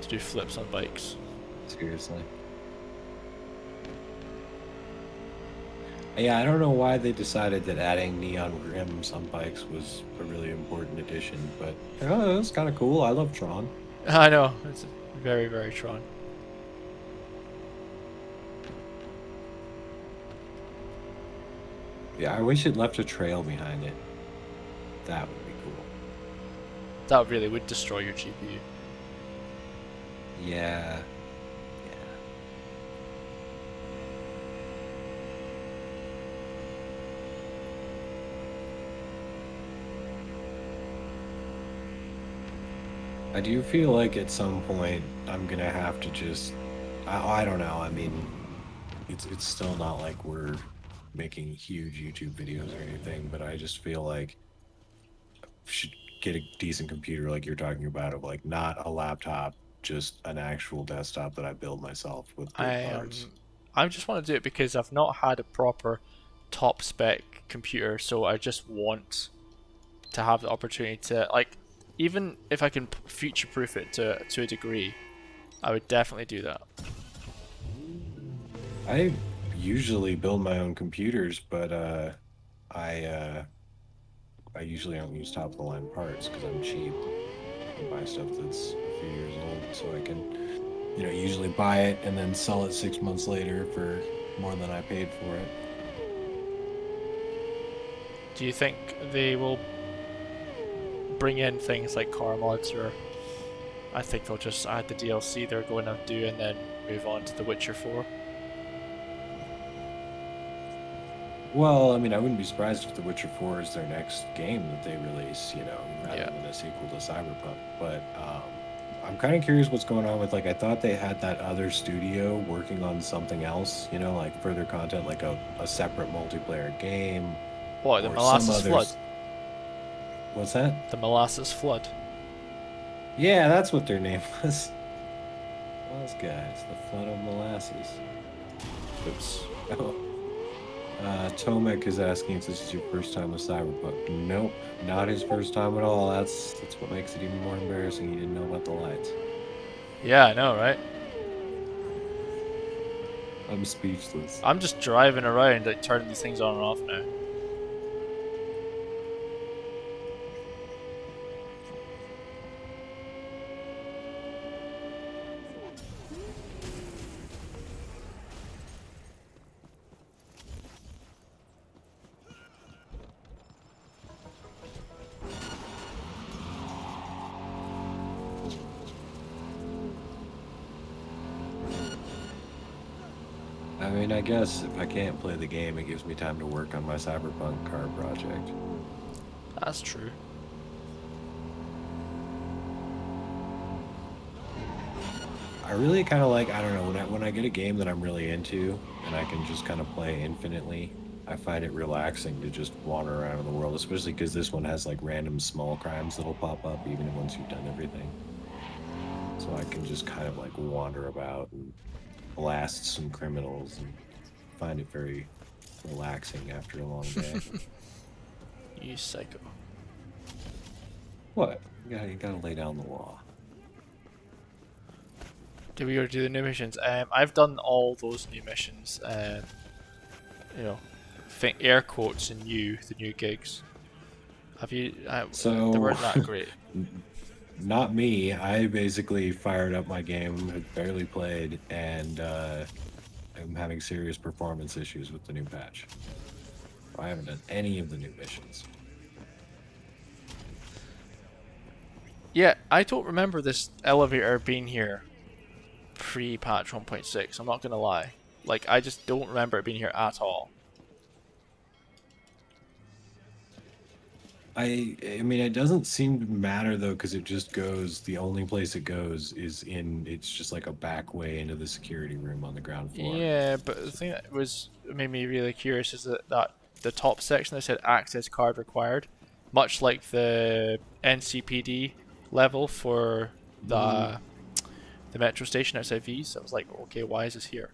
to do flips on bikes. Seriously. Yeah, I don't know why they decided that adding neon rims on bikes was a really important addition, but it's kind of cool. I love Tron. I know, it's very, very Tron. Yeah, I wish it left a trail behind it. That would be cool. That really would destroy your GPU. Yeah. I do feel like at some point I'm gonna have to just I don't know. I mean, it's still not like we're making huge YouTube videos or anything, but I just feel like I should get a decent computer like you're talking about, of like not a laptop, just an actual desktop that I build myself with good parts. I just want to do it because I've not had a proper top spec computer, so I just want to have the opportunity to, like, even if I can future-proof it to a degree, I would definitely do that. I usually build my own computers, but I usually don't use top-of-the-line parts because I'm cheap. I buy stuff that's a few years old, so I can, usually buy it and then sell it 6 months later for more than I paid for it. Do you think they will bring in things like car mods, or I think they'll just add the DLC they're going to do and then move on to The Witcher 4? Well, I mean, I wouldn't be surprised if The Witcher 4 is their next game that they release, rather than a sequel to Cyberpunk. But I'm kind of curious what's going on with, like, I thought they had that other studio working on something else, like further content, like a separate multiplayer game. What, the Molasses Flood? What's that? The Molasses Flood. Yeah, that's what their name was. Those guys, the Flood of Molasses. Oops. Oh, Tomek is asking if this is your first time with Cyberpunk. Nope, not his first time at all. That's what makes it even more embarrassing. He didn't know about the lights. Yeah, I know, right? I'm speechless. I'm just driving around, like turning these things on and off now. I mean, I guess if I can't play the game, it gives me time to work on my Cyberpunk car project. That's true. I really kind of like, I don't know, when I get a game that I'm really into and I can just kind of play infinitely, I find it relaxing to just wander around in the world, especially because this one has like random small crimes that'll pop up even once you've done everything. So I can just kind of like wander about and blast some criminals and find it very relaxing after a long day. You psycho. What? You gotta lay down the law. Do we already do the new missions? I've done all those new missions. You know, think air quotes and the new gigs. Have you? So they weren't that great. Not me. I basically fired up my game, had barely played, and I'm having serious performance issues with the new patch. I haven't done any of the new missions. Yeah, I don't remember this elevator being here pre-patch 1.6. I'm not gonna lie. Like, I just don't remember it being here at all. I mean, it doesn't seem to matter though, because it just goes. The only place it goes is in. It's just like a back way into the security room on the ground floor. Yeah, but the thing that made me really curious is that the top section that said access card required, much like the NCPD level for the metro station outside V's. So I was like, okay, why is this here?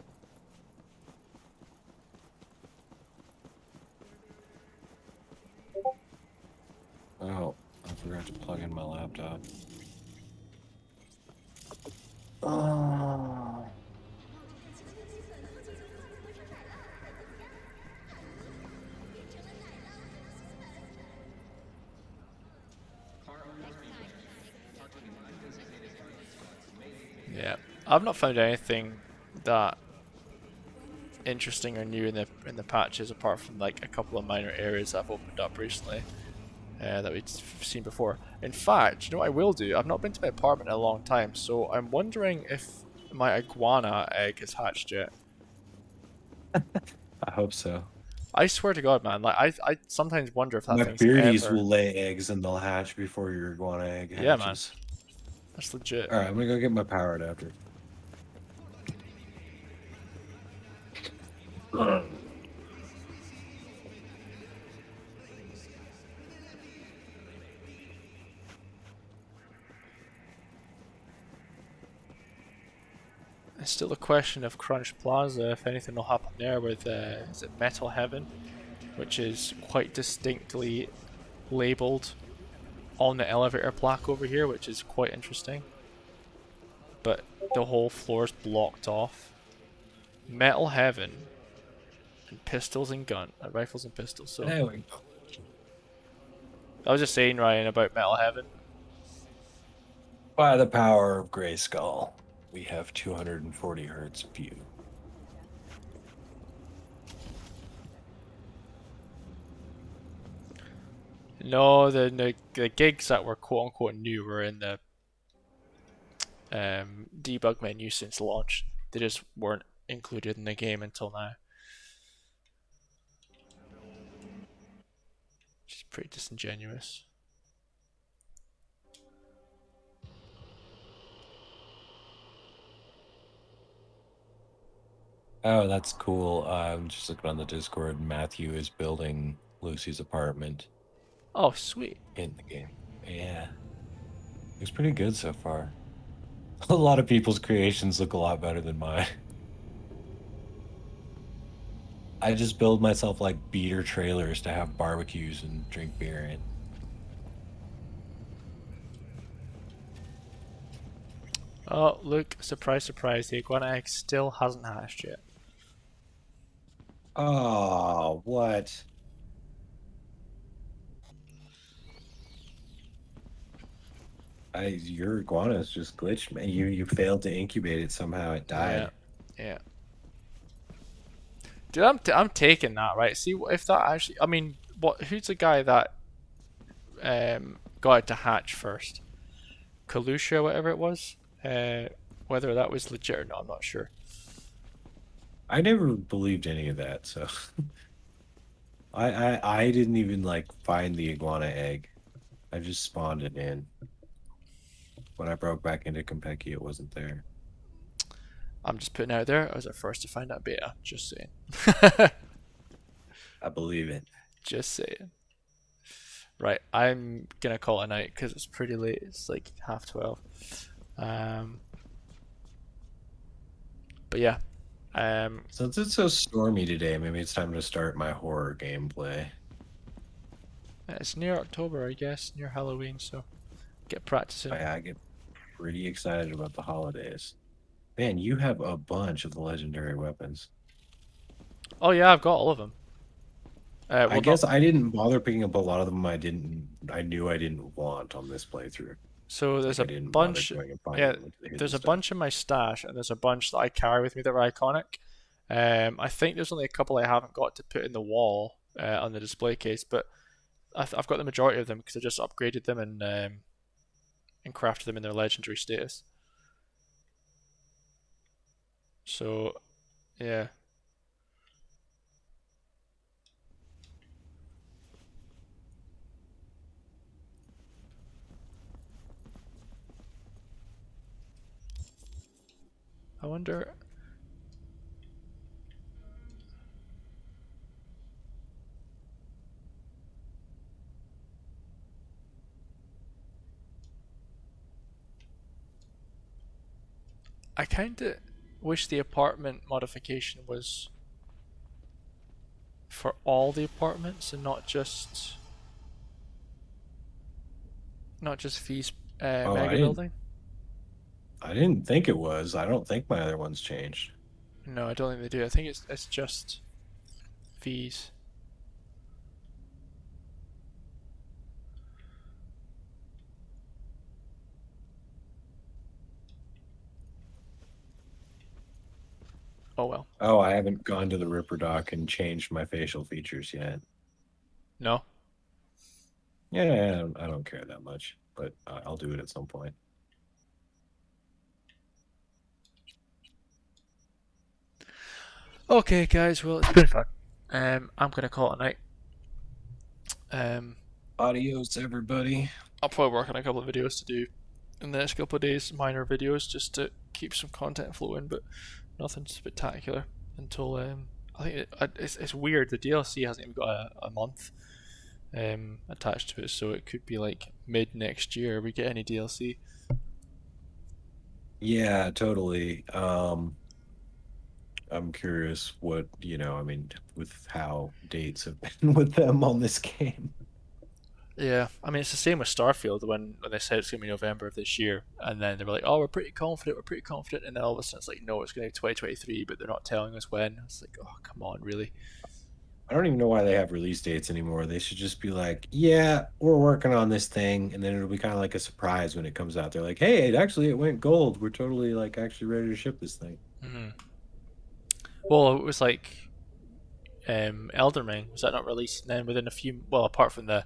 Oh, I forgot to plug in my laptop. Yeah, I've not found anything that interesting or new in the patches apart from like a couple of minor areas I've opened up recently that we've seen before. In fact, you know what I will do? I've not been to my apartment in a long time, so I'm wondering if my iguana egg has hatched yet. I hope so. I swear to God, man, like I sometimes wonder if that My thing's beardies ever... will lay eggs and they'll hatch before your iguana egg hatches. Yeah, man. That's legit. Alright, I'm gonna go get my power adapter. It's still a question of Crunch Plaza, if anything will happen there with, is it Metal Heaven? Which is quite distinctly labelled on the elevator plaque over here, which is quite interesting. But the whole floor is blocked off. Metal Heaven and pistols and rifles and pistols. So There we go. I was just saying, Ryan, about Metal Heaven. By the power of Grayskull, we have 240 hertz view. No, the gigs that were quote unquote new were in the debug menu since launch. They just weren't included in the game until now. Which is pretty disingenuous. Oh, that's cool. I'm just looking on the Discord. Matthew is building Lucy's apartment. Oh, sweet. In the game. Yeah. Looks pretty good so far. A lot of people's creations look a lot better than mine. I just build myself like beater trailers to have barbecues and drink beer in. Oh, look, surprise, surprise, the iguana egg still hasn't hatched yet. Oh, what? Your iguana's just glitched, man. You failed to incubate it somehow. It Yeah, died. yeah. Dude, I'm taking that, right? See, if that actually, I mean, who's the guy that got it to hatch first? Kalusha, whatever it was. Whether that was legit or not, I'm not sure. I never believed any of that, so I didn't even like find the iguana egg. I just spawned it in. When I broke back into Compeki, it wasn't there. I'm just putting out there. I was the first to find out beta. Just saying. I believe it. Just saying. Right, I'm gonna call it a night because it's pretty late. It's like 12:30. But yeah. Since it's so stormy today, maybe it's time to start my horror gameplay. It's near October, I guess, near Halloween, so get practicing. I get pretty excited about the holidays. Man, you have a bunch of the legendary weapons. Oh yeah, I've got all of them. Well, I guess I didn't bother picking up a lot of them. I knew I didn't want on this playthrough. So there's a bunch. Yeah, there's a bunch in my stash, and there's a bunch that I carry with me that are iconic. I think there's only a couple I haven't got to put in the wall on the display case, but I've got the majority of them because I just upgraded them and crafted them in their legendary status. So, yeah. I wonder. I kinda wish the apartment modification was for all the apartments and not just Feast mega building. I didn't think it was. I don't think my other ones changed. No, I don't think they do. I think it's just fees. Oh well. Oh, I haven't gone to the Ripper Dock and changed my facial features yet. No. Yeah, I don't care that much, but I'll do it at some point. Okay, guys. Well, it's been fun. I'm gonna call it a night. Adios, everybody. I'll probably work on a couple of videos to do in the next couple of days, minor videos, just to keep some content flowing, but nothing spectacular until I think it's weird. The DLC hasn't even got a month attached to it, so it could be like mid next year we get any DLC. Yeah, totally. I'm curious what, I mean, with how dates have been with them on this game. Yeah, I mean it's the same with Starfield when they said it's gonna be November of this year, and then they were like, "Oh, we're pretty confident," and then all of a sudden it's like, "No, it's gonna be 2023," but they're not telling us when. It's like, oh, come on, really? I don't even know why they have release dates anymore. They should just be like, "Yeah, we're working on this thing," and then it'll be kind of like a surprise when it comes out. They're like, "Hey, it went gold. We're totally like actually ready to ship this thing." Mm-hmm. Well, it was like Elden Ring. Was that not released? And then within a few, well, apart from the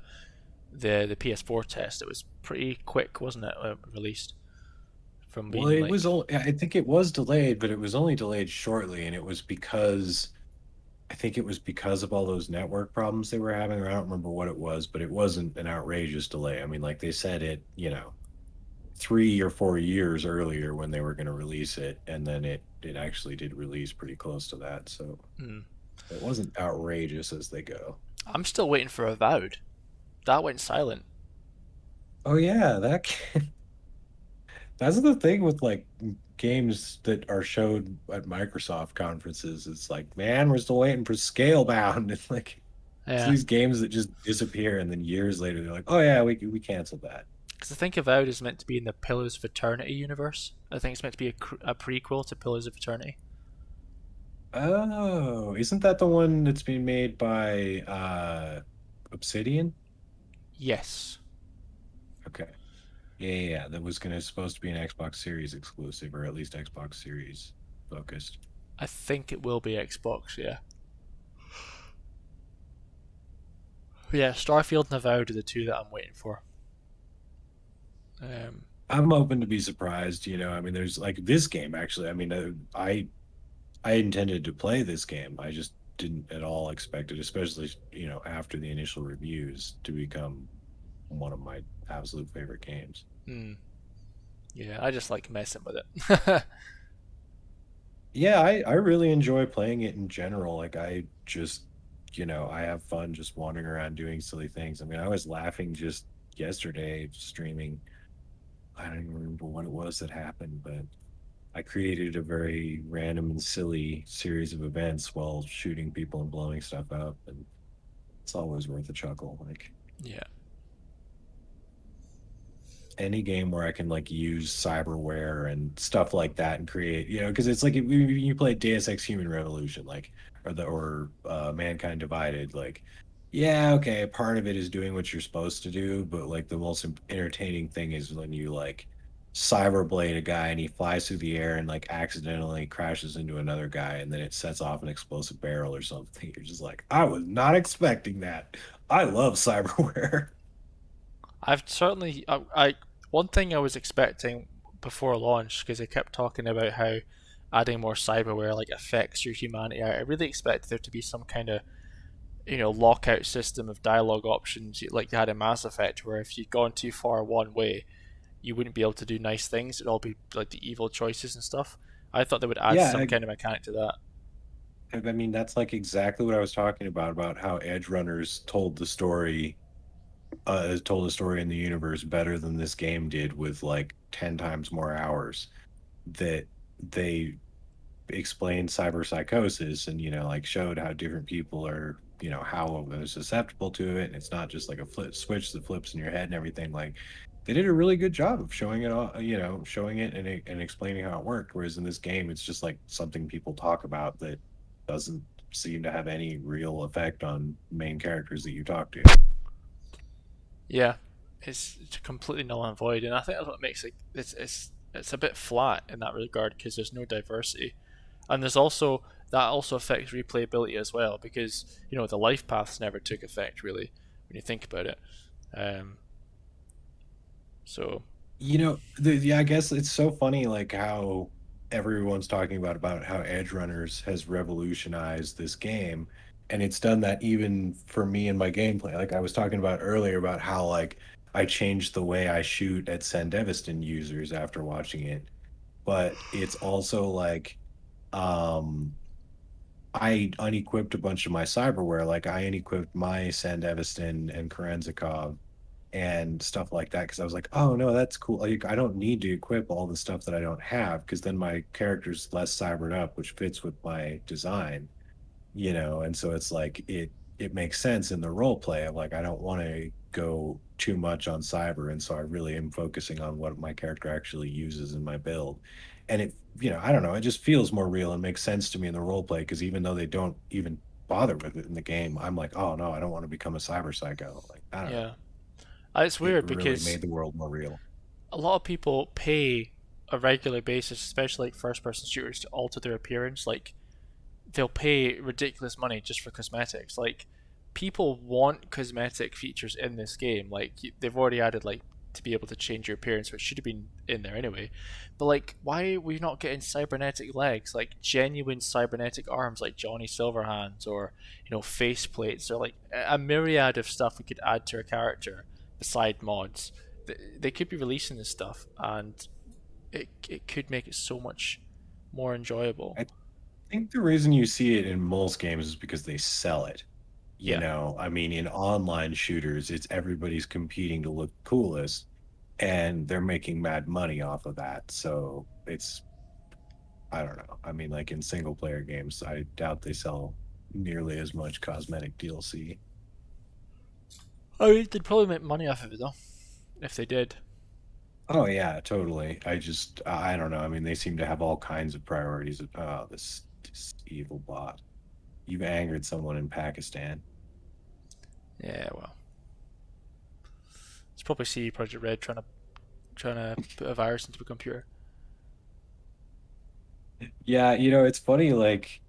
PS4 test, it was pretty quick, wasn't it? Released from being. Well, it was only, I think it was delayed, but it was only delayed shortly, and it was because I think it was because of all those network problems they were having. Or I don't remember what it was, but it wasn't an outrageous delay. I mean, like they said it, 3 or 4 years earlier when they were going to release it, and then it actually did release pretty close to that. So it wasn't outrageous as they go. I'm still waiting for Avowed. That went silent. Oh yeah, that's the thing with like games that are showed at Microsoft conferences. It's like, man, we're still waiting for Scalebound. It's like it's Yeah, these games that just disappear, and then years later they're like, oh yeah, we canceled that. because I think Avowed is meant to be in the Pillars of Eternity universe. I think it's meant to be a prequel to Pillars of Eternity. Oh, isn't that the one that's being made by Obsidian? Yes. Okay. Yeah. That was supposed to be an Xbox Series exclusive, or at least Xbox Series focused. I think it will be Xbox, yeah. Yeah, Starfield and Avowed are the two that I'm waiting for. I'm open to be surprised. I mean, there's like this game actually. I mean, I intended to play this game. I just didn't at all expect it, especially after the initial reviews, to become one of my absolute favorite games. Yeah, I just like messing with it. Yeah, I really enjoy playing it in general. Like I just, I have fun just wandering around doing silly things. I mean, I was laughing just yesterday streaming. I don't even remember what it was that happened, but I created a very random and silly series of events while shooting people and blowing stuff up, and it's always worth a chuckle. Like Yeah. any game where I can like use cyberware and stuff like that and create, because it's like if you play Deus Ex Human Revolution, like or Mankind Divided, like yeah, okay, part of it is doing what you're supposed to do, but like the most entertaining thing is when you like cyberblade a guy and he flies through the air and like accidentally crashes into another guy and then it sets off an explosive barrel or something. You're just like, I was not expecting that. I love cyberware. I've certainly I one thing I was expecting before launch, because they kept talking about how adding more cyberware like affects your humanity. I really expected there to be some kind of lockout system of dialogue options like you had in Mass Effect, where if you'd gone too far one way, you wouldn't be able to do nice things. It'd all be like the evil choices and stuff. I thought they would add Yeah, some kind of mechanic to that. I mean that's like exactly what I was talking about how Edgerunners told a story in the universe better than this game did with like 10 times more hours. That they explained cyberpsychosis and like showed how different people are, how susceptible to it, and it's not just like a flip switch that flips in your head and everything. Like they did a really good job of showing it all, showing it and explaining how it worked, whereas in this game it's just like something people talk about that doesn't seem to have any real effect on main characters that you talk to. Yeah, it's completely null and void, and I think that's what makes it it's a bit flat in that regard, because there's no diversity, and there's also that also affects replayability as well, because the life paths never took effect really when you think about it. So I guess it's so funny like how everyone's talking about how Edgerunners has revolutionized this game, and it's done that even for me in my gameplay. Like I was talking about earlier about how like I changed the way I shoot at Sandevistan users after watching it, but it's also like I unequipped a bunch of my cyberware. Like I unequipped my Sandevistan and Karenzikov and stuff like that, because I was like, oh no, that's cool. Like I don't need to equip all the stuff that I don't have, because then my character's less cybered up, which fits with my design. And so it's like it makes sense in the role play of like I don't want to go too much on cyber, and so I really am focusing on what my character actually uses in my build. And it I don't know, it just feels more real and makes sense to me in the role play, because even though they don't even bother with it in the game, I'm like, oh no, I don't want to become a cyber psycho. Like I don't know. yeah, it's It weird really because made the world more real. a lot of people pay a regular basis, especially like first person shooters, to alter their appearance. Like they'll pay ridiculous money just for cosmetics. Like people want cosmetic features in this game. Like they've already added like to be able to change your appearance, which should have been in there anyway. But like, why are we not getting cybernetic legs, like genuine cybernetic arms, like Johnny Silverhands, or face plates, or like a myriad of stuff we could add to our character beside mods? They could be releasing this stuff, and it could make it so much more enjoyable. I think the reason you see it in most games is because they sell it. Yeah. I mean, in online shooters, it's everybody's competing to look coolest, and they're making mad money off of that. So it's I don't know. I mean, like in single player games, I doubt they sell nearly as much cosmetic DLC. I mean, they'd probably make money off of it though, if they did. Oh yeah, totally. I don't know. I mean, they seem to have all kinds of priorities. Oh, this evil bot. You've angered someone in Pakistan. Yeah, well, it's probably CD Projekt Red trying to put a virus into a computer. Yeah, it's funny. Like,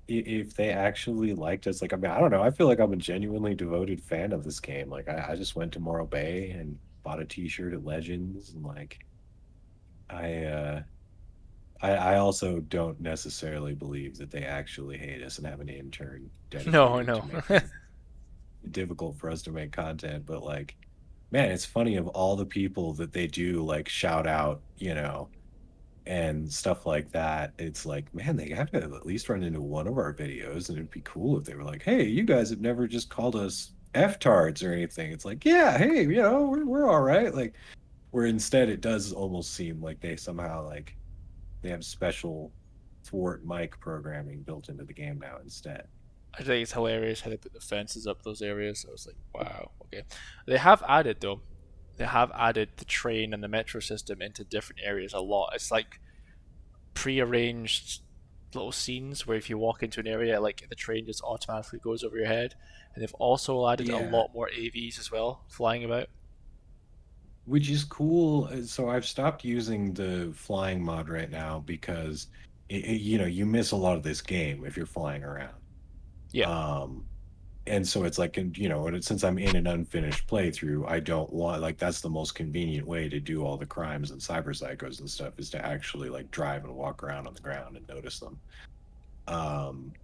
if they actually liked us, like, I mean, I don't know. I feel like I'm a genuinely devoted fan of this game. Like, I just went to Morro Bay and bought a T-shirt at Legends, and like, I uh, I also don't necessarily believe that they actually hate us and have an intern No, dedicated to no. making it difficult for us to make content. But like, man, it's funny of all the people that they do like shout out, and stuff like that. It's like, man, they have to at least run into one of our videos, and it'd be cool if they were like, hey, you guys have never just called us F-tards or anything. It's like, yeah, hey, we're all right. Like, where instead it does almost seem like they somehow like they have special thwart mic programming built into the game now instead. I think it's hilarious how they put the fences up those areas. I was like, wow, okay. They have added though. They have added the train and the metro system into different areas a lot. It's like pre-arranged little scenes where if you walk into an area, like the train just automatically goes over your head. And they've also added a Yeah, lot more AVs as well, flying about. which is cool. So I've stopped using the flying mod right now because you miss a lot of this game if you're flying around. Yeah, Um, and so it's like, and since I'm in an unfinished playthrough, I don't want like that's the most convenient way to do all the crimes and cyber psychos and stuff is to actually like drive and walk around on the ground and notice them. Um,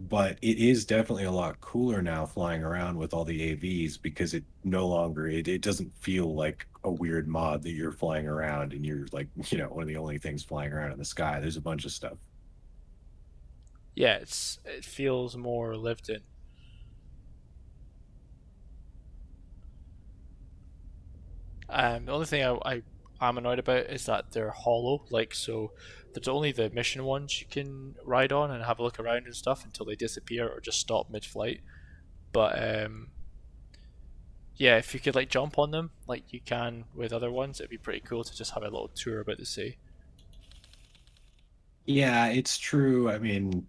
but it is definitely a lot cooler now flying around with all the AVs because it no longer it doesn't feel like a weird mod that you're flying around and you're like, one of the only things flying around in the sky. There's a bunch of stuff. yeah, it feels more lived in. The only thing I'm annoyed about is that they're hollow. Like, so there's only the mission ones you can ride on and have a look around and stuff until they disappear or just stop mid-flight. But yeah, if you could like jump on them like you can with other ones, it'd be pretty cool to just have a little tour about the sea. Yeah, it's true. I mean,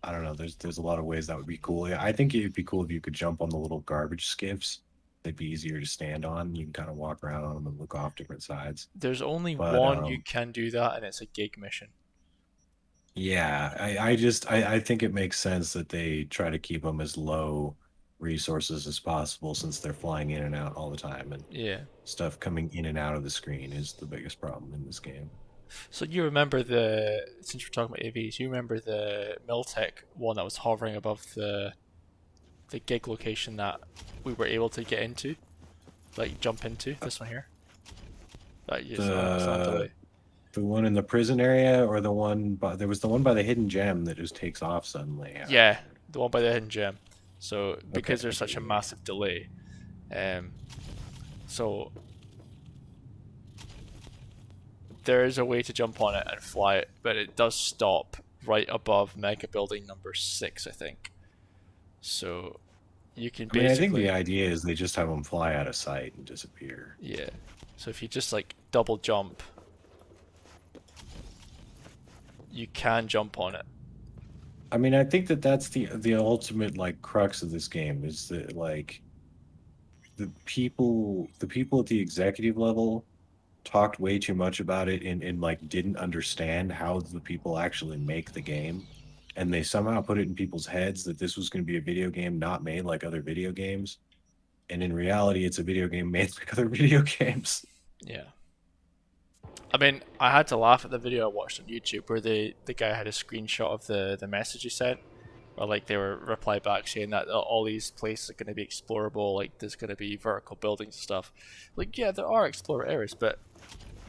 I don't know. There's a lot of ways that would be cool. Yeah, I think it'd be cool if you could jump on the little garbage skiffs. They'd be easier to stand on. You can kind of walk around on them and look off different sides. There's only But one you can do that, and it's a gig mission. yeah, I think it makes sense that they try to keep them as low resources as possible since they're flying in and out all the time, and Yeah. stuff coming in and out of the screen is the biggest problem in this game. So you remember since we're talking about AVs, you remember the Miltech one that was hovering above the gig location that we were able to get into, like jump into this one here. That you saw The the one in the prison area, or there was the one by the hidden gem that just takes off suddenly. Yeah, the one by the hidden gem. So because Okay, there's such a massive delay, um, so there is a way to jump on it and fly it, but it does stop right above Mega Building number 6, I think. So you can I mean, I think basically, the idea is they just have them fly out of sight and disappear. yeah. So if you just like double jump, you can jump on it. I mean, I think that that's the ultimate like crux of this game is that like the people at the executive level talked way too much about it and like didn't understand how the people actually make the game, and they somehow put it in people's heads that this was going to be a video game not made like other video games, and in reality it's a video game made like other video games. Yeah. I mean, I had to laugh at the video I watched on YouTube where the guy had a screenshot of the message he sent, or like they were reply back saying that all these places are going to be explorable, like there's going to be vertical buildings and stuff. Like, yeah, there are explorer areas, but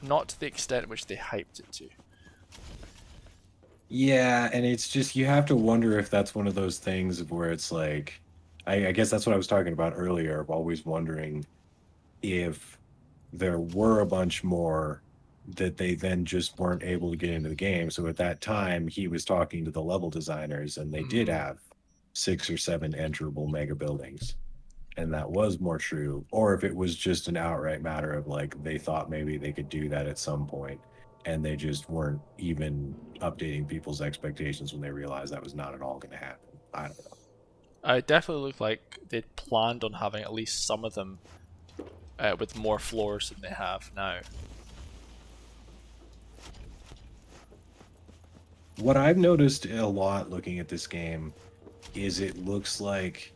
not to the extent which they hyped it to. Yeah, and it's just you have to wonder if that's one of those things of where it's like, I guess that's what I was talking about earlier, of always wondering if there were a bunch more that they then just weren't able to get into the game. So at that time, he was talking to the level designers, and they did have 6 or 7 enterable mega buildings. And that was more true. Or if it was just an outright matter of like they thought maybe they could do that at some point, and they just weren't even updating people's expectations when they realized that was not at all going to happen. I don't know. It definitely looked like they'd planned on having at least some of them with more floors than they have now. What I've noticed a lot looking at this game is it looks like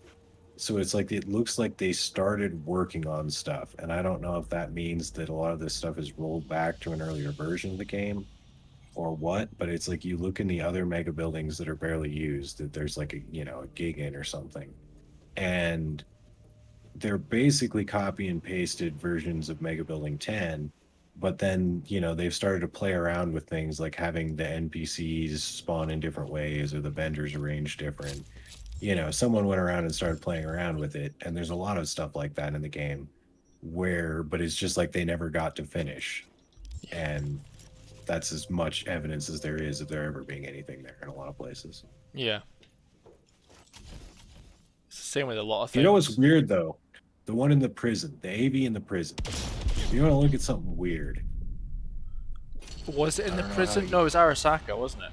they started working on stuff, and I don't know if that means that a lot of this stuff is rolled back to an earlier version of the game or what, but it's like you look in the other mega buildings that are barely used, that there's like a gig in or something, and they're basically copy and pasted versions of Mega Building 10, but then they've started to play around with things like having the NPCs spawn in different ways or the vendors arranged different. Someone went around and started playing around with it, and there's a lot of stuff like that in the game but it's just like they never got to finish. And that's as much evidence as there is of there ever being anything there in a lot of places. Yeah. It's the same with a lot of things. You know what's weird though? The one in the prison, the AV in the prison. You want to look at something weird? Was it in the prison? No, it was Arasaka, wasn't it?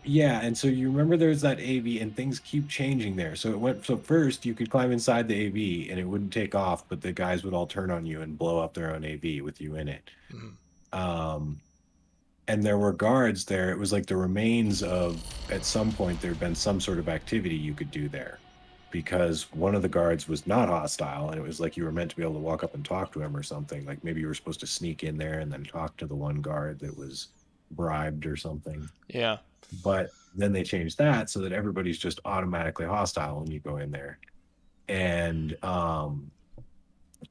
Yeah, and so you remember there's that AV, and things keep changing there. So first you could climb inside the AV and it wouldn't take off, but the guys would all turn on you and blow up their own AV with you in it. And there were guards there. It was like the remains of, at some point there had been some sort of activity you could do there, because one of the guards was not hostile, and it was like you were meant to be able to walk up and talk to him or something. Like maybe you were supposed to sneak in there and then talk to the one guard that was bribed or something. Yeah. But then they changed that so that everybody's just automatically hostile when you go in there. And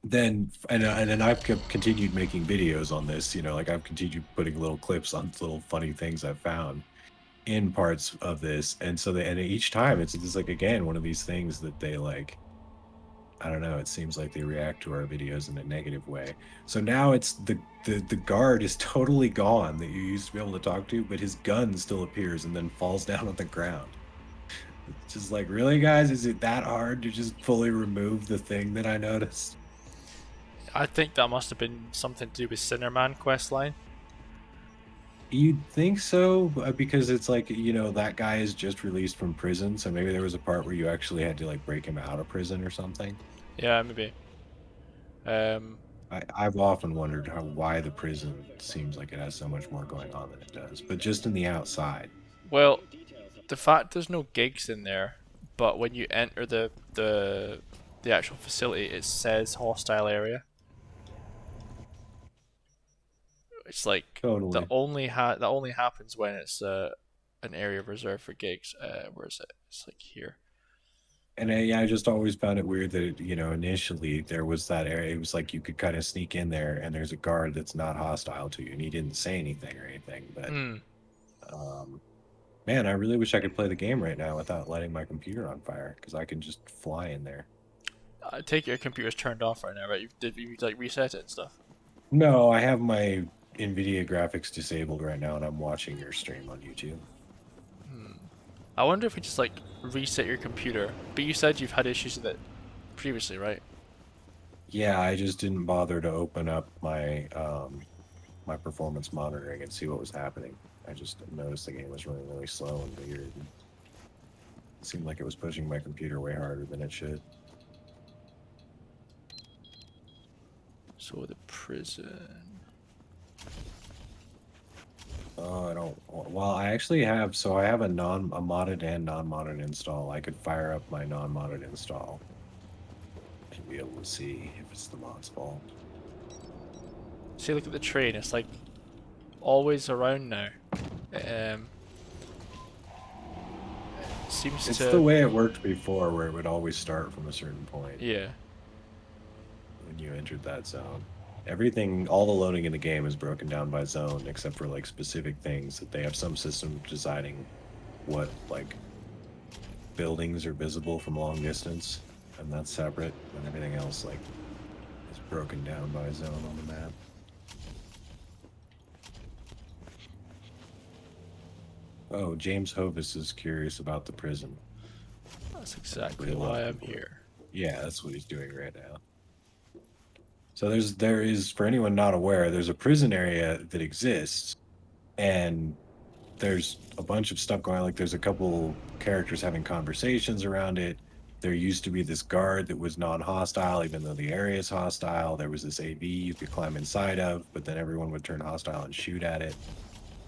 then I've continued making videos on this, like I've continued putting little clips on little funny things I've found in parts of this. And so and each time it's just like, again, one of these things that they like, I don't know, it seems like they react to our videos in a negative way. So now it's the guard is totally gone that you used to be able to talk to, but his gun still appears and then falls down on the ground. It's just like, really, guys? Is it that hard to just fully remove the thing that I noticed? I think that must have been something to do with Sinnerman questline. You'd think so, because it's like, that guy is just released from prison, so maybe there was a part where you actually had to like break him out of prison or something. Yeah, maybe. I've often wondered why the prison seems like it has so much more going on than it does, but just in the outside. Well, the fact there's no gigs in there, but when you enter the actual facility, it says hostile area. It's like totally. that only happens when it's an area reserved for gigs. Where is it? It's like here. And I just always found it weird that initially there was that area. It was like you could kind of sneak in there, and there's a guard that's not hostile to you, and he didn't say anything or anything. But man, I really wish I could play the game right now without lighting my computer on fire, because I can just fly in there. I take your computer's turned off right now, right? Did you like reset it and stuff? No, I have my NVIDIA graphics disabled right now, and I'm watching your stream on YouTube. I wonder if we just like reset your computer. But you said you've had issues with it previously, right? Yeah, I just didn't bother to open up my my performance monitoring and see what was happening. I just noticed the game was running really slow and weird. It seemed like it was pushing my computer way harder than it should. So the prison. Oh, I don't. Well, I actually have. So I have a modded and non-modded install. I could fire up my non-modded install and be able to see if it's the mod's fault. See, look at the train. It's like always around now. Seems it's to. the way it worked before, where it would always start from a certain point. Yeah. When you entered that zone. Everything, all the loading in the game is broken down by zone, except for like specific things that they have some system deciding what like buildings are visible from long distance, and that's separate, and everything else like is broken down by zone on the map. Oh, James Hovis is curious about the prison. That's exactly why I'm here. Yeah, that's what he's doing right now. So there is, for anyone not aware, there's a prison area that exists, and there's a bunch of stuff going on. Like, there's a couple characters having conversations around it. There used to be this guard that was non-hostile, even though the area is hostile. There was this AV you could climb inside of, but then everyone would turn hostile and shoot at it.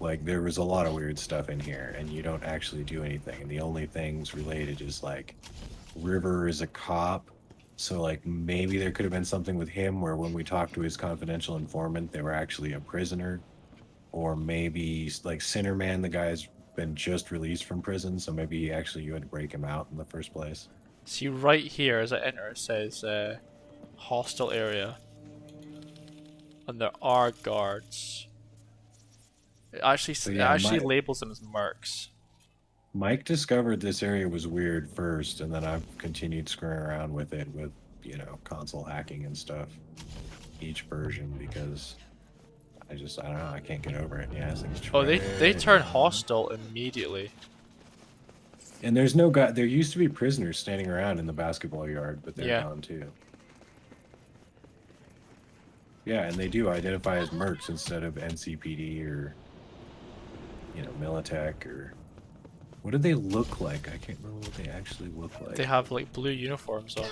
Like, there was a lot of weird stuff in here, and you don't actually do anything. And the only things related is, like, River is a cop, so, like, maybe there could have been something with him where when we talked to his confidential informant, they were actually a prisoner. Or maybe, like, Sinnerman, the guy's been just released from prison, so maybe you had to break him out in the first place. See, right here as I enter, it says hostile area. And there are guards. It actually labels them as mercs. Mike discovered this area was weird first, and then I've continued screwing around with it with, console hacking and stuff. Each version, because I don't know, I can't get over it. Yeah, oh, they turn hostile immediately. And there's no guy. There used to be prisoners standing around in the basketball yard, but they're gone too. Yeah, and they do identify as mercs instead of NCPD or, Militech or... What do they look like? I can't remember what they actually look like. They have, like, blue uniforms on.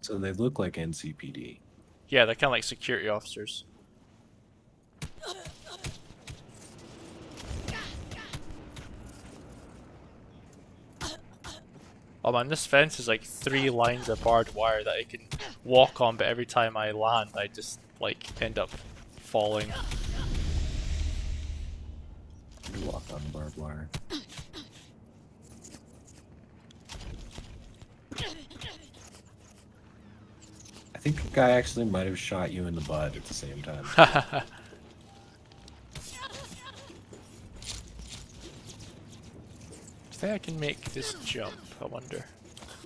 So they look like NCPD. Yeah, they're kind of like security officers. Oh man, this fence is like 3 lines of barbed wire that I can walk on, but every time I land, I just, like, end up falling. You walk on barbed wire. I think the guy actually might have shot you in the butt at the same time. I think I can make this jump, I wonder.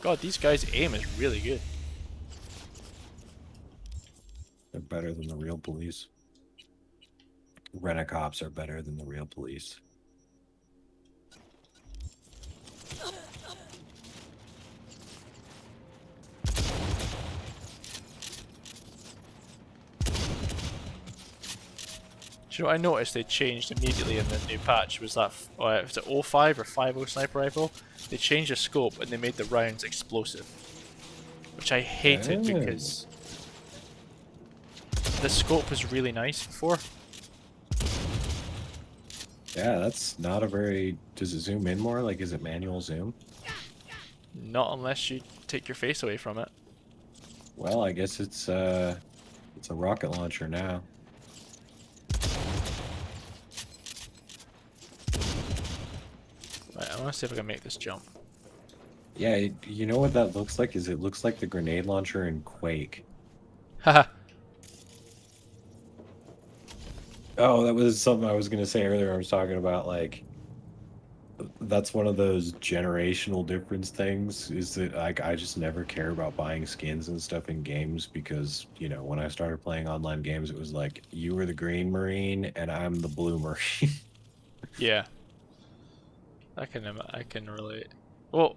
God, these guys' aim is really good. They're better than the real police. Rent-a-cops are better than the real police. Do you know what I noticed they changed immediately in the new patch? Was that, was it 05 or 50 sniper rifle? They changed the scope and they made the rounds explosive. Which I hated because the scope was really nice before. Yeah, that's not a very... Does it zoom in more? Like, is it manual zoom? Not unless you take your face away from it. Well, I guess it's a rocket launcher now. Right, I want to see if I can make this jump. Yeah, you know what that looks like? It looks like the grenade launcher in Quake. Haha. Oh, that was something I was going to say earlier. I was talking about, like, that's one of those generational difference things, is that, like, I just never care about buying skins and stuff in games because, when I started playing online games, it was like, you were the green Marine and I'm the blue Marine. Yeah. I can relate. Well,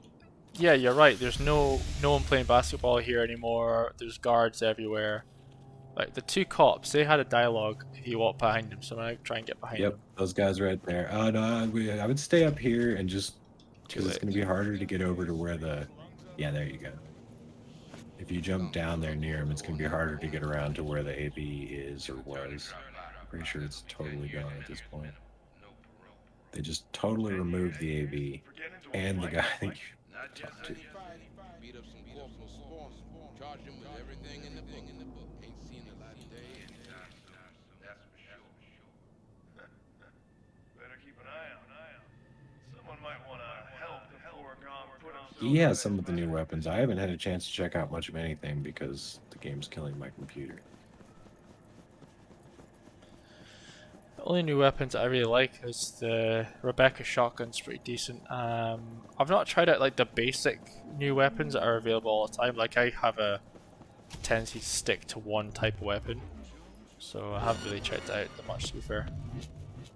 yeah, you're right. There's no one playing basketball here anymore. There's guards everywhere. Like, the 2 cops, they had a dialogue if you walk behind them, so I'm gonna try and get behind them. Yep, those guys right there. Oh, no, I would stay up here and just... Because it's going to be harder to get over to where the... Yeah, there you go. If you jump down there near him, it's going to be harder to get around to where the AV is or was. I'm pretty sure it's totally gone at this point. They just totally removed the AV and the guy that you talked to. He has some of the new weapons. I haven't had a chance to check out much of anything because the game's killing my computer. The only new weapons I really like is the Rebecca shotgun's pretty decent. I've not tried out like the basic new weapons that are available all the time. Like, I have a tendency to stick to one type of weapon, so I haven't really checked out that much, to be fair.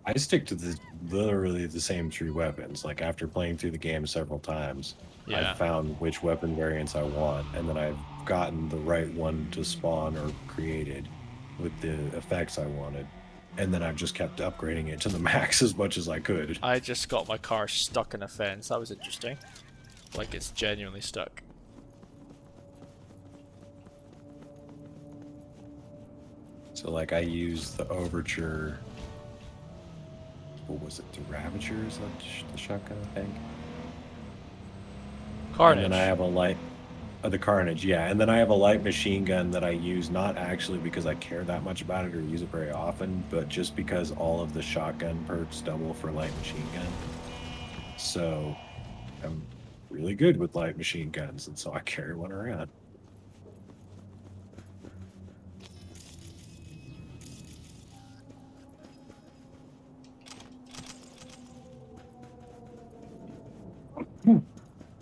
I stick to literally the same 3 weapons. Like after playing through the game several times, Yeah. I've found which weapon variants I want, and then I've gotten the right one to spawn or created with the effects I wanted. And then I've just kept upgrading it to the max as much as I could. I just got my car stuck in a fence. That was interesting. Like it's genuinely stuck. So like I used the Overture. What was it? The Ravager is that the shotgun, I think. Carnage. And then I have a light. The Carnage, yeah. And then I have a light machine gun that I use not actually because I care that much about it or use it very often, but just because all of the shotgun perks double for light machine gun. So I'm really good with light machine guns, and so I carry one around.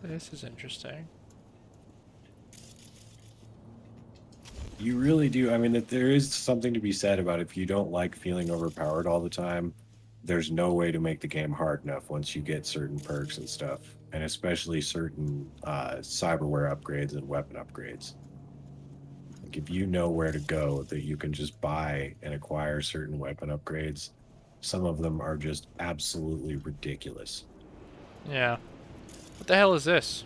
This is interesting. You really do. I mean, that there is something to be said about if you don't like feeling overpowered all the time, there's no way to make the game hard enough once you get certain perks and stuff, and especially certain cyberware upgrades and weapon upgrades. Like if you know where to go, that you can just buy and acquire certain weapon upgrades, some of them are just absolutely ridiculous. Yeah. What the hell is this?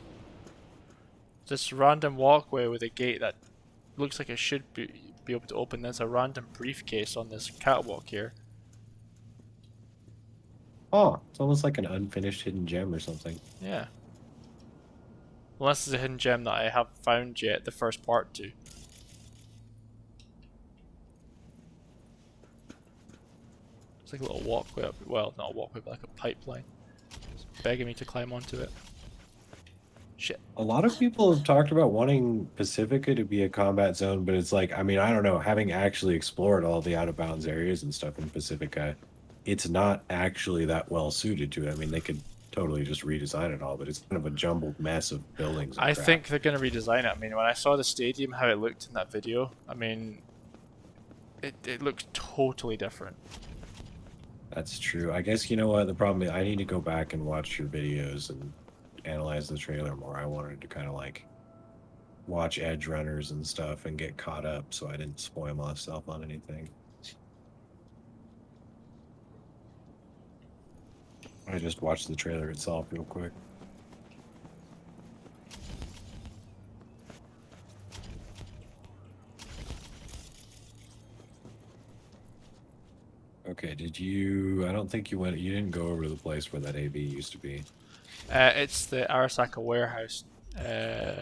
This random walkway with a gate that looks like it should be able to open. There's a random briefcase on this catwalk here. Oh, it's almost like an unfinished hidden gem or something. Yeah. Unless there's a hidden gem that I haven't found yet, the first part to. It's like a little walkway up. Well, not a walkway, but like a pipeline. It's begging me to climb onto it. Shit. A lot of people have talked about wanting Pacifica to be a combat zone, but it's like, I mean, I don't know, having actually explored all the out of bounds areas and stuff in Pacifica, it's not actually that well suited to it. I mean, they could totally just redesign it all, but it's kind of a jumbled mess of buildings. I think they're going to redesign it. I mean, when I saw the stadium, how it looked in that video, I mean, it looks totally different. That's true. I guess, you know what, the problem is I need to go back and watch your videos and analyze the trailer more. I wanted to kind of like watch Edgerunners and stuff and get caught up so I didn't spoil myself on anything. I just watched the trailer itself real quick. Okay, did you... I don't think you went... You didn't go over to the place where that AV used to be. It's the Arasaka warehouse.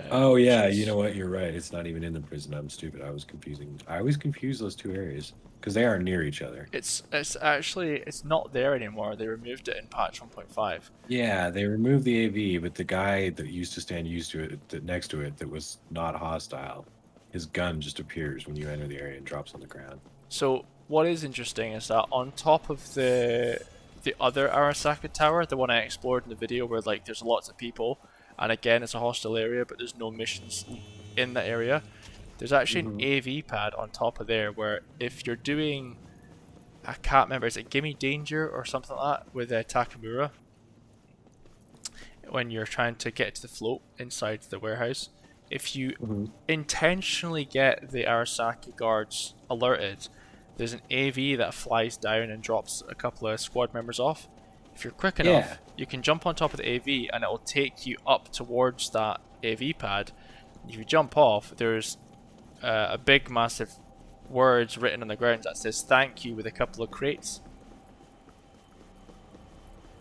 Oh yeah, you know what? You're right. It's not even in the prison. I'm stupid. I always confuse those two areas because they are near each other. It's actually not there anymore. They removed it in patch 1.5. Yeah, they removed the AV, but the guy that used to stand next to it that was not hostile, his gun just appears when you enter the area and drops on the ground. So what is interesting is that on top of the other Arasaka tower, the one I explored in the video where like there's lots of people, and again it's a hostile area but there's no missions in that area, there's actually an AV pad on top of there where if you're doing, I can't remember, is it Gimme Danger or something like that with Takamura, when you're trying to get to the float inside the warehouse, if you intentionally get the Arasaka guards alerted, there's an AV that flies down and drops a couple of squad members off. If you're quick enough, you can jump on top of the AV and it will take you up towards that AV pad. If you jump off, there's a big massive words written on the ground that says thank you with a couple of crates.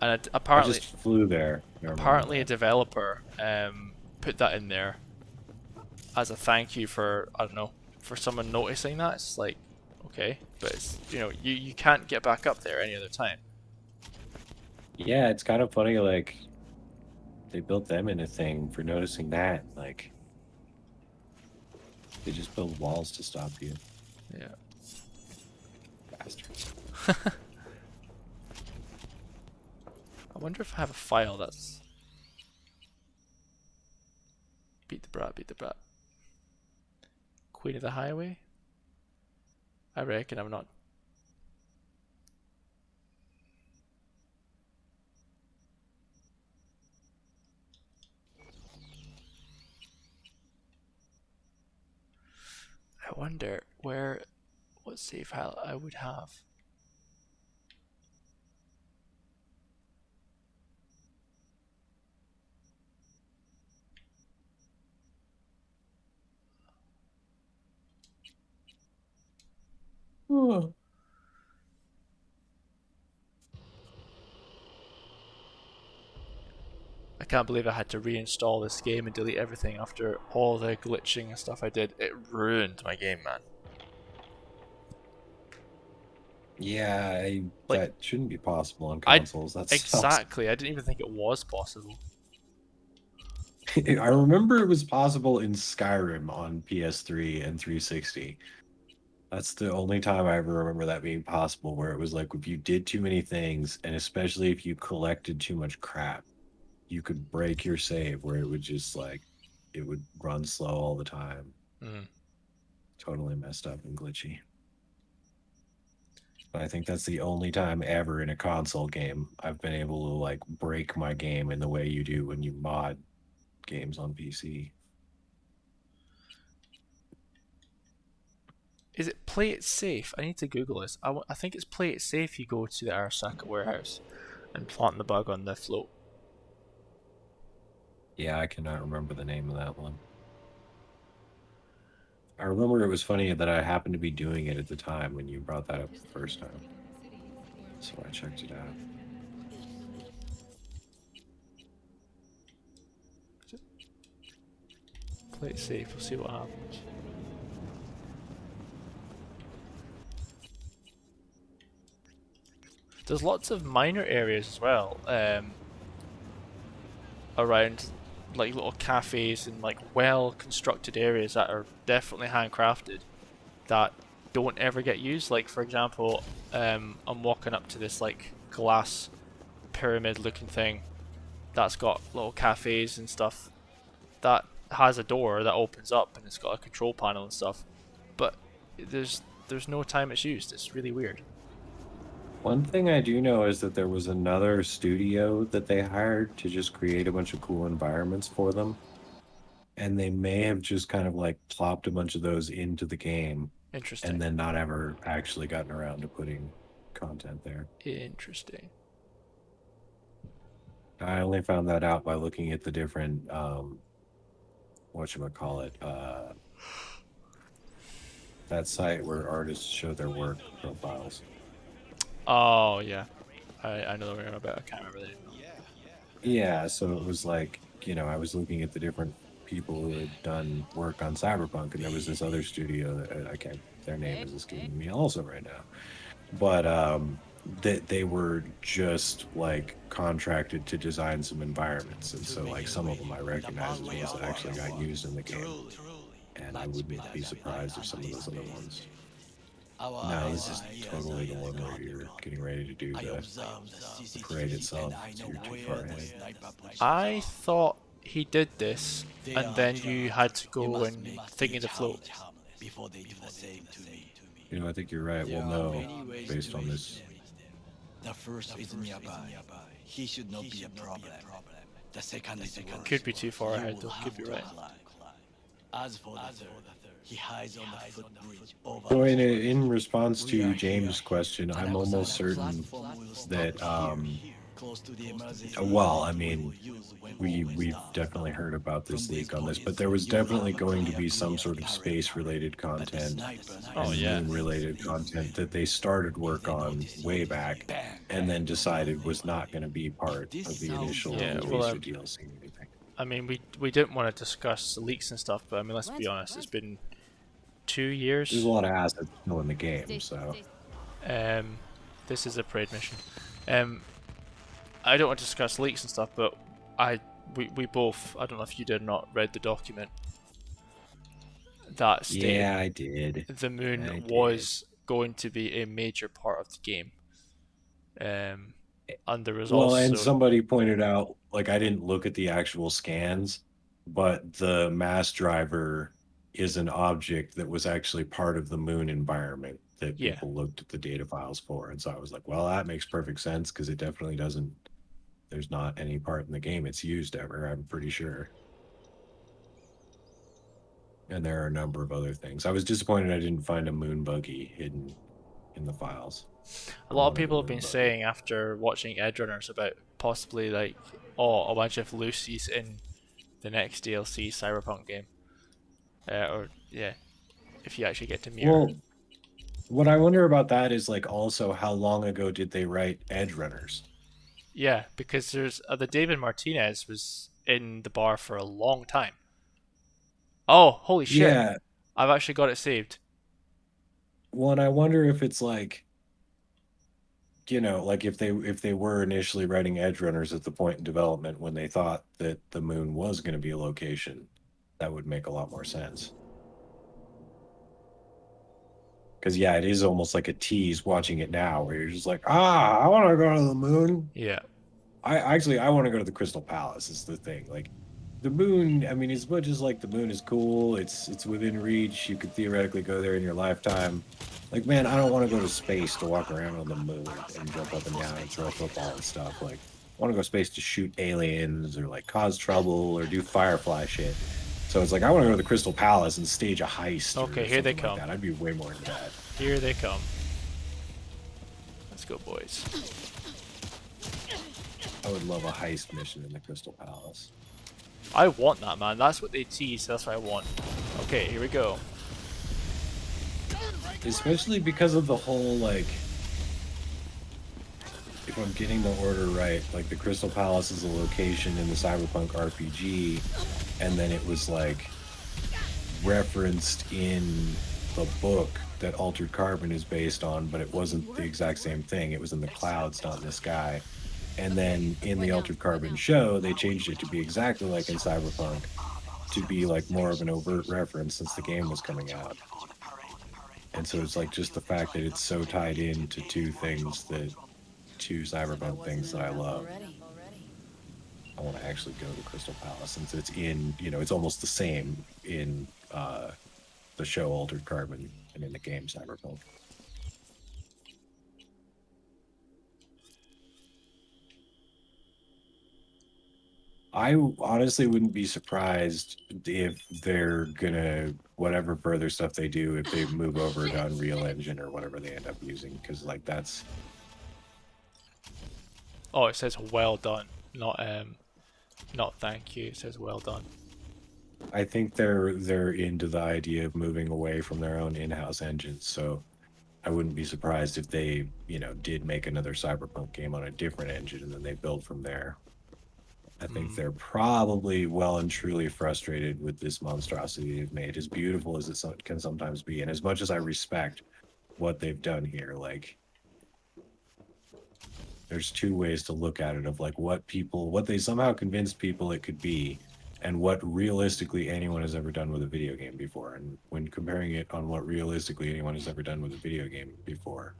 And apparently, I just flew there. Apparently a developer put that in there as a thank you for, I don't know, for someone noticing that. It's like, okay, but it's, you know, you can't get back up there any other time. Yeah, it's kind of funny, like, they built them in a thing for noticing that, like, they just build walls to stop you. Yeah. Bastards. I wonder if I have a file that's... Beat the brat, beat the brat. Queen of the Highway? I reckon I'm not... wonder what save file I would have. I can't believe I had to reinstall this game and delete everything after all the glitching and stuff I did. It ruined my game, man. Yeah, Like, that shouldn't be possible on consoles. That's exactly. I didn't even think it was possible. I remember it was possible in Skyrim on PS3 and 360. That's the only time I ever remember that being possible, where it was like if you did too many things, and especially if you collected too much crap, you could break your save where it would just like, it would run slow all the time. Totally messed up and glitchy. But I think that's the only time ever in a console game I've been able to like break my game in the way you do when you mod games on PC. Is it play it safe? I need to Google this. I think it's play it safe. You go to the Arasaka warehouse and plant the bug on the float. Yeah, I cannot remember the name of that one. I remember it was funny that I happened to be doing it at the time when you brought that up the first time. So I checked it out. Play it safe. We'll see what happens. There's lots of minor areas as well around, like little cafes and like well constructed areas that are definitely handcrafted that don't ever get used. Like for example, I'm walking up to this like glass pyramid looking thing that's got little cafes and stuff that has a door that opens up and it's got a control panel and stuff, but there's no time it's used. It's really weird. One thing I do know is that there was another studio that they hired to just create a bunch of cool environments for them. And they may have just kind of like plopped a bunch of those into the game. Interesting. And then not ever actually gotten around to putting content there. Interesting. I only found that out by looking at the different, that site where artists show their work profiles. Oh yeah, I know the one about. I can't remember the name. Yeah, so it was like, you know, I was looking at the different people who had done work on Cyberpunk, and there was this other studio that I can't. Their name is escaping me also right now, but they were just like contracted to design some environments, and so like some of them I recognize as ones that actually got used in the game, and I wouldn't be surprised if some of those other ones. No, this is totally the one where you're getting ready to do the parade itself, so you're too far ahead. I thought he did this, and then you had to go and thingy the float. You know, I think you're right. We'll know based on this. The first is nearby. He should not be a problem. The second is Could be too far ahead though. Could be right. As for the third, he hides on the footbridge over. So in response to James' question, I'm almost certain that well, I mean, we've definitely heard about this leak on this, but there was definitely going to be some sort of space-related content and moon-related content that they started work on way back, and then decided was not going to be part of the initial DLC. I mean, we didn't want to discuss the leaks and stuff, but I mean, let's be honest, it's been 2 years. There's a lot of assets still in the game, so. This is a parade mission. I don't want to discuss leaks and stuff, but we both, I don't know if you did or not, read the document that stated I did. The moon was going to be a major part of the game. And there was also... and somebody pointed out, like, I didn't look at the actual scans, but the mass driver is an object that was actually part of the moon environment that people looked at the data files for. And so I was like, well, that makes perfect sense, because it definitely doesn't, there's not any part in the game it's used ever, I'm pretty sure. And there are a number of other things. I was disappointed I didn't find a moon buggy hidden in the files. A lot of people have been saying after watching Edgerunners about possibly like, oh, a bunch of Lucy's in the next DLC Cyberpunk game. Or yeah, if you actually get to mirror. Well, what I wonder about that is like also how long ago did they write Edgerunners? Yeah, because there's the David Martinez was in the bar for a long time. Oh, holy shit! Yeah. I've actually got it saved. Well, and I wonder if it's like, you know, like if they were initially writing Edgerunners at the point in development when they thought that the moon was going to be a location, that would make a lot more sense. Because yeah, it is almost like a tease watching it now, where you're just like, I want to go to the moon. Yeah. I want to go to the Crystal Palace. Is the thing. Like, the moon. I mean, as much as like the moon is cool, it's within reach. You could theoretically go there in your lifetime. Like, man, I don't want to go to space to walk around on the moon and jump up and down and throw football and stuff. Like, I want to go to space to shoot aliens or like cause trouble or do Firefly shit. So it's like I want to go to the Crystal Palace and stage a heist. Okay, here they come. Like that. I'd be way more into that. Here they come. Let's go, boys. I would love a heist mission in the Crystal Palace. I want that, man. That's what they tease. That's what I want. Okay, here we go. Especially because of the whole, like, if I'm getting the order right, like the Crystal Palace is a location in the Cyberpunk RPG, and then it was like referenced in the book that Altered Carbon is based on, but it wasn't the exact same thing. It was in the clouds, not in the sky. And then in the Altered Carbon show, they changed it to be exactly like in Cyberpunk, to be like more of an overt reference since the game was coming out. And so it's like just the fact that it's so tied into two Cyberpunk things that I love. I want to actually go to Crystal Palace since it's in, you know, it's almost the same in the show Altered Carbon and in the game Cyberpunk. I honestly wouldn't be surprised if they're gonna, whatever further stuff they do, if they move over to Unreal Engine or whatever they end up using, because like that's. Oh, it says well done, not thank you. It says well done. I think they're into the idea of moving away from their own in-house engines, so I wouldn't be surprised if they, you know, did make another Cyberpunk game on a different engine and then they build from there. I think they're probably well and truly frustrated with this monstrosity they've made, as beautiful as it can sometimes be. And as much as I respect what they've done here, like, there's two ways to look at it of like what they somehow convinced people it could be and what realistically anyone has ever done with a video game before. And when comparing it on what realistically anyone has ever done with a video game before,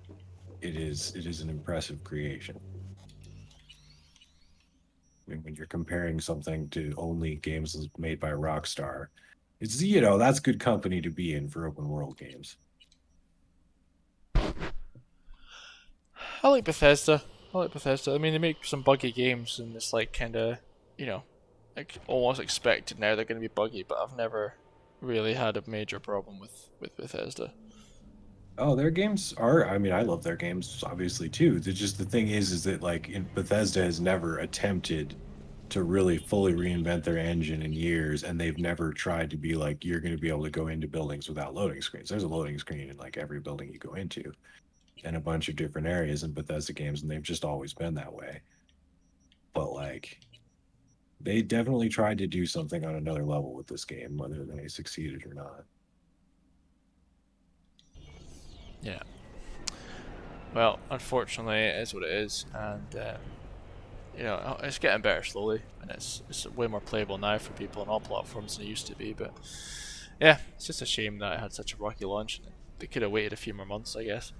it is an impressive creation. When you're comparing something to only games made by Rockstar, it's, you know, that's good company to be in for open world games. I like Bethesda. I mean, they make some buggy games, and it's like kind of, you know, like almost expected now they're going to be buggy. But I've never really had a major problem with Bethesda. Oh, their games are. I mean, I love their games obviously too. The thing is that like Bethesda has never attempted to really fully reinvent their engine in years, and they've never tried to be like, you're going to be able to go into buildings without loading screens. There's a loading screen in like every building you go into, in a bunch of different areas in Bethesda games, and they've just always been that way. But like, they definitely tried to do something on another level with this game, whether they succeeded or not. Yeah. Well, unfortunately, it is what it is, and you know, it's getting better slowly, and it's way more playable now for people on all platforms than it used to be. But yeah, it's just a shame that it had such a rocky launch. They could have waited a few more months, I guess.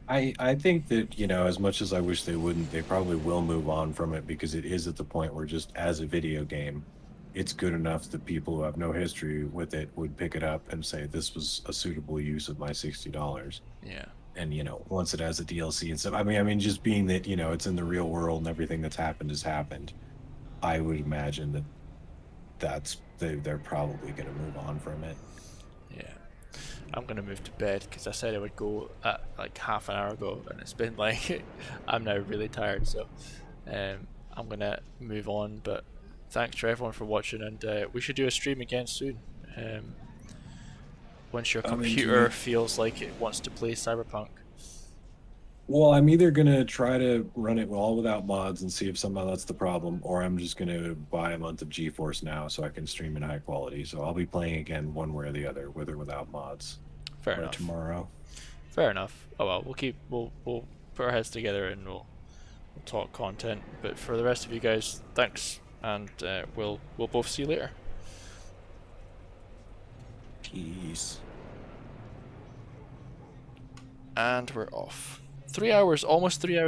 I think that, you know, as much as I wish they wouldn't, they probably will move on from it because it is at the point where just as a video game, it's good enough that people who have no history with it would pick it up and say this was a suitable use of my $60. Yeah. And, you know, once it has a DLC and stuff, I mean, just being that, you know, it's in the real world and everything that's happened has happened, I would imagine that they're probably going to move on from it. Yeah. I'm gonna move to bed because I said I would go at like half an hour ago, and it's been like I'm now really tired. So I'm gonna move on. But thanks to everyone for watching, and we should do a stream again soon. Once your computer feels like it wants to play Cyberpunk. Well, I'm either gonna try to run it all without mods and see if somehow that's the problem, or I'm just gonna buy a month of GeForce now so I can stream in high quality. So I'll be playing again one way or the other, with or without mods. Fair enough. Tomorrow. Fair enough. Oh well, we'll put our heads together and we'll talk content. But for the rest of you guys, thanks, and we'll both see you later. Peace. And we're off. 3 hours, almost 3 hours.